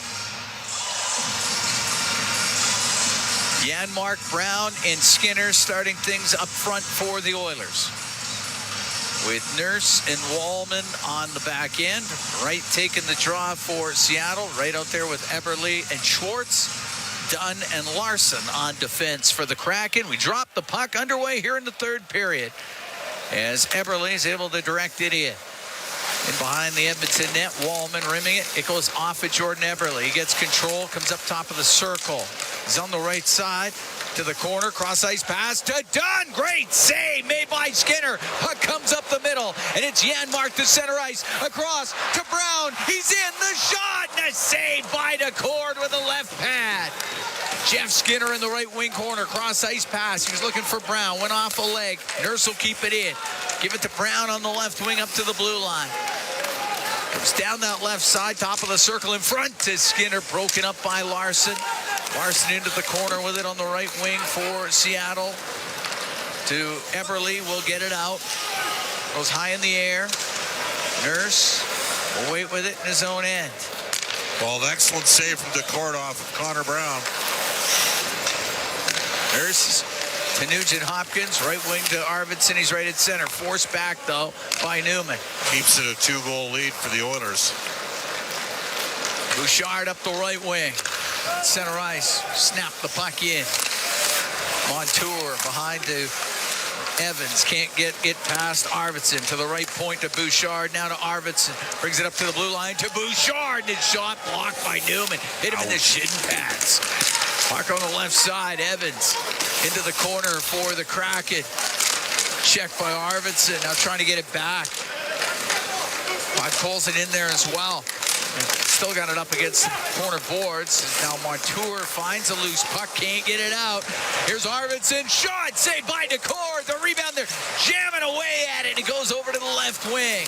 Janmark, Brown, and Skinner starting things up front for the Oilers. With Nurse and Wallman on the back end. Wright taking the draw for Seattle. Right out there with Eberle and Schwartz. Dunn and Larson on defense for the Kraken. We drop the puck underway here in the third period as Eberle is able to direct it in. And behind the Edmonton net, Wallman rimming it. It goes off at Jordan Eberle. He gets control, comes up top of the circle. He's on the right side to the corner. Cross-ice pass to Dunn. Great save made by Skinner. Puck comes up the middle, and it's Janmark to center ice. Across to Brown. He's in the shot, and a save by DeCord with a left pad. Jeff Skinner in the right wing corner. Cross ice pass. He was looking for Brown. Went off a leg. Nurse will keep it in. Give it to Brown on the left wing up to the blue line. Comes down that left side. Top of the circle in front to Skinner. Broken up by Larson. Larson into the corner with it on the right wing for Seattle. To Eberle. Will get it out. Goes high in the air. Nurse will wait with it in his own end. Well, an excellent save from DeCourt off of Connor Brown. Nurse to Nugent Hopkins, right wing to Arvidsson. He's right at center. Forced back, though, by Newman. Keeps it a 2-goal lead for the Oilers. Bouchard up the right wing. Center ice. Snap the puck in. Montour behind to Evans. Can't get it past Arvidsson. To the right point to Bouchard. Now to Arvidsson. Brings it up to the blue line to Bouchard. And his shot blocked by Newman. Hit him in the shin pads. Puck on the left side. Evans into the corner for the Kraken. Checked by Arvidsson. Now trying to get it back. Colson in there as well. Still got it up against the corner boards. Now Montour finds a loose puck. Can't get it out. Here's Arvidsson. Shot. Saved by DeCourt. The rebound there. Jamming away at it. It goes over to the left wing.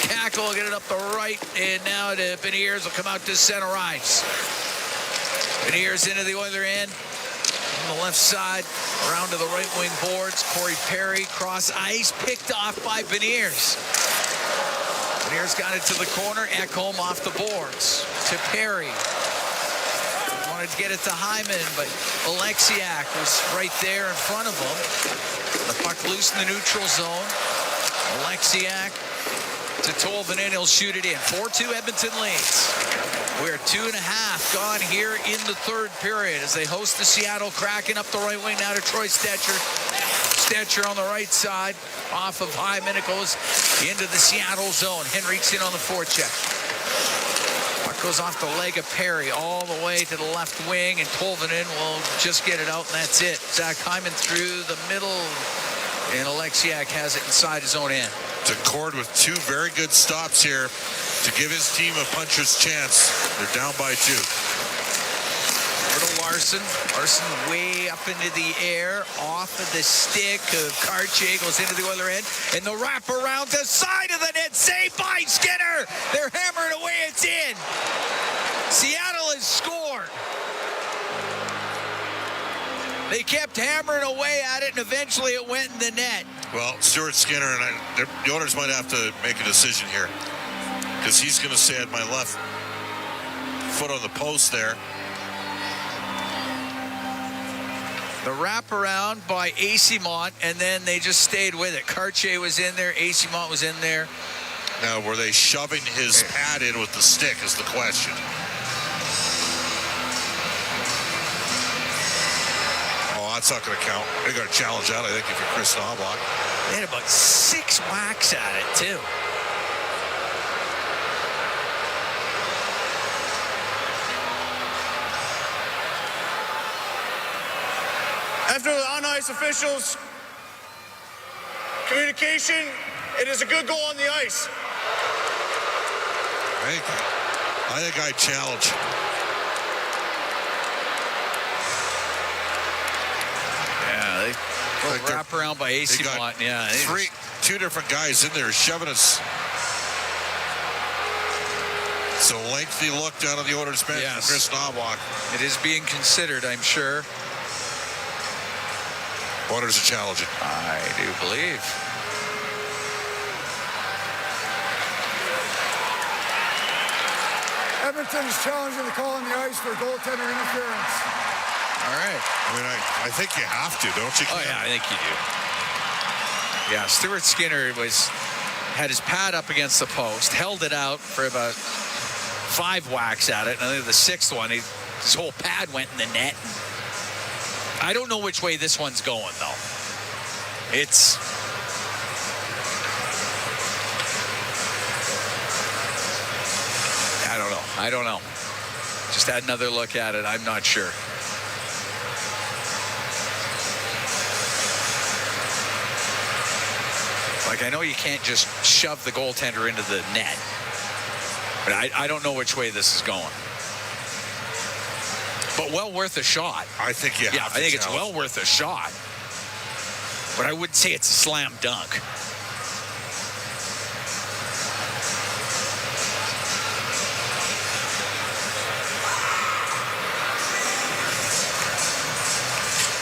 Cackle will get it up the right. And now to Beniers will come out to center ice. Beniers into the Oiler end. On the left side. Around to the right wing boards. Corey Perry cross ice. Picked off by Beniers. Beniers got it to the corner. Ekholm off the boards. To Perry. Wanted to get it to Hyman, but Alexiak was right there in front of him. The puck loose in the neutral zone. Alexiak to Tolvanen. He'll shoot it in. 4-2 Edmonton leads. We're 2.5 gone here in the third period as they host the Seattle Kraken up the right wing. Now to Troy Stetcher. Stetcher on the right side. Off of Hyman. It goes into the Seattle zone. Henriksen on the forecheck. Puck goes off the leg of Perry all the way to the left wing, and Tolvanen will just get it out, and that's it. Zach Hyman through the middle, and Alexiak has it inside his own end. DeCourt with 2 very good stops here to give his team a puncher's chance. They're down by 2. Over to Larson. Larson way up into the air, off of the stick of Cartier, goes into the Oiler end, and the wrap around the side of the net, saved by Skinner. They're hammering away, it's in. Seattle has scored. They kept hammering away at it, and eventually it went in the net. Well, Stuart Skinner and the Oilers might have to make a decision here, because he's going to stay at my left foot on the post there. The wraparound by Acimont, and then they just stayed with it. Cartier was in there. Acimont was in there. Now, were they shoving his pad in with the stick is the question. Oh, that's not going to count. They got to challenge that, I think, if you're Chris Knobloch. They had about 6 whacks at it, too. After the on-ice officials' communication, it is a good goal on the ice. I think I challenge. Yeah, they wrap around by Acimont. Yeah, 2 different guys in there shoving us. It's a lengthy look down on the Oilers bench for Chris Knobloch. It is being considered, I'm sure. Oilers are challenging. I do believe. Edmonton is challenging the call on the ice for goaltender interference. All right. I mean, I think you have to, don't you? Oh, yeah, I think you do. Yeah, Stuart Skinner had his pad up against the post, held it out for about 5 whacks at it, and then the 6th one, his whole pad went in the net. I don't know which way this one's going, though. It's... I don't know. Just had another look at it. I'm not sure. Like, I know you can't just shove the goaltender into the net, but I don't know which way this is going. But well worth a shot. I think you have Yeah, to I think it's challenge. well worth a shot. But I wouldn't say it's a slam dunk.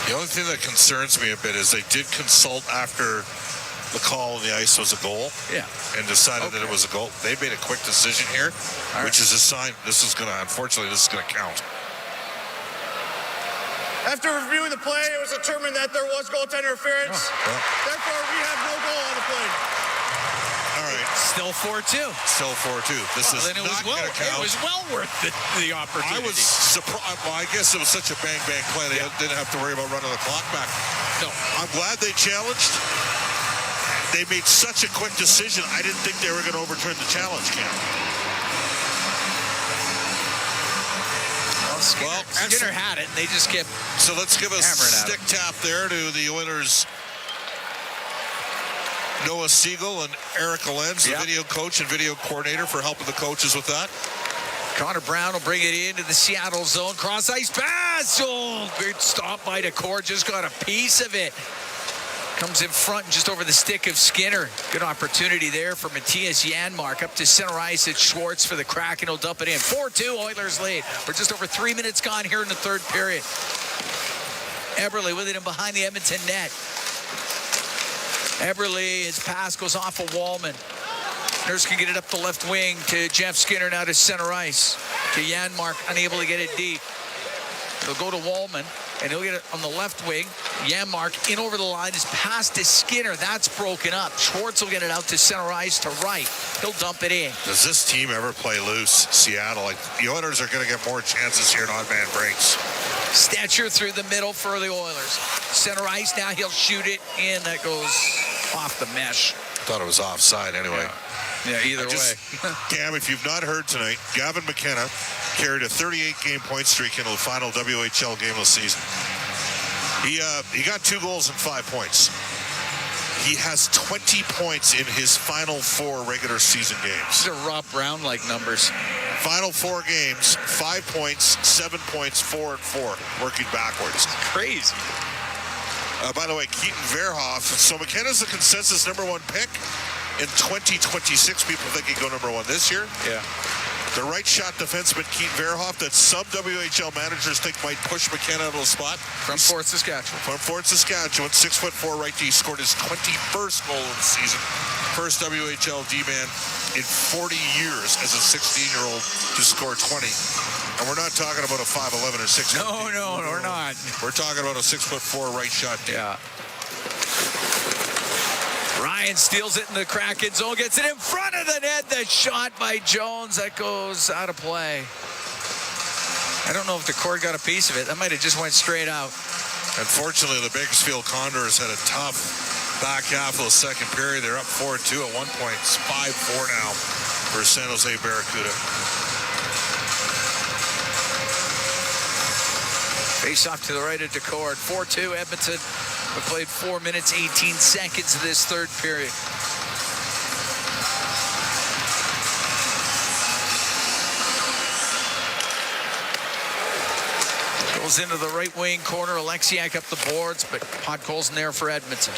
The only thing that concerns me a bit is they did consult after the call on the ice was a goal. Yeah. And decided that it was a goal. They made a quick decision here, which is a sign this is going to, unfortunately, this is going to count. After reviewing the play, it was determined that there was goaltender interference. Therefore, we have no goal on the play. All right. Still 4-2. Still 4-2. This is Then it was not going to count. It was well worth the opportunity. I was surprised. Well, I guess it was such a bang-bang play. They didn't have to worry about running the clock back. No. I'm glad they challenged. They made such a quick decision. I didn't think they were going to overturn the challenge, Cam. Well, Skinner had it, and they just kept. So let's give a stick tap there to the Oilers. Noah Siegel and Eric Lenz, the video coach and video coordinator, for helping the coaches with that. Connor Brown will bring it into the Seattle zone. Cross ice pass. Oh, good stop by Decor. Just got a piece of it. Comes in front and just over the stick of Skinner. Good opportunity there for Matthias Janmark. Up to center ice. It's Schwartz for the Kraken. He'll dump it in. 4-2 Oilers lead. We're just over 3 minutes gone here in the third period. Eberle with it in behind the Edmonton net. Eberle, his pass goes off of Wallman. Nurse can get it up the left wing to Jeff Skinner, now to center ice. To Janmark, unable to get it deep. He'll go to Wallman, and he'll get it on the left wing. Janmark in over the line, is passed to Skinner. That's broken up. Schwartz will get it out to center ice to right. He'll dump it in. Does this team ever play loose? Seattle, like the Oilers are going to get more chances here in odd man breaks. Stetcher through the middle for the Oilers. Center ice, now he'll shoot it in. That goes off the mesh. Thought it was offside anyway. Yeah, either way. Cam, if you've not heard tonight, Gavin McKenna carried a 38-game point streak into the final WHL game of the season. He got 2 goals and 5 points. He has 20 points in his final 4 regular season games. These are Rob Brown-like numbers. Final 4 games, 5 points, 7 points, 4 and 4, working backwards. Crazy. By the way, Keaton Verhoff. So McKenna's the consensus #1 pick. In 2026, people think he'd go #1 this year. Yeah. The right shot defenseman, Keaton Verhoff, that some WHL managers think might push McKenna out of the spot. From Fort Saskatchewan. From Fort Saskatchewan, 6'4" right D, scored his 21st goal of the season. First WHL D-man in 40 years as a 16-year-old to score 20. And we're not talking about a 5'11" or 6'. No, we're not. We're talking about a 6'4" right shot D. Yeah. Ryan steals it in the Kraken zone, gets it in front of the net. The shot by Jones, that goes out of play. I don't know if the cord got a piece of it. That might have just went straight out. Unfortunately, the Bakersfield Condors had a tough back half of the second period. They're up 4-2 at one point. It's 5-4 now for San Jose Barracuda. Face off to the right of Decord. 4-2 Edmonton. We played 4 minutes, 18 seconds of this third period. Goes into the right wing corner. Alexiak up the boards, but Podkolzin there for Edmonton.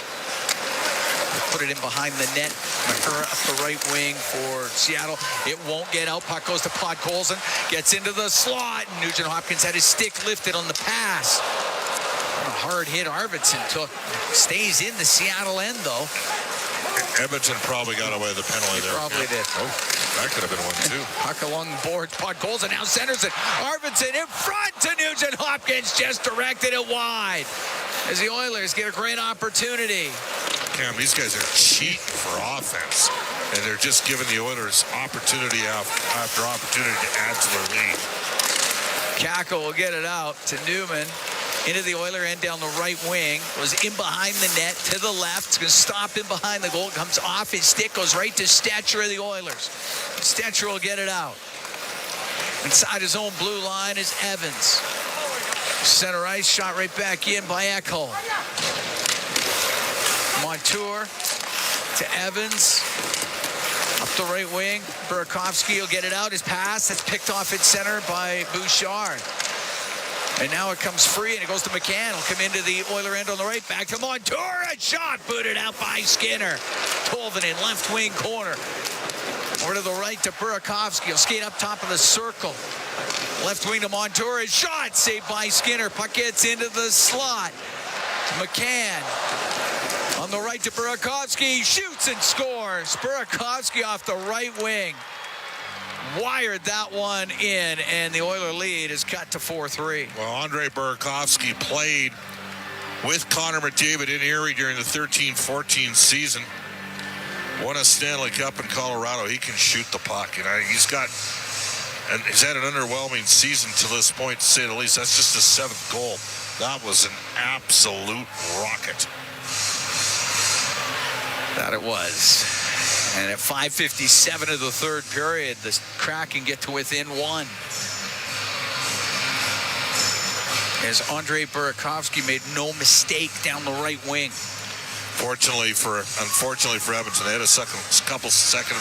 Put it in behind the net. Mahura up the right wing for Seattle. It won't get out. Puck goes to Podkolzin. Gets into the slot. Nugent Hopkins had his stick lifted on the pass. A hard hit Arvidsson took. Stays in the Seattle end, though. Edmonton probably got away with the penalty there. Probably did. Oh, that could have been one, too. Puck along the board. Podkolzin now centers it. Arvidsson in front to Nugent Hopkins. Just directed it wide. As the Oilers get a great opportunity. Cam, these guys are cheating for offense. And they're just giving the Oilers opportunity after opportunity to add to their lead. Kako will get it out to Newman. Into the Oiler end down the right wing. Was in behind the net to the left. It's going to stop in behind the goal. Comes off his stick. Goes right to Stetcher of the Oilers. Stetcher will get it out. Inside his own blue line is Evans. Center ice. Shot right back in by Ekholm. Montour to Evans. Up the right wing. Burakovsky will get it out. His pass. That's picked off at center by Bouchard. And now it comes free, and it goes to McCann. It'll come into the Oiler end on the right. Back to Montour. A shot booted out by Skinner. Tolvanen in left wing corner. Over to the right to Burakovsky. He'll skate up top of the circle. Left wing to Montour. A shot saved by Skinner. Puck gets into the slot. McCann on the right to Burakovsky. Shoots and scores. Burakovsky off the right wing. Wired that one in, and the Oiler lead is cut to 4-3. Well, Andre Burakovsky played with Connor McDavid in Erie during the 13-14 season. Won a Stanley Cup in Colorado. He can shoot the puck. You know, he's had an underwhelming season to this point, to say the least. That's just his 7th goal. That was an absolute rocket. That it was. And at 5:57 of the third period, the Kraken get to within 1. As Andre Burakovsky made no mistake down the right wing. Unfortunately for Edmonton, they had a couple second,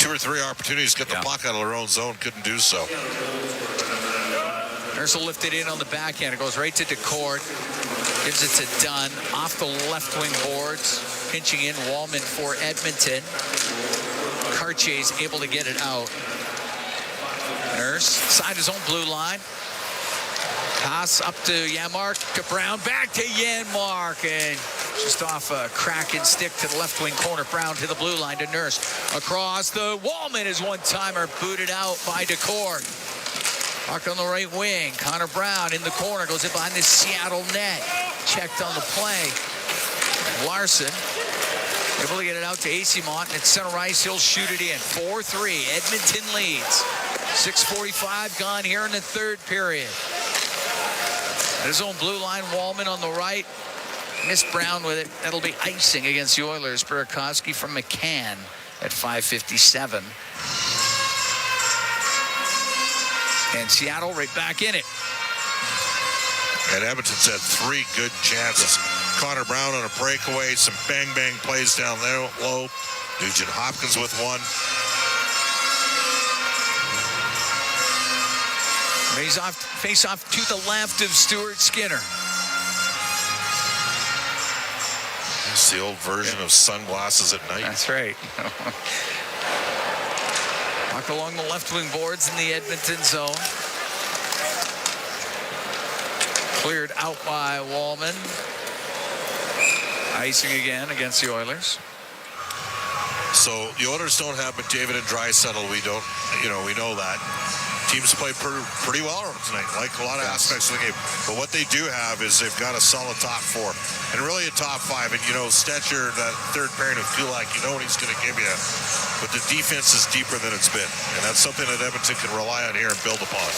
2 or 3 opportunities to get the puck out of their own zone. Couldn't do so. Nurse will lift it in on the backhand. It goes right to Decourt. Gives it to Dunn. Off the left wing boards. Pinching in Wallman for Edmonton. Cartier's able to get it out. Nurse, side his own blue line. Pass up to Janmark, to Brown, back to Janmark, and just off a Kraken stick to the left wing corner. Brown to the blue line to Nurse. Across the Wallman is one-timer, booted out by Decourt. Puck on the right wing. Connor Brown in the corner, goes in behind the Seattle net. Checked on the play. Larson able to get it out to Asimont, and at center ice, he'll shoot it in. 4-3, Edmonton leads. 6:45 gone here in the third period. At his own blue line, Wallman on the right. Missed Brown with it. That'll be icing against the Oilers. Burakovsky from McCann at 5:57. And Seattle right back in it. And Edmonton's had 3 good chances. Connor Brown on a breakaway, some bang-bang plays down there low. Nugent Hopkins with one. Face off to the left of Stuart Skinner. It's the old version of sunglasses at night. That's right. Puck along the left wing boards in the Edmonton zone. Cleared out by Wallman. Icing again against the Oilers. So the Oilers don't have McDavid and Draisaitl. We know that. Teams play pretty well tonight, like a lot of aspects of the game. But what they do have is they've got a solid top 4 and really a top 5. And, Stetcher, that third pairing with Kulak, you know what he's going to give you. But the defense is deeper than it's been. And that's something that Edmonton can rely on here and build upon.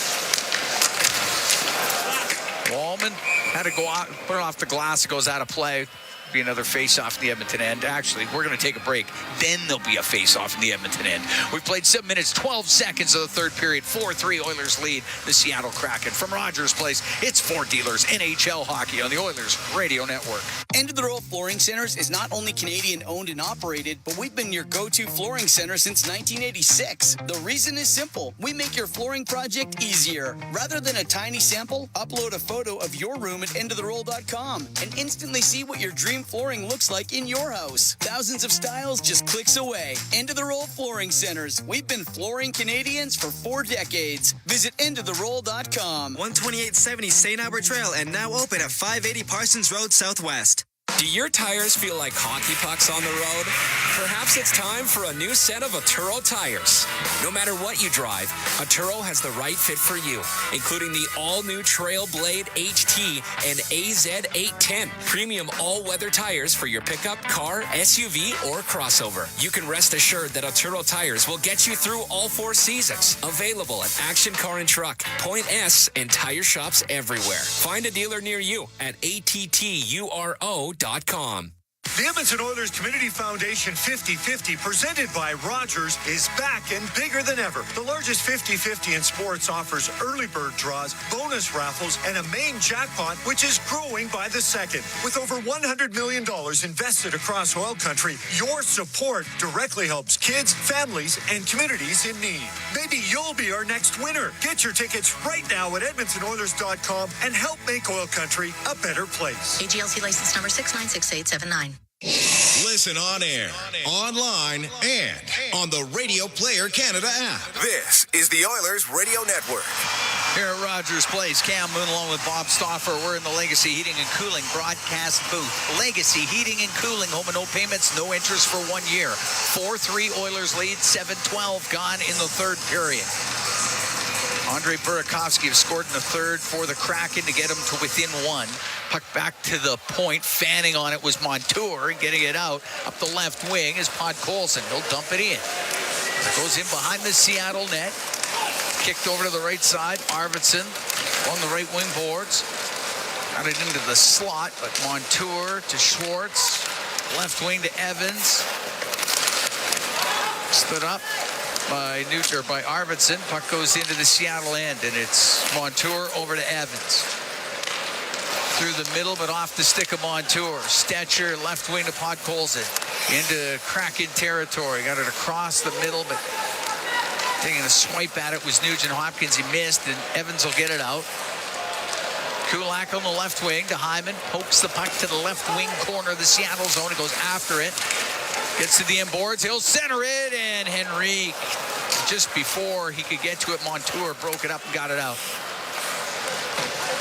Wallman had to go out, put it off the glass. It goes out of play. Be another face-off in the Edmonton end. Actually, we're going to take a break. Then there'll be a face-off in the Edmonton end. We've played 7 minutes, 12 seconds of the third period. 4-3 Oilers lead the Seattle Kraken. From Rogers Place, it's Ford Dealers NHL Hockey on the Oilers Radio Network. End of the Row Flooring Centers is not only Canadian owned and operated, but we've been your go-to flooring center since 1986. The reason is simple. We make your flooring project easier. Rather than a tiny sample, upload a photo of your room at endoftheroll.com and instantly see what your dream flooring looks like in your house. Thousands of styles just clicks away. End of the Roll Flooring Centers. We've been flooring Canadians for 4 decades. Visit endoftheroll.com. 12870 St. Albert Trail and now open at 580 Parsons Road Southwest. Do your tires feel like hockey pucks on the road? Perhaps it's time for a new set of Atturo tires. No matter what you drive, Atturo has the right fit for you, including the all-new Trailblade HT and AZ810, premium all-weather tires for your pickup, car, SUV, or crossover. You can rest assured that Atturo tires will get you through all 4 seasons. Available at Action Car and Truck, Point S, and tire shops everywhere. Find a dealer near you at atturo.com. The Edmonton Oilers Community Foundation 50-50, presented by Rogers, is back and bigger than ever. The largest 50-50 in sports offers early bird draws, bonus raffles, and a main jackpot, which is growing by the second. With over $100 million invested across OilCountry, your support directly helps kids, families, and communities in need. Maybe you'll be our next winner. Get your tickets right now at EdmontonOilers.com and help make OilCountry a better place. AGLC license number 696879. Listen on air, online, and on the Radio Player Canada app. This is the Oilers Radio Network. Here at Rogers Place, Cam Moon along with Bob Stauffer. We're in the Legacy Heating and Cooling broadcast booth. Legacy Heating and Cooling, home and no payments, no interest for 1 year. 4-3 Oilers lead, 7-12 gone in the third period. Andre Burakovsky has scored in the third for the Kraken to get him to within one. Puck back to the point. Fanning on it was Montour. Getting it out up the left wing is Podkolzin. He'll dump it in. It goes in behind the Seattle net. Kicked over to the right side. Arvidsson on the right wing boards. Got it into the slot, but Montour to Schwartz. Left wing to Evans. Stood up by Arvidsson. Puck goes into the Seattle end, and it's Montour over to Evans. Through the middle, but off the stick of Montour. Stetcher, left wing to Podkolzin. Into Kraken territory. Got it across the middle, but taking a swipe at it was Nugent Hopkins. He missed, and Evans will get it out. Kulak on the left wing to Hyman. Pokes the puck to the left wing corner of the Seattle zone. He goes after it. Gets to the end boards. He'll center it, and Henrique, just before he could get to it, Montour broke it up and got it out.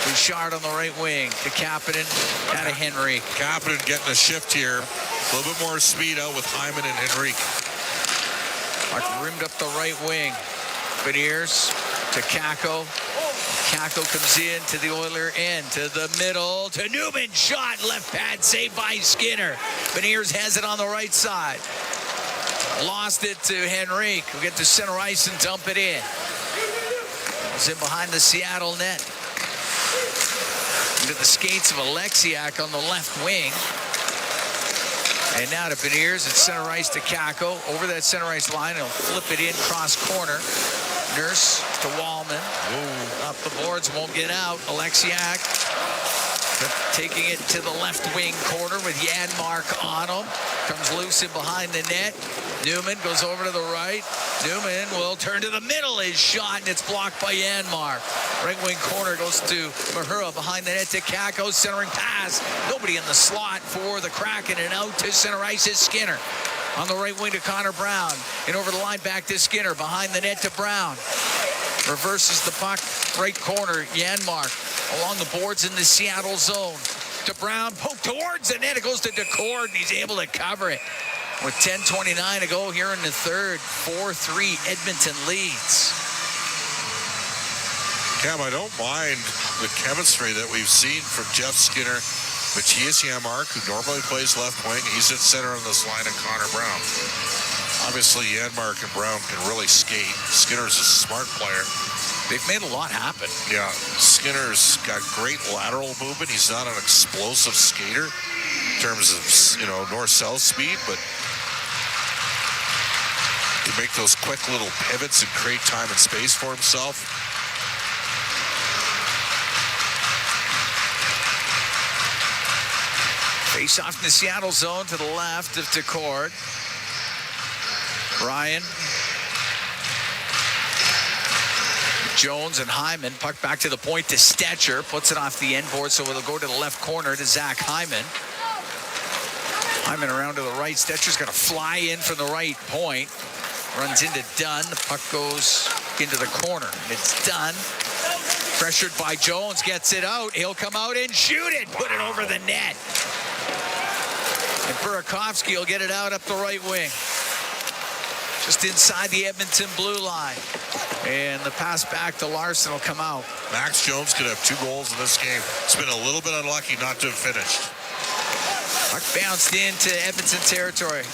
Bouchard on the right wing to Kapanen. Out of Henrique. Kapanen getting a shift here. A little bit more speed out with Hyman and Henrique. Puck rimmed up the right wing. Beniers to Kakko. Kakko comes in to the Oiler end, to the middle, to Newman. Shot, left pad, saved by Skinner. Beniers has it on the right side. Lost it to Henrique. We'll get to center ice and dump it in. It's in behind the Seattle net. Into the skates of Alexiak on the left wing. And now to Beniers at center ice to Kakko. Over that center ice line, he'll flip it in cross corner. Nurse to Wallman. Ooh. Up the boards, won't get out. Alexiak taking it to the left wing corner with Janmark on him. Comes loose in behind the net. Newman goes over to the right. Newman will turn to the middle. His shot, and it's blocked by Janmark. Right wing corner goes to Mahura behind the net to Kakko. Centering pass. Nobody in the slot for the Kraken, and out to center ice is Skinner. On the right wing to Connor Brown. And over the line back to Skinner. Behind the net to Brown. Reverses the puck. Right corner. Janmark along the boards in the Seattle zone. To Brown. Poke towards the net. It goes to Decord, and he's able to cover it. With 10:29 to go here in the third. 4-3 Edmonton leads. Cam, I don't mind the chemistry that we've seen from Jeff Skinner. Matthias Janmark, who normally plays left wing, he's at center on this line, and Connor Brown. Obviously, Janmark and Brown can really skate. Skinner's a smart player. They've made a lot happen. Yeah, Skinner's got great lateral movement. He's not an explosive skater in terms of, north-south speed, but he can make those quick little pivots and create time and space for himself. Face off in the Seattle zone to the left of Decord. Ryan. Jones and Hyman. Puck back to the point to Stetcher. Puts it off the end board, so it'll go to the left corner to Zach Hyman. Hyman around to the right. Stetcher's going to fly in from the right point. Runs into Dunn. The puck goes into the corner. It's Dunn. Pressured by Jones. Gets it out. He'll come out and shoot it. Put it over the net. And Burakovsky will get it out up the right wing. Just inside the Edmonton blue line. And the pass back to Larson will come out. Max Jones could have 2 goals in this game. It's been a little bit unlucky not to have finished. Puck bounced into Edmonton territory.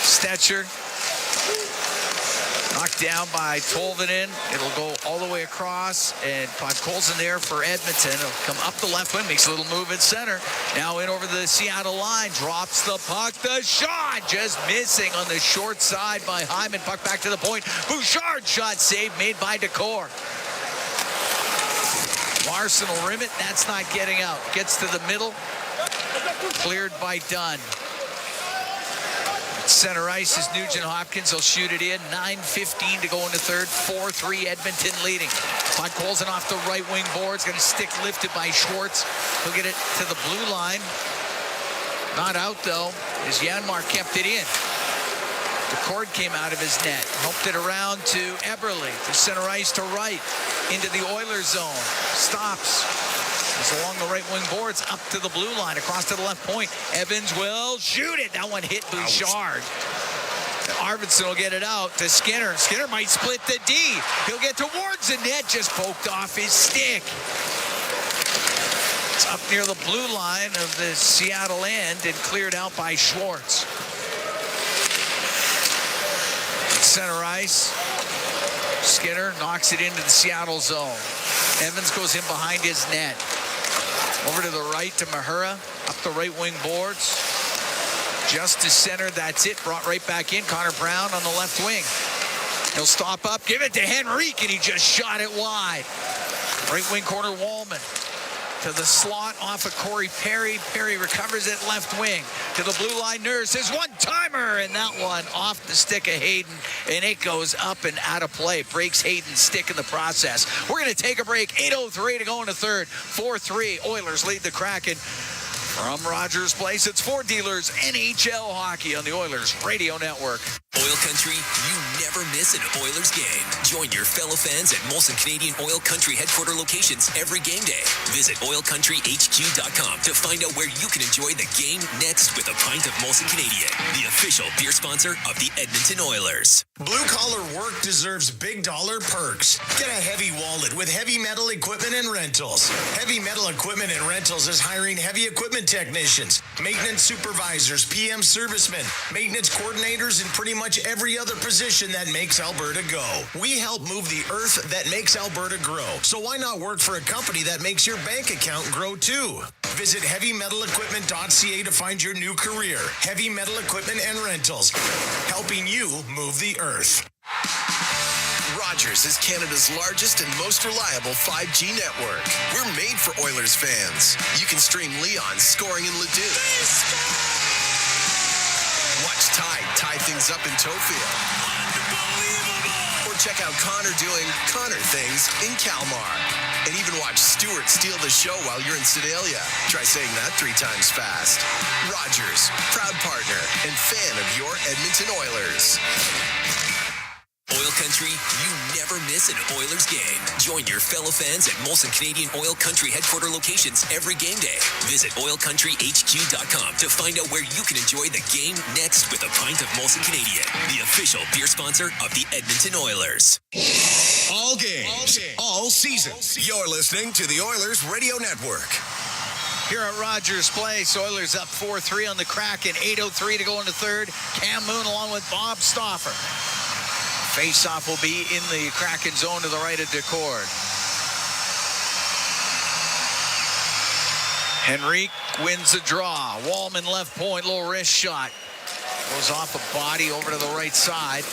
Stetcher Knocked down by Tolvanen. It'll go all the way across, and Podkolzin there for Edmonton. It'll come up the left wing, makes a little move at center. Now in over the Seattle line, drops the puck. The shot just missing on the short side by Hyman. Puck back to the point. Bouchard shot save made by Decor. Larson will rim it. That's not getting out. Gets to the middle. Cleared by Dunn. Center ice is Nugent Hopkins. He'll shoot it in. 9:15 to go in the third. 4-3 Edmonton leading. Podkolzin off the right wing boards. Got a stick lifted by Schwartz. He'll get it to the blue line. Not out though, as Janmark kept it in. The cord came out of his net. Helped it around to Eberle. To center ice to right. Into the Oilers zone. Stops. He's along the right wing boards, up to the blue line, across to the left point. Evans will shoot it. That one hit Bouchard. Arvidsson will get it out to Skinner. Skinner might split the D. He'll get towards the net, just poked off his stick. It's up near the blue line of the Seattle end and cleared out by Schwartz. Center ice. Skinner knocks it into the Seattle zone. Evans goes in behind his net. Over to the right to Mahura. Up the right wing boards. Just to center. That's it. Brought right back in. Connor Brown on the left wing. He'll stop up. Give it to Henrique. And he just shot it wide. Right wing corner Wallman. To the slot off of Corey Perry. Perry recovers it left wing. To the blue line Nurse. His one-timer. And that one off the stick of Hayden. And it goes up and out of play. Breaks Hayden's stick in the process. We're going to take a break. 8:03 to go in the third. 4-3. Oilers lead the Kraken. From Rogers Place, it's Ford Dealers NHL Hockey on the Oilers Radio Network. Oil Country, you never miss an Oilers game. Join your fellow fans at Molson Canadian Oil Country headquarter locations every game day. Visit OilCountryHQ.com to find out where you can enjoy the game next with a pint of Molson Canadian, the official beer sponsor of the Edmonton Oilers. Blue-collar work deserves big dollar perks. Get a heavy wallet with Heavy Metal Equipment and Rentals. Heavy Metal Equipment and Rentals is hiring heavy equipment technicians, maintenance supervisors, PM servicemen, maintenance coordinators, and pretty much every other position that makes Alberta go. We help move the earth that makes Alberta grow. So why not work for a company that makes your bank account grow too? Visit heavymetalequipment.ca to find your new career. Heavy Metal Equipment and Rentals, helping you move the earth. Rogers is Canada's largest and most reliable 5G network. We're made for Oilers fans. You can stream Leon scoring in Leduc. Watch Tide tie things up in Tofield. Or check out Connor doing Connor things in Kalmar. And even watch Stewart steal the show while you're in Sedalia. Try saying that 3 times fast. Rogers, proud partner and fan of your Edmonton Oilers. Oil Country, you never miss an Oilers game. Join your fellow fans at Molson Canadian Oil Country headquarter locations every game day. Visit OilCountryHQ.com to find out where you can enjoy the game next with a pint of Molson Canadian, the official beer sponsor of the Edmonton Oilers. All games, all season. You're listening to the Oilers Radio Network. Here at Rogers Place, Oilers up 4-3 on the Kraken. 8:03 to go in the third. Cam Moon along with Bob Stauffer. Face-off will be in the Kraken zone to the right of Decord. Henrique wins the draw. Wallman left point, little wrist shot. Goes off a body over to the right side.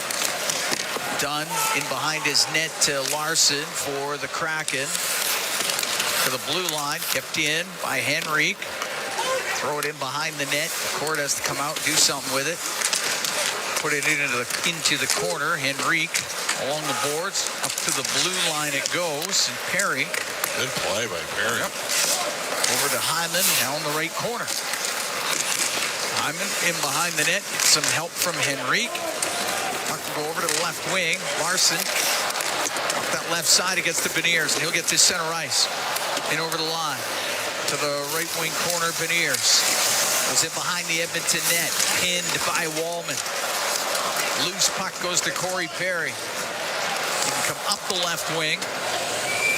Dunn in behind his net to Larson for the Kraken. To the blue line, kept in by Henrique. Throw it in behind the net. Decord has to come out and do something with it. Put it into the corner. Henrique along the boards. Up to the blue line it goes. And Perry. Good play by Perry. Yep. Over to Hyman, now in the right corner. Hyman in behind the net. Get some help from Henrique. Puck will go over to the left wing. Larson. Off that left side against the Beniers. And he'll get to center ice. In over the line. To the right wing corner, Beniers. Goes in behind the Edmonton net. Pinned by Wallman. Loose puck goes to Corey Perry. He can come up the left wing.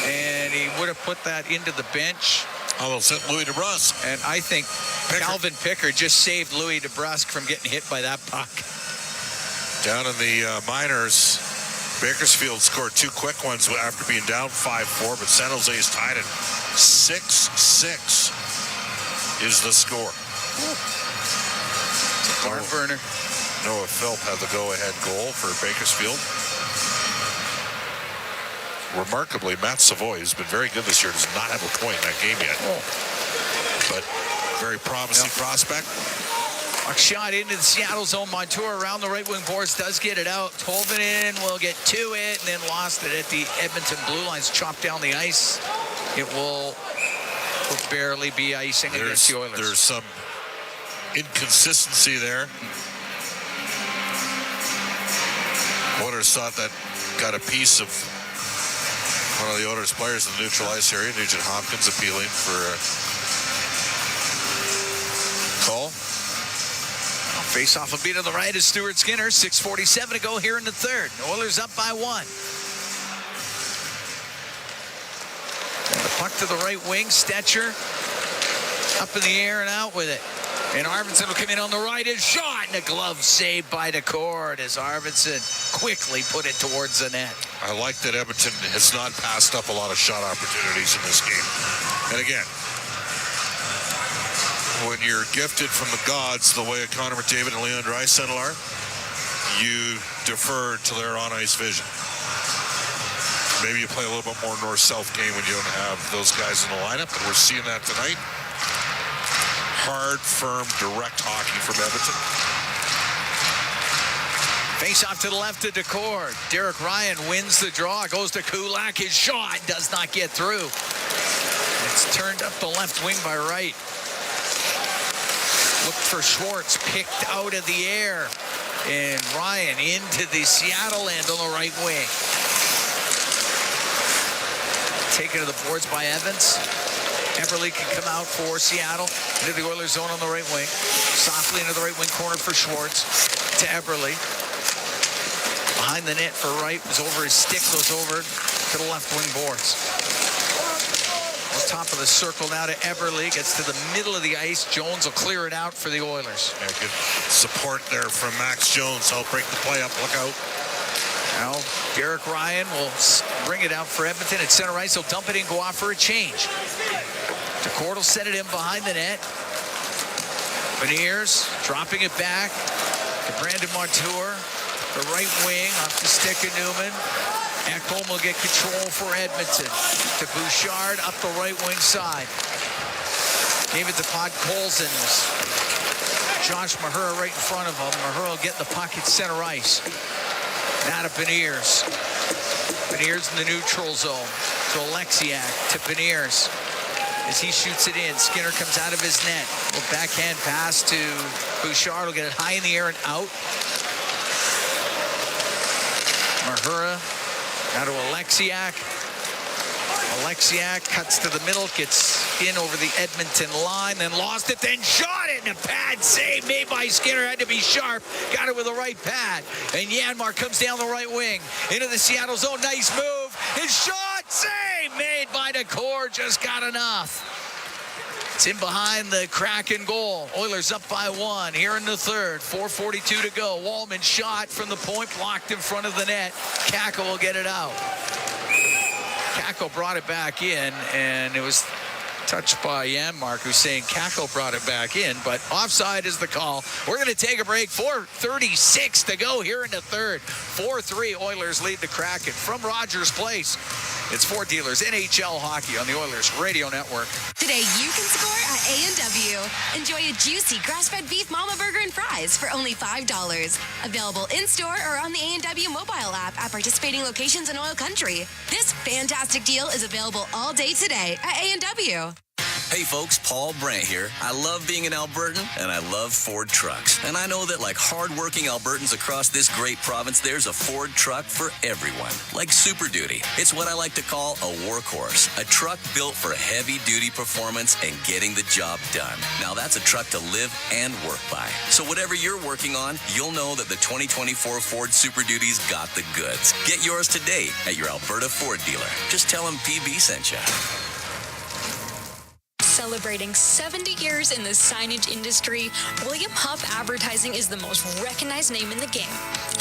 And he would have put that into the bench. Almost hit Louis DeBrusque. And I think Calvin Pickard just saved Louis DeBrusque from getting hit by that puck. Down in the minors, Bakersfield scored 2 quick ones after being down 5-4, but San Jose is tied at 6-6 is the score. Barn burner. Noah Philp had the go-ahead goal for Bakersfield. Remarkably, Matt Savoy, who's been very good this year, does not have a point in that game yet. But very promising prospect. A shot into the Seattle zone. Montour around the right wing boards, does get it out. Tolvanen will get to it and then lost it at the Edmonton blue lines. Chopped down the ice. It will barely be icing against the Oilers. There's some inconsistency there. Oilers thought that got a piece of one of the Oilers players in the neutral ice area. Nugent Hopkins appealing for a call. Face off a beat on the right is Stuart Skinner. 6:47 to go here in the third. Oilers up by 1. And the puck to the right wing. Stetcher up in the air and out with it. And Arvidsson will come in on the right. His shot and a glove saved by DeCord as Arvidsson quickly put it towards the net. I like that Edmonton has not passed up a lot of shot opportunities in this game. And again, when you're gifted from the gods the way Connor McDavid and Leon Draisaitl are, you defer to their on-ice vision. Maybe you play a little bit more north-south game when you don't have those guys in the lineup, and we're seeing that tonight. Hard, firm, direct hockey from Edmonton. Face off to the left to DeCord. Derek Ryan wins the draw. Goes to Kulak. His shot does not get through. It's turned up the left wing by Wright. Looked for Schwartz, picked out of the air. And Ryan into the Seattle end on the right wing. Taken to the boards by Evans. Eberle can come out for Seattle. Into the Oilers zone on the right wing. Softly into the right wing corner for Schwartz. To Eberle. Behind the net for Wright. Was over his stick. Goes over to the left wing boards. Top of the circle now to Eberle. Gets to the middle of the ice. Jones will clear it out for the Oilers. Yeah, good support there from Max Jones. Help break the play up. Look out. Now, Derek Ryan will bring it out for Edmonton at center ice. He'll dump it in, go off for a change. DeCord will set it in behind the net. Beniers dropping it back to Brandon Montour. The right wing off the stick of Newman. Ekholm will get control for Edmonton. To Bouchard up the right wing side. Gave it to Podkolzin. Josh Mahura right in front of him. Mahura will get the puck at center ice. Now to Beniers. Beniers in the neutral zone. To Alexiak. To Beniers. As he shoots it in, Skinner comes out of his net. A backhand pass to Bouchard. Will get it high in the air and out. Mahura. Now to Alexiak. Alexiak cuts to the middle, gets in over the Edmonton line, then lost it, then shot it. And a pad save made by Skinner. Had to be sharp. Got it with the right pad. And Janmark comes down the right wing into the Seattle zone. Nice move. His shot save made by DeCord. Just got enough. It's in behind the Kraken goal. Oilers up by 1 here in the third. 4:42 to go. Wallman shot from the point, blocked in front of the net. Kako will get it out. Kako brought it back in, and it was touched by Janmark, who's saying Kako brought it back in, but offside is the call. We're going to take a break. 4:36 to go here in the third. 4-3 Oilers lead the Kraken from Rogers Place. It's Ford Dealers NHL Hockey on the Oilers Radio Network. Today you can score at A&W. Enjoy a juicy grass-fed beef mama burger and fries for only $5. Available in-store or on the A&W mobile app at participating locations in Oil Country. This fantastic deal is available all day today at A&W. Hey folks, Paul Brandt here. I love being an Albertan, and I love Ford trucks. And I know that like hard-working Albertans across this great province, there's a Ford truck for everyone, like Super Duty. It's what I like to call a workhorse, a truck built for heavy-duty performance and getting the job done. Now that's a truck to live and work by. So whatever you're working on, you'll know that the 2024 Ford Super Duty's got the goods. Get yours today at your Alberta Ford dealer. Just tell them PB sent you. Celebrating 70 years in the signage industry, William Huff Advertising is the most recognized name in the game.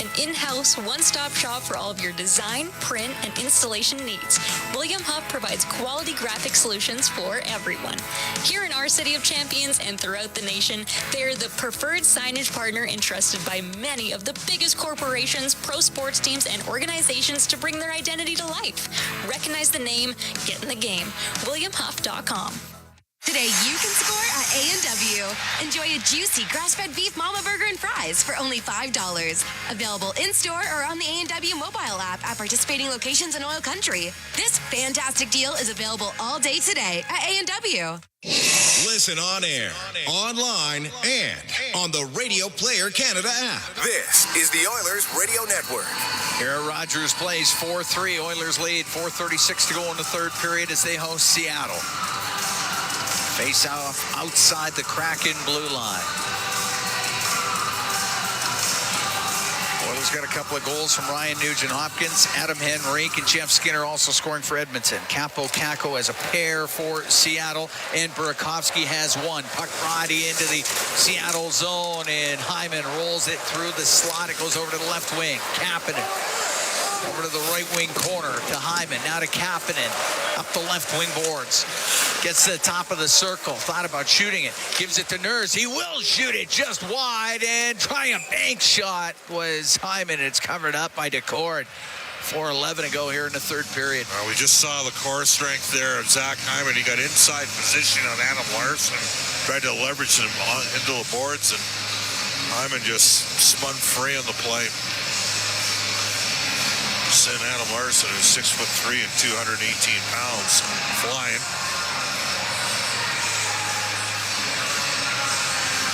an in-house one-stop shop for all of your design, print, and installation needs. William Huff provides quality graphic solutions for everyone. Here in our City of Champions and throughout the nation, they are the preferred signage partner entrusted by many of the biggest corporations, pro sports teams, and organizations to bring their identity to life. Recognize the name, get in the game. WilliamHuff.com. Today, you can score at A&W. Enjoy a juicy grass-fed beef mama burger and fries for only $5. Available in-store or on the A&W mobile app at participating locations in Oil Country. This fantastic deal is available all day today at A&W. Listen on air, online, and on the Radio Player Canada app. This is the Oilers Radio Network. Here at Rogers Place, 4-3. Oilers lead, 4:36 to go in the third period as they host Seattle. Face off outside the Kraken blue line. Oilers got a couple of goals from Ryan Nugent-Hopkins, Adam Henrique, and Jeff Skinner also scoring for Edmonton. Capo Caco as a pair for Seattle, and Burakovsky has one. Puck body into the Seattle zone, and Hyman rolls it through the slot. It goes over to the left wing. Kapanen over to the right wing corner to Hyman. Now to Kapanen. Up the left wing boards. Gets to the top of the circle. Thought about shooting it. Gives it to Nurse. He will shoot it just wide. And trying a bank shot was Hyman. It's covered up by Decord. 4:11 to go here in the third period. We just saw the core strength there of Zach Hyman. He got inside position on Adam Larson. Tried to leverage him into the boards. And Hyman just spun free on the play. Sent Adam Larson, who's 6'3" and 218 pounds, flying.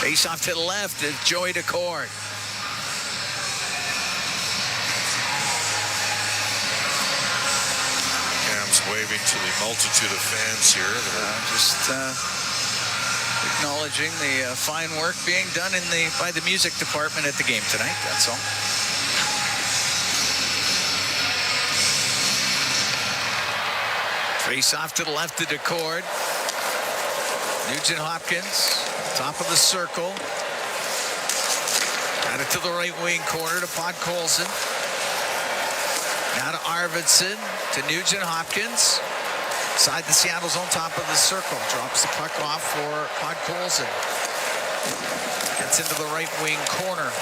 Face off to the left is Joey Decord. Cam's waving to the multitude of fans here. Just acknowledging the fine work being done by the music department at the game tonight. That's all. Face off to the left to Decord. Nugent-Hopkins, top of the circle. Got it to the right wing corner to Podkolzin. Now to Arvidsson, to Nugent-Hopkins. Side the Seattle zone, top of the circle. Drops the puck off for Podkolzin. Gets into the right wing corner.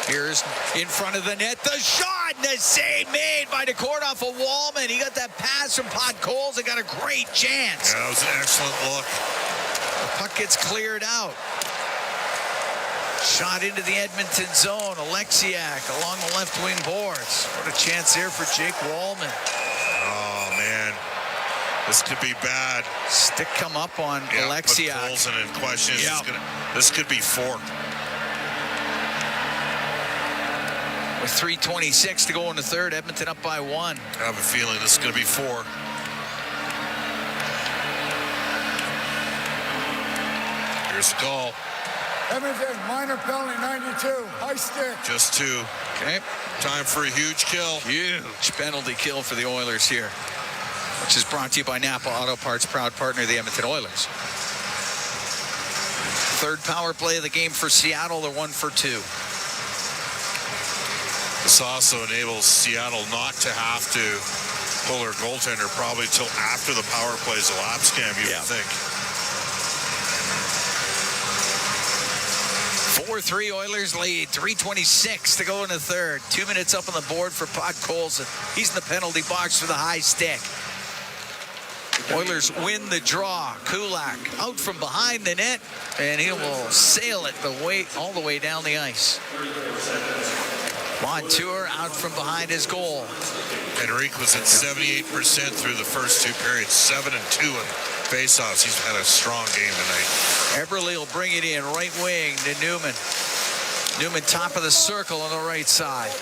Here's in front of the net. The shot and the save made by Decord off of Wallman. He got that pass from Podkolzin. Got a great chance. Yeah, that was an excellent look. The puck gets cleared out. Shot into the Edmonton zone. Alexiak along the left wing boards. What a chance there for Jake Wallman. Oh, man. This could be bad. Stick come up on Alexiak. Podkolzin in question. Yep. This could be 4. With 3:26 to go in the third, Edmonton up by 1. I have a feeling this is going to be 4. Here's the call. Edmonton, minor penalty, 92. High stick. Just 2. Okay. Time for a huge kill. Huge penalty kill for the Oilers here, which is brought to you by Napa Auto Parts, proud partner of the Edmonton Oilers. Third power play of the game for Seattle. They're 1 for 2. This also enables Seattle not to have to pull their goaltender probably till after the power plays elapse, Cam, you would think. 4-3 Oilers lead. 3:26 to go in the third. 2 minutes up on the board for Podkolzin. He's in the penalty box for the high stick. Oilers win the draw. Kulak out from behind the net, and he will sail it all the way down the ice. Montour out from behind his goal. Henrique was at 78% through the first 2 periods, 7-2 in faceoffs. He's had a strong game tonight. Eberle will bring it in right wing to Newman. Newman top of the circle on the right side.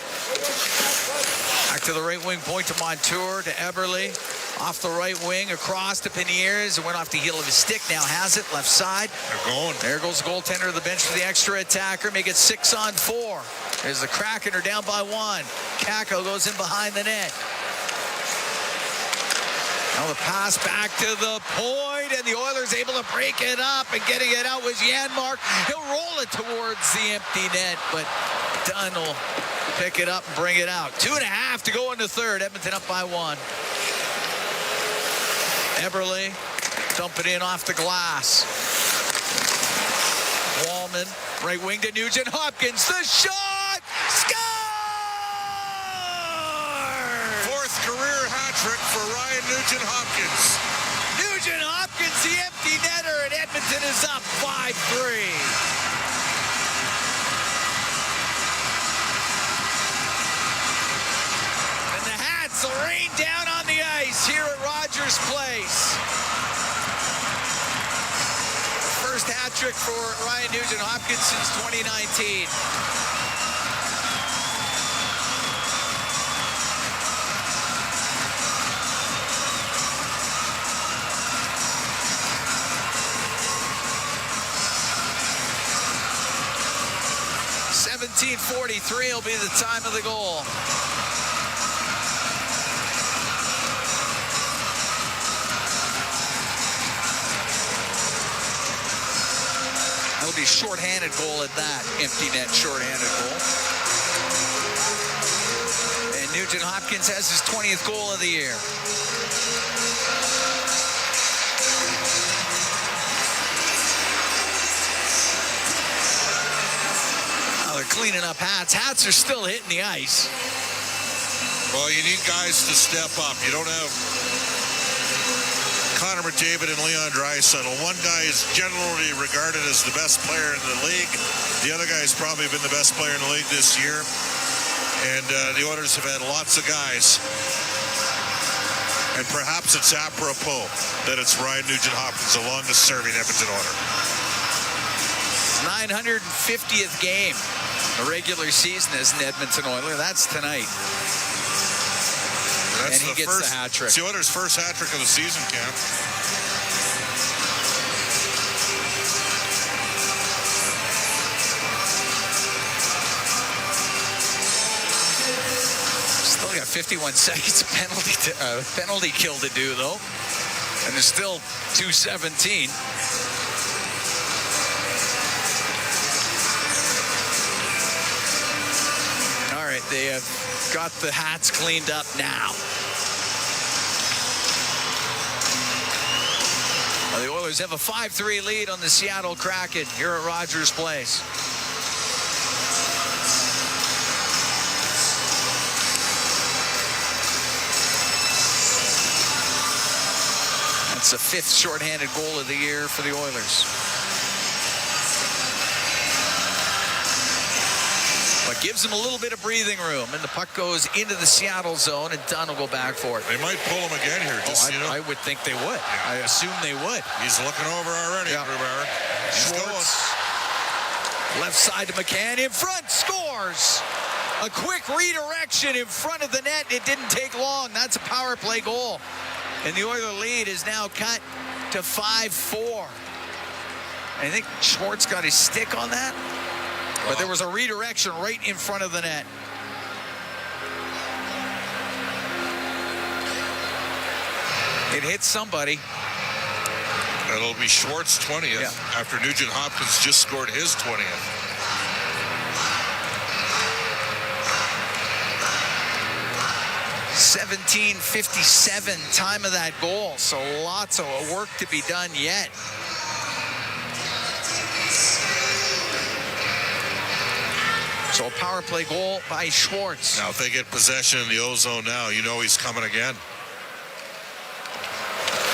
Back to the right wing point to Montour to Eberle. Off the right wing, across to Piniers. It went off the heel of his stick. Now has it, left side. They're going. There goes the goaltender to the bench for the extra attacker. Make it 6-on-4. There's the Kraken are down by 1. Kako goes in behind the net. Now the pass back to the point, and the Oilers able to break it up, and getting it out was Janmark. He'll roll it towards the empty net, but Dunn will pick it up and bring it out. 2.5 to go in the third. Edmonton up by 1. Eberle dump it in off the glass. Wallman, right wing to Nugent Hopkins. The shot! Score! Fourth career hat trick for Ryan Nugent Hopkins. Nugent Hopkins, the empty netter, and Edmonton is up 5-3. And the Hats will rain down on the ice here at Rogers Place. First hat trick for Ryan Nugent Hopkins since 2019. .43 will be the time of the goal. That'll be shorthanded goal at that. Empty net shorthanded goal. And Nugent Hopkins has his 20th goal of the year. They're cleaning up Hats. Hats are still hitting the ice. Well, you need guys to step up. You don't have Connor McDavid and Leon Draisaitl. One guy is generally regarded as the best player in the league. The other guy's probably been the best player in the league this year. And the Oilers have had lots of guys. And perhaps it's apropos that it's Ryan Nugent Hopkins, the longest serving Edmonton Oiler. 950th game. A regular season as an Edmonton Oiler. That's tonight. And he gets the hat trick. It's the Oilers' first hat trick of the season, Cam. Still got 51 seconds penalty kill to do, though. And there's still 2:17. They have got the Hats cleaned up now. Well, the Oilers have a 5-3 lead on the Seattle Kraken here at Rogers Place. That's the 5th shorthanded goal of the year for the Oilers. But gives them a little bit of breathing room, and the puck goes into the Seattle zone, and Dunn will go back for it. They might pull him again here. Just, I would think they would. Yeah. I assume they would. He's looking over already, Grubauer. He's Schwartz, going. Left side to McCann, in front, scores! A quick redirection in front of the net. It didn't take long. That's a power play goal. And the Oiler lead is now cut to 5-4. I think Schwartz got his stick on that. But there was a redirection right in front of the net. It hit somebody. It'll be Schwartz's 20th after Nugent Hopkins just scored his 20th. .17:57 time of that goal. So lots of work to be done yet. So a power play goal by Schwartz. Now, if they get possession in the O-zone now, you know he's coming again.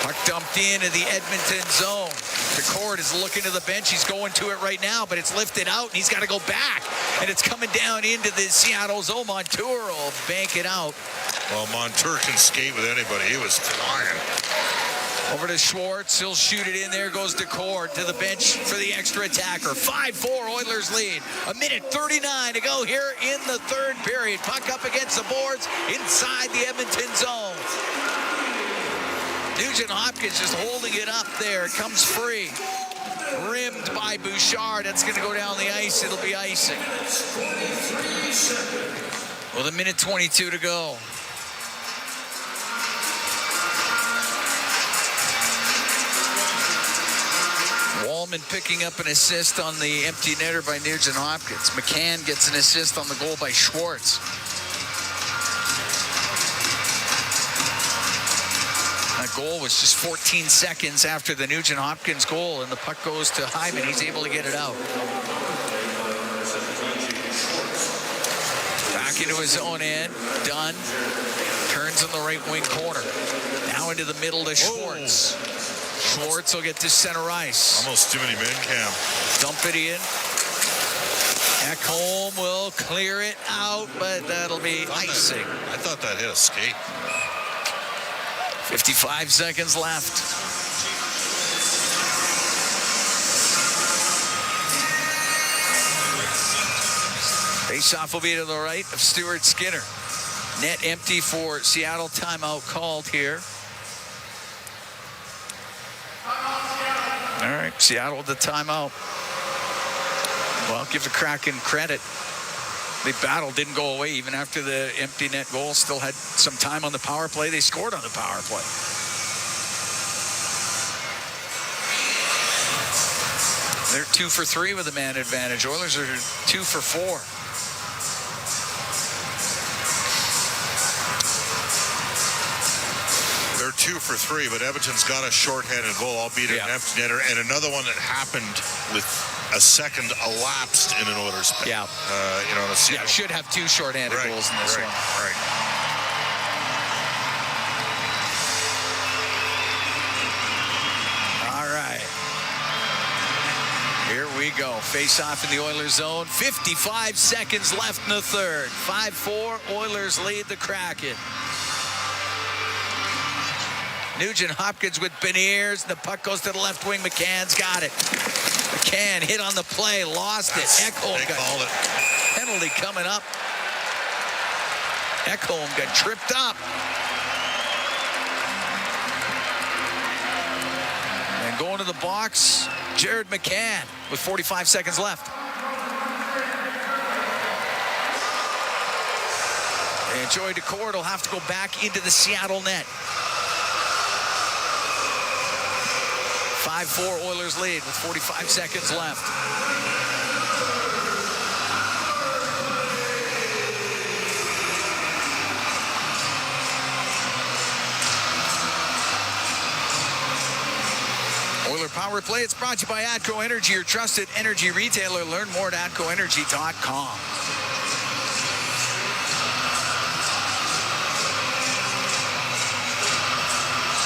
Puck dumped into the Edmonton zone. McCord is looking to the bench. He's going to it right now, but it's lifted out, and he's got to go back. And it's coming down into the Seattle zone. Montour will bank it out. Well, Montour can skate with anybody. He was flying. Over to Schwartz. He'll shoot it in. There goes DeCord to the bench for the extra attacker. 5-4 Oilers lead. 1:39 to go here in the third period. Puck up against the boards inside the Edmonton zone. Nugent Hopkins just holding it up there. Comes free. Rimmed by Bouchard. That's going to go down the ice. It'll be icing. With 1:22 to go. Coleman picking up an assist on the empty netter by Nugent Hopkins. McCann gets an assist on the goal by Schwartz. That goal was just 14 seconds after the Nugent Hopkins goal, and the puck goes to Hyman. He's able to get it out. Back into his own end. Dunn turns in the right wing corner. Now into the middle to Schwartz. Schwartz will get to center ice. Almost too many men, Cam. Dump it in. Ekholm will clear it out, but that'll be icing. I thought that hit a skate. 55 seconds left. Face-off will be to the right of Stuart Skinner. Net empty for Seattle. Timeout called here. All right, Seattle with the timeout. Well, give the Kraken credit. The battle didn't go away even after the empty net goal. Still had some time on the power play. They scored on the power play. They're 2 for 3 with a man advantage. Oilers are 2 for 4. They're 2 for 3, but Edmonton's got a shorthanded goal, albeit an empty netter, and another one that happened with a second elapsed in an Oilers pit. Yeah. Should have 2 shorthanded goals in this one. Right. All right. Here we go. Face off in the Oilers zone. 55 seconds left in the third. 5-4. Oilers lead the Kraken. Nugent Hopkins with Beniers. The puck goes to the left wing. McCann's got it. McCann hit on the play, lost it. Ekholm got it. Penalty coming up. Ekholm got tripped up. And going to the box, Jared McCann with 45 seconds left. And Joey Decord will have to go back into the Seattle net. 5-4 Oilers lead with 45 seconds left. Oiler Power Play, it's brought to you by ATCO Energy, your trusted energy retailer. Learn more at atcoenergy.com.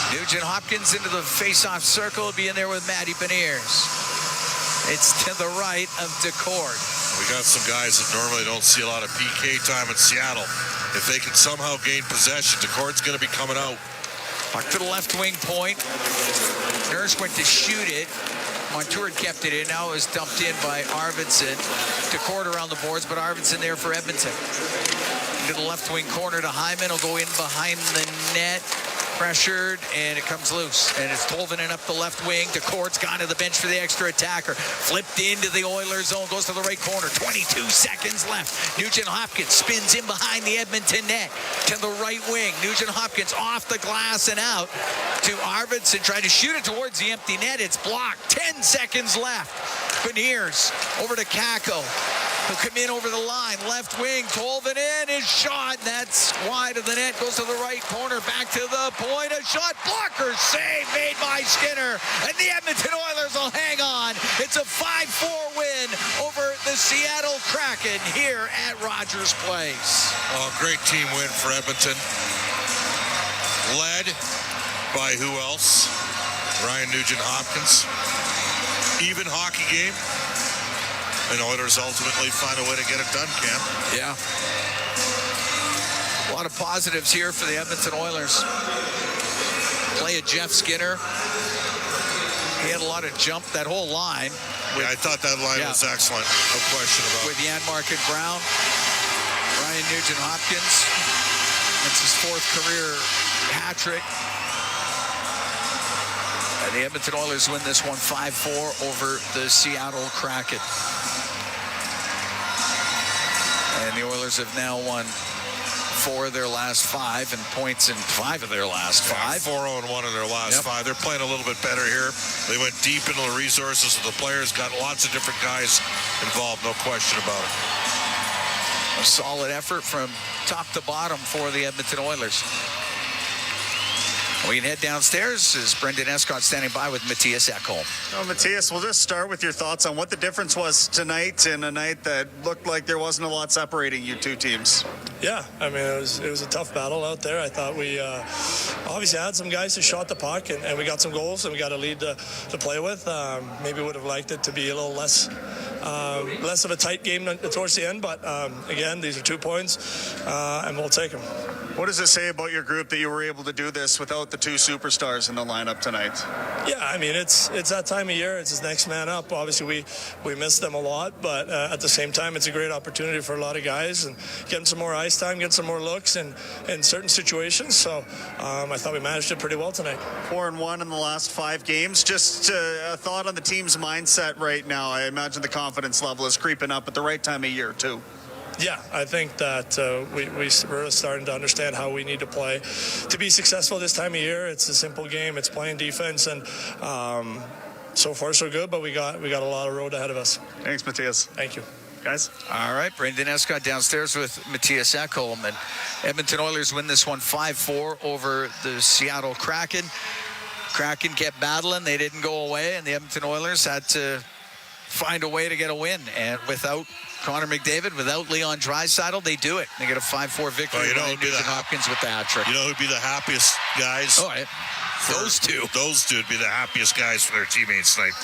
Nugent Hopkins into the face-off circle. Be in there with Matty Beniers. It's to the right of Decord. We got some guys that normally don't see a lot of PK time in Seattle. If they can somehow gain possession, Decord's going to be coming out. Puck to the left wing point. Nurse went to shoot it. Montour kept it in. Now it was dumped in by Arvidsson. Decord around the boards, but Arvidsson there for Edmonton. To the left wing corner to Hyman. Will go in behind the net. Pressured, and it comes loose. And it's Tolvanen up the left wing. Decord's gone to the bench for the extra attacker. Flipped into the Oilers zone, goes to the right corner. 22 seconds left. Nugent Hopkins spins in behind the Edmonton net to the right wing. Nugent Hopkins off the glass and out to Arvidsson, trying to shoot it towards the empty net. It's blocked. 10 seconds left. Beniers over to Kako. He'll come in over the line. Left wing. Tolvanen is shot. That's wide of the net. Goes to the right corner. Back to the point. A shot. Blocker save made by Skinner. And the Edmonton Oilers will hang on. It's a 5-4 win over the Seattle Kraken here at Rogers Place. Oh, great team win for Edmonton. Led by who else? Ryan Nugent Hopkins. Even hockey game. And Oilers ultimately find a way to get it done, Cam. Yeah. A lot of positives here for the Edmonton Oilers. Play of Jeff Skinner. He had a lot of jump, that whole line. I thought that line was excellent. No question about it. With Janmark and Brown. Ryan Nugent Hopkins. That's his 4th career hat trick. And the Edmonton Oilers win this one 5-4 over the Seattle Kraken. And the Oilers have now won 4 of their last 5 and points in 5 of their last 5. 4-0-1 in their last 5. They're playing a little bit better here. They went deep into the resources of the players, got lots of different guys involved, no question about it. A solid effort from top to bottom for the Edmonton Oilers. We can head downstairs as Brendan Escott standing by with Matthias Ekholm. Well, Matthias, we'll just start with your thoughts on what the difference was tonight in a night that looked like there wasn't a lot separating you two teams. Yeah, I mean, it was a tough battle out there. I thought we obviously had some guys who shot the puck, and we got some goals, and we got a lead to play with. Maybe would have liked it to be a little less of a tight game towards the end, but again, these are 2 points, and we'll take them. What does it say about your group that you were able to do this without the 2 superstars in the lineup tonight? Yeah, I mean, it's that time of year. It's his next man up. Obviously, we miss them a lot, but at the same time, it's a great opportunity for a lot of guys and getting some more ice time, getting some more looks in certain situations. So I thought we managed it pretty well tonight. 4-1 in the last 5 games. Just a thought on the team's mindset right now. I imagine the confidence level is creeping up at the right time of year, too. Yeah, I think that we're starting to understand how we need to play to be successful this time of year. It's a simple game. It's playing defense, and so far so good, but we got a lot of road ahead of us. Thanks, Matthias. Thank you. Guys. All right, Brendan Escott downstairs with Matthias Ekholm, and Edmonton Oilers win this one 5-4 over the Seattle Kraken. Kraken kept battling. They didn't go away, and the Edmonton Oilers had to find a way to get a win, and without Connor McDavid, without Leon Draisaitl, they do it. They get a 5-4 victory. You know who'd be Hopkins with the hat trick. You know who'd be the happiest guys? Oh, those two. Those two would be the happiest guys for their teammates tonight.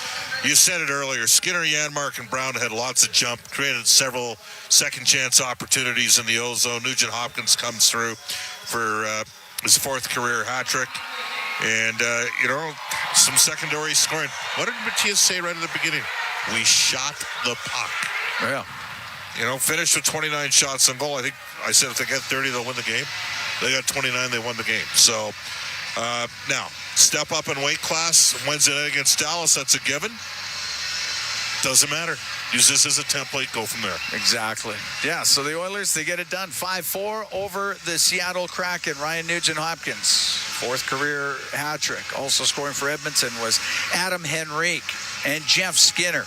You said it earlier. Skinner, Janmark, and Brown had lots of jump, created several second chance opportunities in the O-zone. Nugent Hopkins comes through for his 4th career hat trick. And, some secondary scoring. What did Matthias say right at the beginning? We shot the puck. Yeah. Finished with 29 shots on goal. I think I said if they get 30, they'll win the game. They got 29, they won the game. So now, step up in weight class Wednesday night against Dallas. That's a given. Doesn't matter. Use this as a template. Go from there. Exactly. Yeah, so the Oilers, they get it done. 5-4 over the Seattle Kraken. Ryan Nugent-Hopkins, 4th career hat trick. Also scoring for Edmonton was Adam Henrique and Jeff Skinner.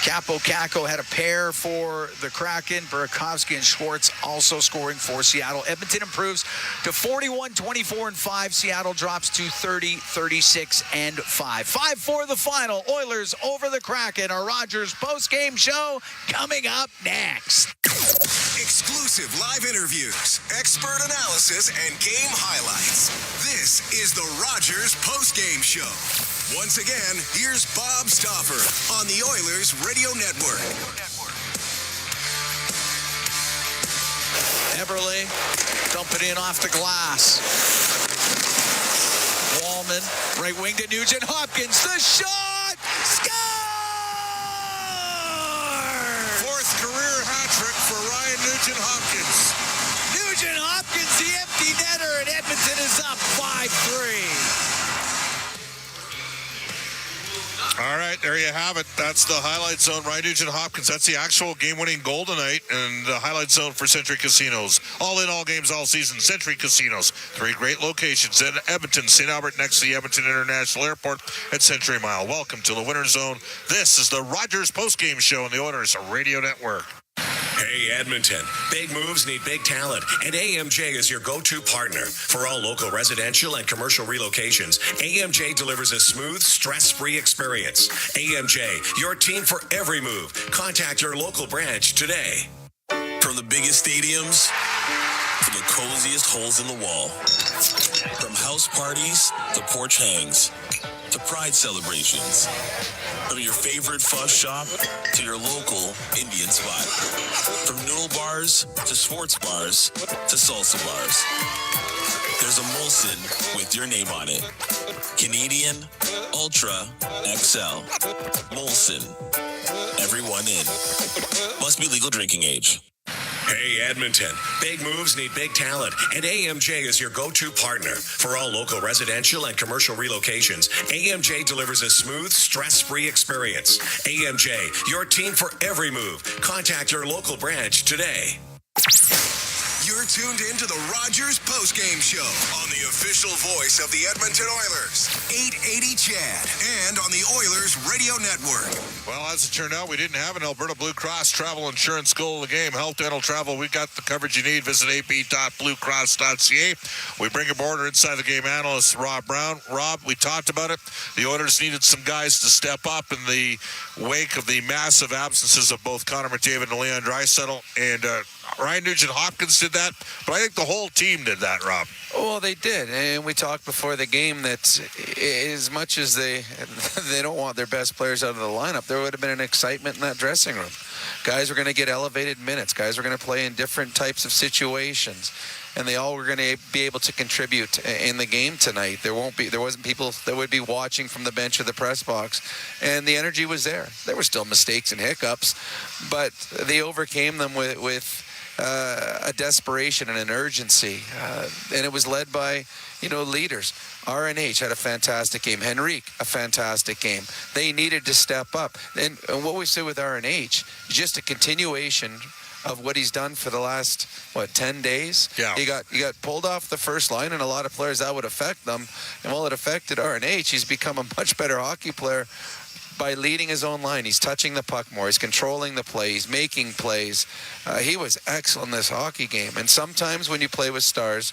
Capo Caco had a pair for the Kraken. Burakovsky and Schwartz also scoring for Seattle. Edmonton improves to 41-24-5. Seattle drops to 30-36-5. 5-4 the final. Oilers over the Kraken. Our Rogers post-game show coming up next. Exclusive live interviews, expert analysis, and game highlights. This is the Rogers post-game show. Once again, here's Bob Stauffer on the Oilers Radio Network. Eberle dumping in off the glass. Wallman, right wing to Nugent Hopkins. The shot! Score! 4th career hat trick for Ryan Nugent Hopkins. Nugent Hopkins, the empty netter, and Edmonton is up 5-3. All right, there you have it. That's the highlight zone. Ryan Nugent-Hopkins. That's the actual game-winning goal tonight, and the highlight zone for Century Casinos. All in, all games, all season. Century Casinos. 3 great locations in Edmonton, St. Albert, next to the Edmonton International Airport at Century Mile. Welcome to the Winter Zone. This is the Rogers postgame show on the Oilers Radio Network. Hey, Edmonton. Big moves need big talent, and AMJ is your go-to partner. For all local residential and commercial relocations, AMJ delivers a smooth, stress-free experience. AMJ, your team for every move. Contact your local branch today. From the biggest stadiums to the coziest holes in the wall. From house parties to porch hangs to pride celebrations. From your favorite fuzz shop to your local Indian spot. From noodle bars to sports bars to salsa bars. There's a Molson with your name on it. Canadian Ultra XL. Molson. Everyone in. Must be legal drinking age. Hey, Edmonton. Big moves need big talent, and AMJ is your go-to partner. For all local residential and commercial relocations, AMJ delivers a smooth, stress-free experience. AMJ, your team for every move. Contact your local branch today. You're tuned in to the Rogers postgame show on the official voice of the Edmonton Oilers, 880 CHAD, and on the Oilers Radio Network. Well, as it turned out, we didn't have an Alberta Blue Cross travel insurance goal of the game. Health, dental, travel, we got the coverage you need. Visit ap.bluecross.ca. We bring aboard our inside the game analyst, Rob Brown. Rob, we talked about it. The Oilers needed some guys to step up in the wake of the massive absences of both Connor McDavid and Leon Draisaitl, and Ryan Nugent-Hopkins did that, but I think the whole team did that, Rob. Well, they did, and we talked before the game that as much as they don't want their best players out of the lineup, there would have been an excitement in that dressing room. Guys were going to get elevated minutes. Guys were going to play in different types of situations, and they all were going to be able to contribute in the game tonight. There wasn't people that would be watching from the bench or the press box, and the energy was there. There were still mistakes and hiccups, but they overcame them with a desperation and an urgency, and it was led by leaders. RNH had a fantastic game. Henrique, a fantastic game. They needed to step up, and what we say with RNH, just a continuation of what he's done for the last 10 days. Yeah, he got pulled off the first line, and a lot of players that would affect them. And while it affected RNH, he's become a much better hockey player by leading his own line. He's touching the puck more. He's controlling the play. He's making plays. He was excellent in this hockey game. And sometimes when you play with stars,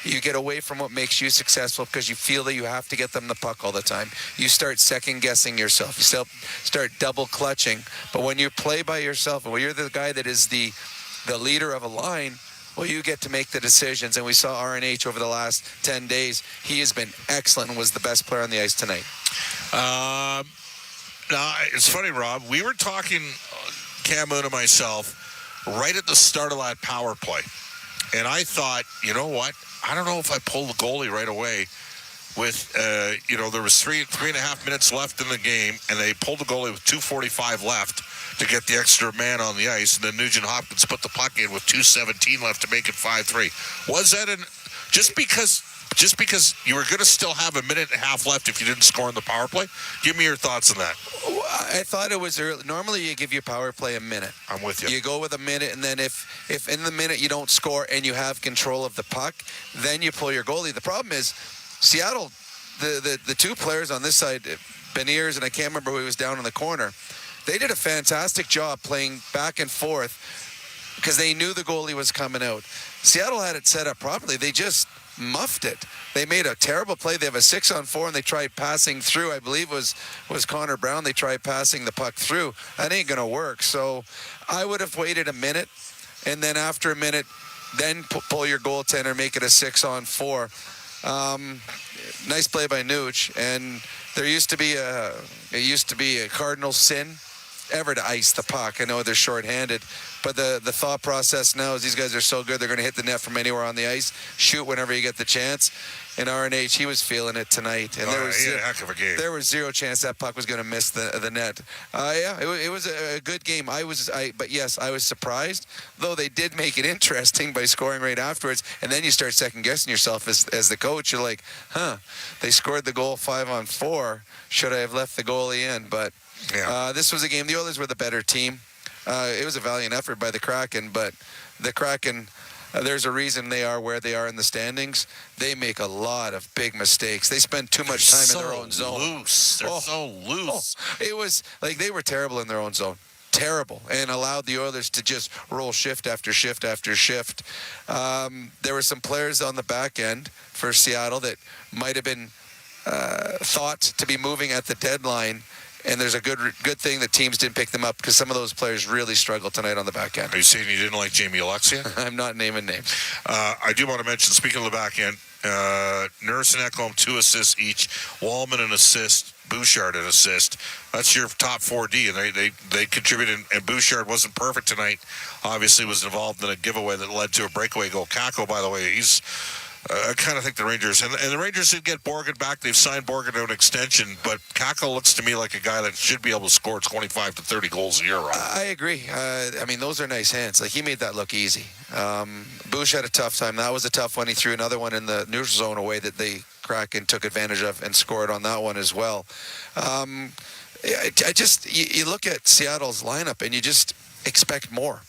you get away from what makes you successful because you feel that you have to get them the puck all the time. You start second-guessing yourself. You start double-clutching. But when you play by yourself, and when you're the guy that is the leader of a line, well, you get to make the decisions. And we saw RNH over the last 10 days. He has been excellent and was the best player on the ice tonight. Now, it's funny, Rob. We were talking, Cam Moon and myself, right at the start of that power play. And I thought, you know what? I don't know if I pull the goalie right away with, there was three and a half minutes left in the game, and they pulled the goalie with 2:45 left to get the extra man on the ice, and then Nugent-Hopkins put the puck in with 2:17 left to make it 5-3. Was that just because you were going to still have a minute and a half left if you didn't score in the power play? Give me your thoughts on that. I thought it was early. Normally you give your power play a minute. I'm with you. You go with a minute, and then if in the minute you don't score and you have control of the puck, then you pull your goalie. The problem is Seattle, the two players on this side, Beniers, and I can't remember who was down in the corner, they did a fantastic job playing back and forth because they knew the goalie was coming out. Seattle had it set up properly. They just muffed it. They made a terrible play. They have a 6-on-4, and they tried passing through. I believe was Connor Brown. They tried passing the puck through. That ain't going to work. So I would have waited a minute, and then after a minute, then pull your goaltender, make it a 6-on-4. Nice play by Nuge. And it used to be a cardinal sin ever to ice the puck. I know they're shorthanded, but the thought process now is these guys are so good, they're going to hit the net from anywhere on the ice, shoot whenever you get the chance. And RNH, he was feeling it tonight. And he had a heck of a game. There was zero chance that puck was going to miss the net. It was a good game. But yes, I was surprised, though they did make it interesting by scoring right afterwards. And then you start second-guessing yourself as the coach. You're like, they scored the goal 5-on-4. Should I have left the goalie in? But this was a game. The Oilers were the better team. It was a valiant effort by the Kraken, but the Kraken, there's a reason they are where they are in the standings. They make a lot of big mistakes. They spend too much time in their own zone. They're so loose. It was like they were terrible in their own zone. Terrible, and allowed the Oilers to just roll shift after shift after shift. There were some players on the back end for Seattle that might have been thought to be moving at the deadline. And there's a good thing that teams didn't pick them up because some of those players really struggled tonight on the back end. Are you saying you didn't like Jamie Alexia? I'm not naming names. I do want to mention, speaking of the back end, Nurse and Ekholm 2 assists each, Wallman an assist, Bouchard an assist. That's your top 4D, and they contributed. And Bouchard wasn't perfect tonight. Obviously was involved in a giveaway that led to a breakaway goal. Kako, by the way, he's... I kind of think the Rangers, and the Rangers did get Borgen back. They've signed Borgen to an extension, but Kako looks to me like a guy that should be able to score 25 to 30 goals a year. Right? I agree. I mean, those are nice hands. Like, he made that look easy. Bush had a tough time. That was a tough one. He threw another one in the neutral zone away that the Kraken took advantage of and scored on that one as well. You look at Seattle's lineup and you just expect more.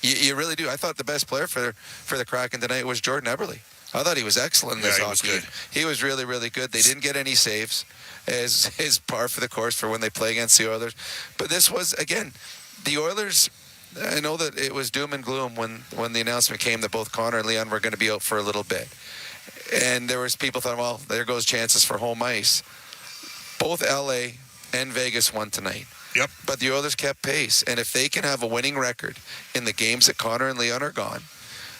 You really do. I thought the best player for the Kraken tonight was Jordan Eberle. I thought he was excellent in this hockey. Was good. He was really, really good. They didn't get any saves as is par for the course for when they play against the Oilers. But this was, again, the Oilers, I know that it was doom and gloom when the announcement came that both Connor and Leon were going to be out for a little bit. And there was people thought, well, there goes chances for home ice. Both LA and Vegas won tonight. Yep. But the Oilers kept pace. And if they can have a winning record in the games that Connor and Leon are gone,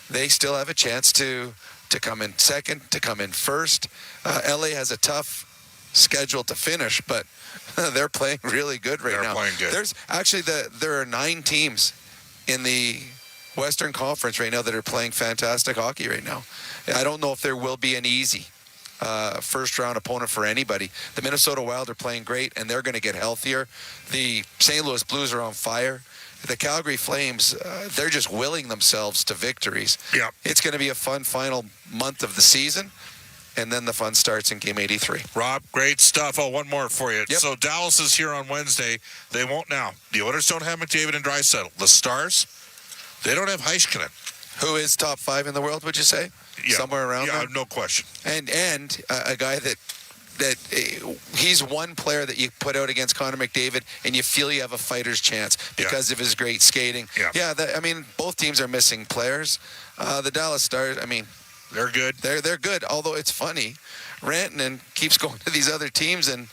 they still have a chance to come in second, to come in first. LA has a tough schedule to finish, but they're playing really good right now. They're playing good. There's actually there are 9 teams in the Western Conference right now that are playing fantastic hockey right now. I don't know if there will be an easy first-round opponent for anybody. The Minnesota Wild are playing great, and they're going to get healthier. The St. Louis Blues are on fire. The Calgary Flames, they're just willing themselves to victories. Yeah. It's going to be a fun final month of the season, and then the fun starts in Game 83. Rob, great stuff. Oh, one more for you. Yep. So Dallas is here on Wednesday. They won't now. The Oilers don't have McDavid and Draisaitl. The Stars, they don't have Heiskanen. Who is top 5 in the world, would you say? Yeah. Somewhere around there? No question. And a guy that he's one player that you put out against Connor McDavid and you feel you have a fighter's chance because of his great skating. Yeah. Both teams are missing players. The Dallas Stars, they're good. They're good, although it's funny. Rantanen keeps going to these other teams and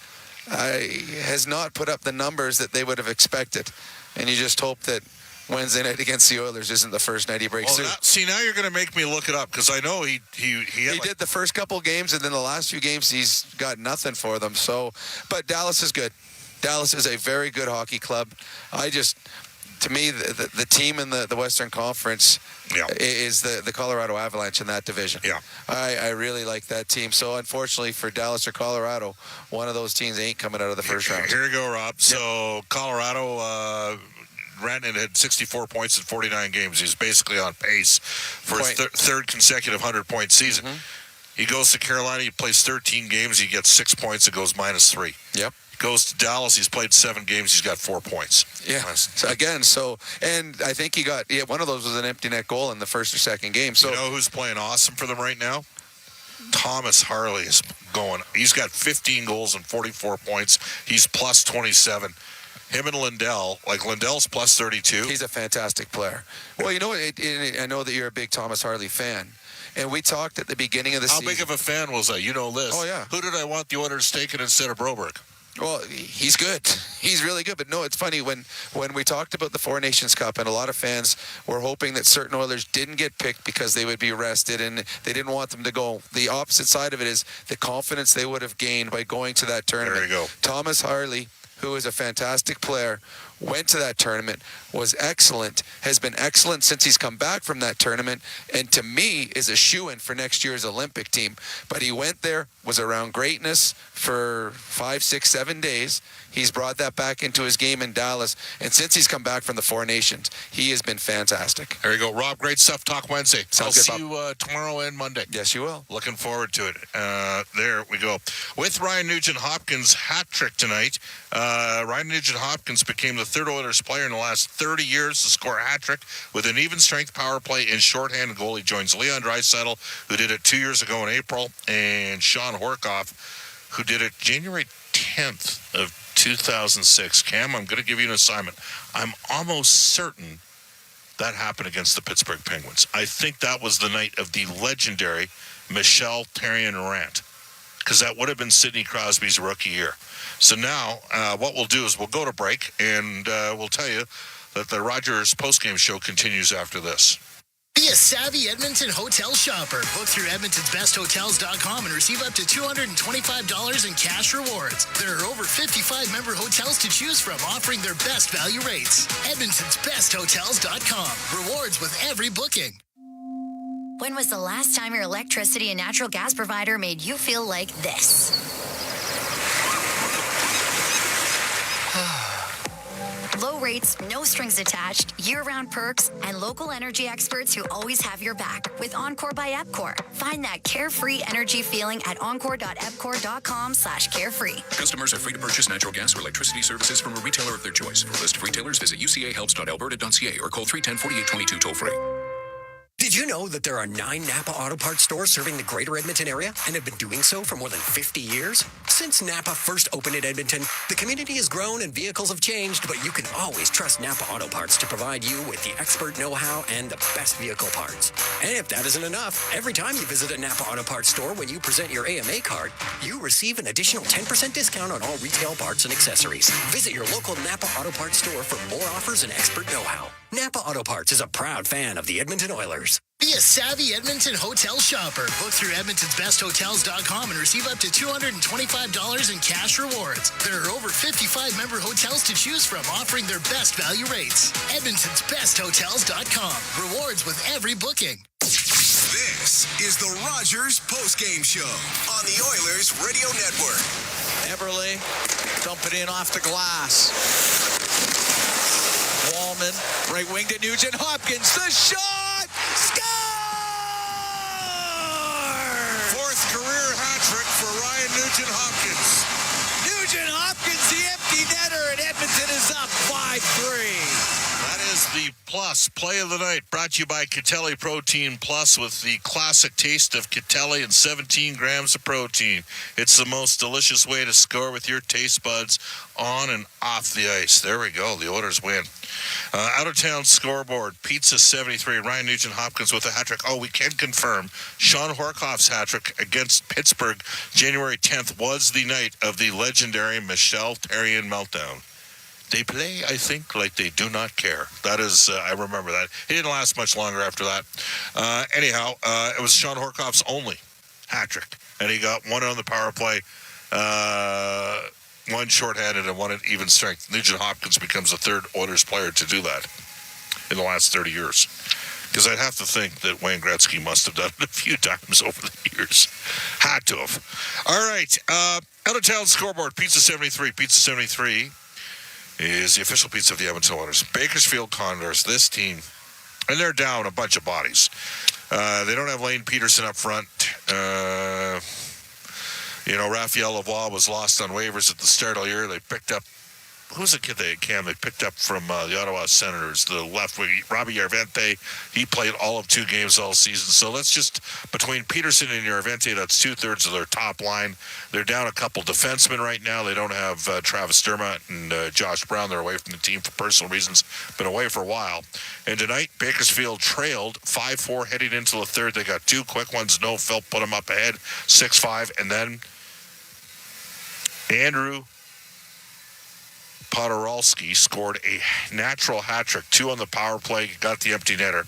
has not put up the numbers that they would have expected. And you just hope that Wednesday night against the Oilers isn't the first night he breaks through. Now you're going to make me look it up because I know he did the first couple games, and then the last few games he's got nothing for them. So, but Dallas is good. Dallas is a very good hockey club. To me, the team in the Western Conference is the Colorado Avalanche in that division. Yeah, I really like that team. So unfortunately for Dallas or Colorado, one of those teams ain't coming out of the first round. Here you go, Rob. So Colorado. Rantanen had 64 points in 49 games. He's basically on pace for his third consecutive 100-point season. He goes to Carolina. He plays 13 games. He gets 6 points. It goes -3. Yep. He goes to Dallas. He's played 7 games. He's got 4 points. Yeah. And I think he got one of those was an empty net goal in the first or second game. So you know who's playing awesome for them right now? Thomas Harley is going. He's got 15 goals and 44 points. He's plus 27. Him and Lindell, Lindell's plus 32. He's a fantastic player. Well, you know what? I know that you're a big Thomas Harley fan. And we talked at the beginning of the season. How big of a fan was I? You know this. Oh, yeah. Who did I want the Oilers taking instead of Broberg? Well, he's good. He's really good. But no, it's funny when we talked about the Four Nations Cup, and a lot of fans were hoping that certain Oilers didn't get picked because they would be rested, and they didn't want them to go. The opposite side of it is the confidence they would have gained by going to that tournament. There you go. Thomas Harley, who is a fantastic player, went to that tournament, was excellent, has been excellent since he's come back from that tournament, and to me is a shoo-in for next year's Olympic team. But he went there, was around greatness for 5, 6, 7 days. He's brought that back into his game in Dallas, and since he's come back from the Four Nations, he has been fantastic. There you go, Rob. Great stuff. Talk Wednesday. I'll good, see you tomorrow and Monday. Yes, you will. Looking forward to it. There we go. With Ryan Nugent-Hopkins' hat trick tonight, Ryan Nugent-Hopkins became the third Oilers player in the last 30 years to score a hat trick with an even strength power play in shorthand goal. He joins Leon Draisaitl, who did it 2 years ago in April, and Sean Horkoff, who did it January 10th of 2006. Cam, I'm going to give you an assignment. I'm almost certain that happened against the Pittsburgh Penguins. I think that was the night of the legendary Michel Therrien-Rant, because that would have been Sidney Crosby's rookie year. So now what we'll do is we'll go to break, and we'll tell you that the Rogers postgame show continues after this. Be a savvy Edmonton hotel shopper. Book through Edmonton'sBestHotels.com and receive up to $225 in cash rewards. There are over 55 member hotels to choose from, offering their best value rates. Edmonton'sBestHotels.com. Rewards with every booking. When was the last time your electricity and natural gas provider made you feel like this? Low rates, no strings attached, year-round perks, and local energy experts who always have your back with Encore by Epcor. Find that carefree energy feeling at encore.epcor.com/carefree. Customers are free to purchase natural gas or electricity services from a retailer of their choice. For a list of retailers, visit ucahelps.alberta.ca or call 310-4822 toll-free. Did you know that there are 9 Napa Auto Parts stores serving the greater Edmonton area and have been doing so for more than 50 years? Since Napa first opened in Edmonton, the community has grown and vehicles have changed, but you can always trust Napa Auto Parts to provide you with the expert know-how and the best vehicle parts. And if that isn't enough, every time you visit a Napa Auto Parts store when you present your AMA card, you receive an additional 10% discount on all retail parts and accessories. Visit your local Napa Auto Parts store for more offers and expert know-how. Napa Auto Parts is a proud fan of the Edmonton Oilers. Be a savvy Edmonton hotel shopper. Book through Edmonton'sBestHotels.com and receive up to $225 in cash rewards. There are over 55 member hotels to choose from, offering their best value rates. Edmonton'sBestHotels.com. Rewards with every booking. This is the Rogers Postgame Show on the Oilers Radio Network. Eberle dumping in off the glass. Wallman, right wing to Nugent Hopkins. The shot! Score! Fourth career hat trick for Ryan Nugent Hopkins. Nugent Hopkins, the empty netter, and Edmonton is up 5-3. That is the Plus Play of the Night, brought to you by Catelli Protein Plus with the classic taste of Catelli and 17 grams of protein. It's the most delicious way to score with your taste buds on and off the ice. There we go. The Oilers win. Out-of-town scoreboard, Pizza 73, Ryan Nugent-Hopkins with a hat-trick. Oh, we can confirm Sean Horkoff's hat-trick against Pittsburgh January 10th was the night of the legendary Michel Therrien meltdown. They play, I think, like they do not care. That is, I remember that. He didn't last much longer after that. Anyhow, it was Sean Horkoff's only hat-trick, and he got one on the power play, one shorthanded and one at even strength. Nugent Hopkins becomes the third Oilers player to do that in the last 30 years. Because I'd have to think that Wayne Gretzky must have done it a few times over the years. Had to have. All right. Out-of-town scoreboard, Pizza 73. Pizza 73 is the official pizza of the Edmonton Oilers. Bakersfield Condors, this team, and they're down a bunch of bodies. They don't have Lane Peterson up front. Raphael Lavoie was lost on waivers at the start of the year. They picked up, who's the kid they picked up from the Ottawa Senators, the left wing, Robbie Yarvente. He played all of 2 games all season. So let's just, between Peterson and Yarvente, that's 2/3 of their top line. They're down a couple defensemen right now. They don't have Travis Dermott and Josh Brown. They're away from the team for personal reasons. Been away for a while. And tonight, Bakersfield trailed 5-4 heading into the third. They got 2 quick ones. No, Phil put them up ahead, 6-5. And then Andrew Podorowski scored a natural hat-trick, 2 on the power play, got the empty netter,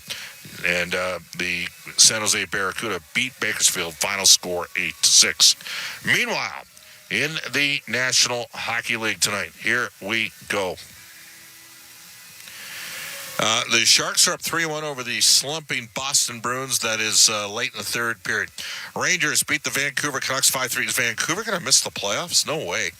and the San Jose Barracuda beat Bakersfield, final score 8-6. Meanwhile, in the National Hockey League tonight, here we go. The Sharks are up 3-1 over the slumping Boston Bruins. That is late in the third period. Rangers beat the Vancouver Canucks 5-3. Is Vancouver going to miss the playoffs? No way.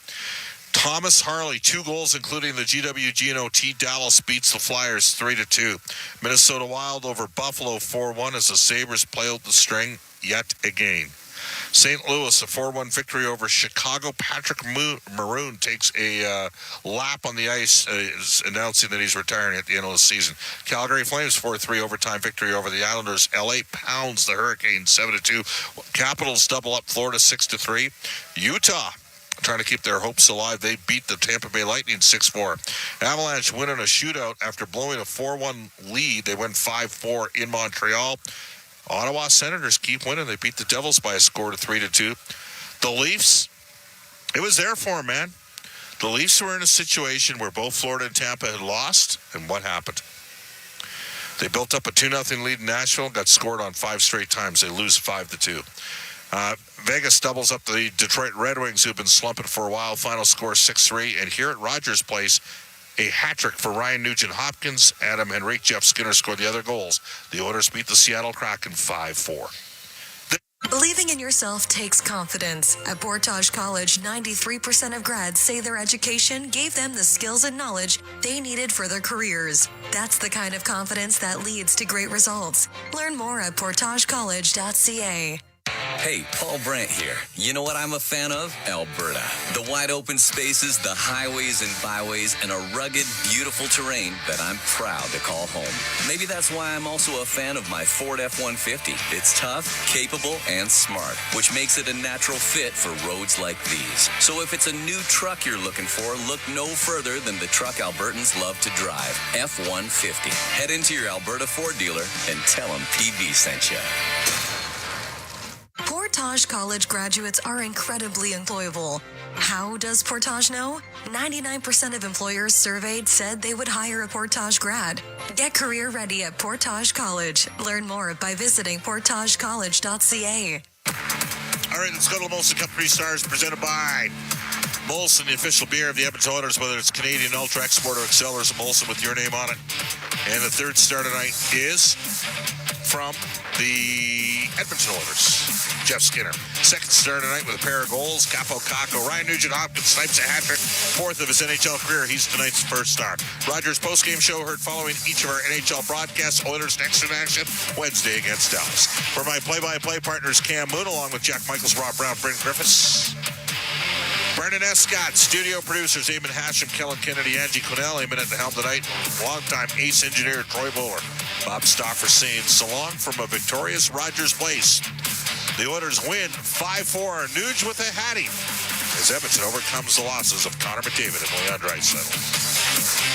Thomas Harley, 2 goals, including the GWGNOT. Dallas beats the Flyers 3-2. Minnesota Wild over Buffalo 4-1 as the Sabres play out the string yet again. St. Louis, a 4-1 victory over Chicago. Patrick Maroon takes a lap on the ice, announcing that he's retiring at the end of the season. Calgary Flames, 4-3 overtime victory over the Islanders. LA pounds the Hurricanes 7-2. Capitals double up Florida 6-3. Utah trying to keep their hopes alive. They beat the Tampa Bay Lightning 6-4. Avalanche win in a shootout after blowing a 4-1 lead. They win 5-4 in Montreal. Ottawa Senators keep winning. They beat the Devils by a score of 3-2. The Leafs, it was there for them, man. The Leafs were in a situation where both Florida and Tampa had lost, and what happened? They built up a 2-0 lead in Nashville, got scored on 5 straight times. They lose 5-2. Vegas doubles up the Detroit Red Wings, who've been slumping for a while. Final score 6-3. And here at Rogers Place, a hat-trick for Ryan Nugent-Hopkins. Adam Henrique, Jeff Skinner scored the other goals. The Oilers beat the Seattle Kraken 5-4. Believing Believing in yourself takes confidence. At Portage College, 93% of grads say their education gave them the skills and knowledge they needed for their careers. That's the kind of confidence that leads to great results. Learn more at portagecollege.ca. Hey, Paul Brandt here. You know what I'm a fan of? Alberta. The wide open spaces, the highways and byways, and a rugged, beautiful terrain that I'm proud to call home. Maybe that's why I'm also a fan of my Ford F-150. It's tough, capable, and smart, which makes it a natural fit for roads like these. So if it's a new truck you're looking for, look no further than the truck Albertans love to drive, F-150. Head into your Alberta Ford dealer and tell them PB sent you. Portage College graduates are incredibly employable. How does Portage know? 99% of employers surveyed said they would hire a Portage grad. Get career ready at Portage College. Learn more by visiting portagecollege.ca. All right, let's go to the Molson Cup 3 Stars presented by Molson, the official beer of the Edmonton Oilers, whether it's Canadian Ultra Export or Excel or Molson with your name on it. And the third star tonight is from the Edmonton Oilers, Jeff Skinner. Second star tonight with a pair of goals, Capo Caco. Ryan Nugent-Hopkins snipes a hat-trick, fourth of his NHL career. He's tonight's first star. Rogers postgame show heard following each of our NHL broadcasts. Oilers next in action Wednesday against Dallas. For my play-by-play partners, Cam Moon, along with Jack Michaels, Rob Brown, Bryn Griffiths. Brendan S. Scott, studio producers, Eamon Hashem, Kellen Kennedy, Angie Quinnell, Eamon at the helm tonight. Longtime ace engineer, Troy Bowler. Bob Stauffer saying so long from a victorious Rogers Place. The Oilers win 5-4. Nuge with a hattie as Edmonton overcomes the losses of Connor McDavid and Leon Draisaitl.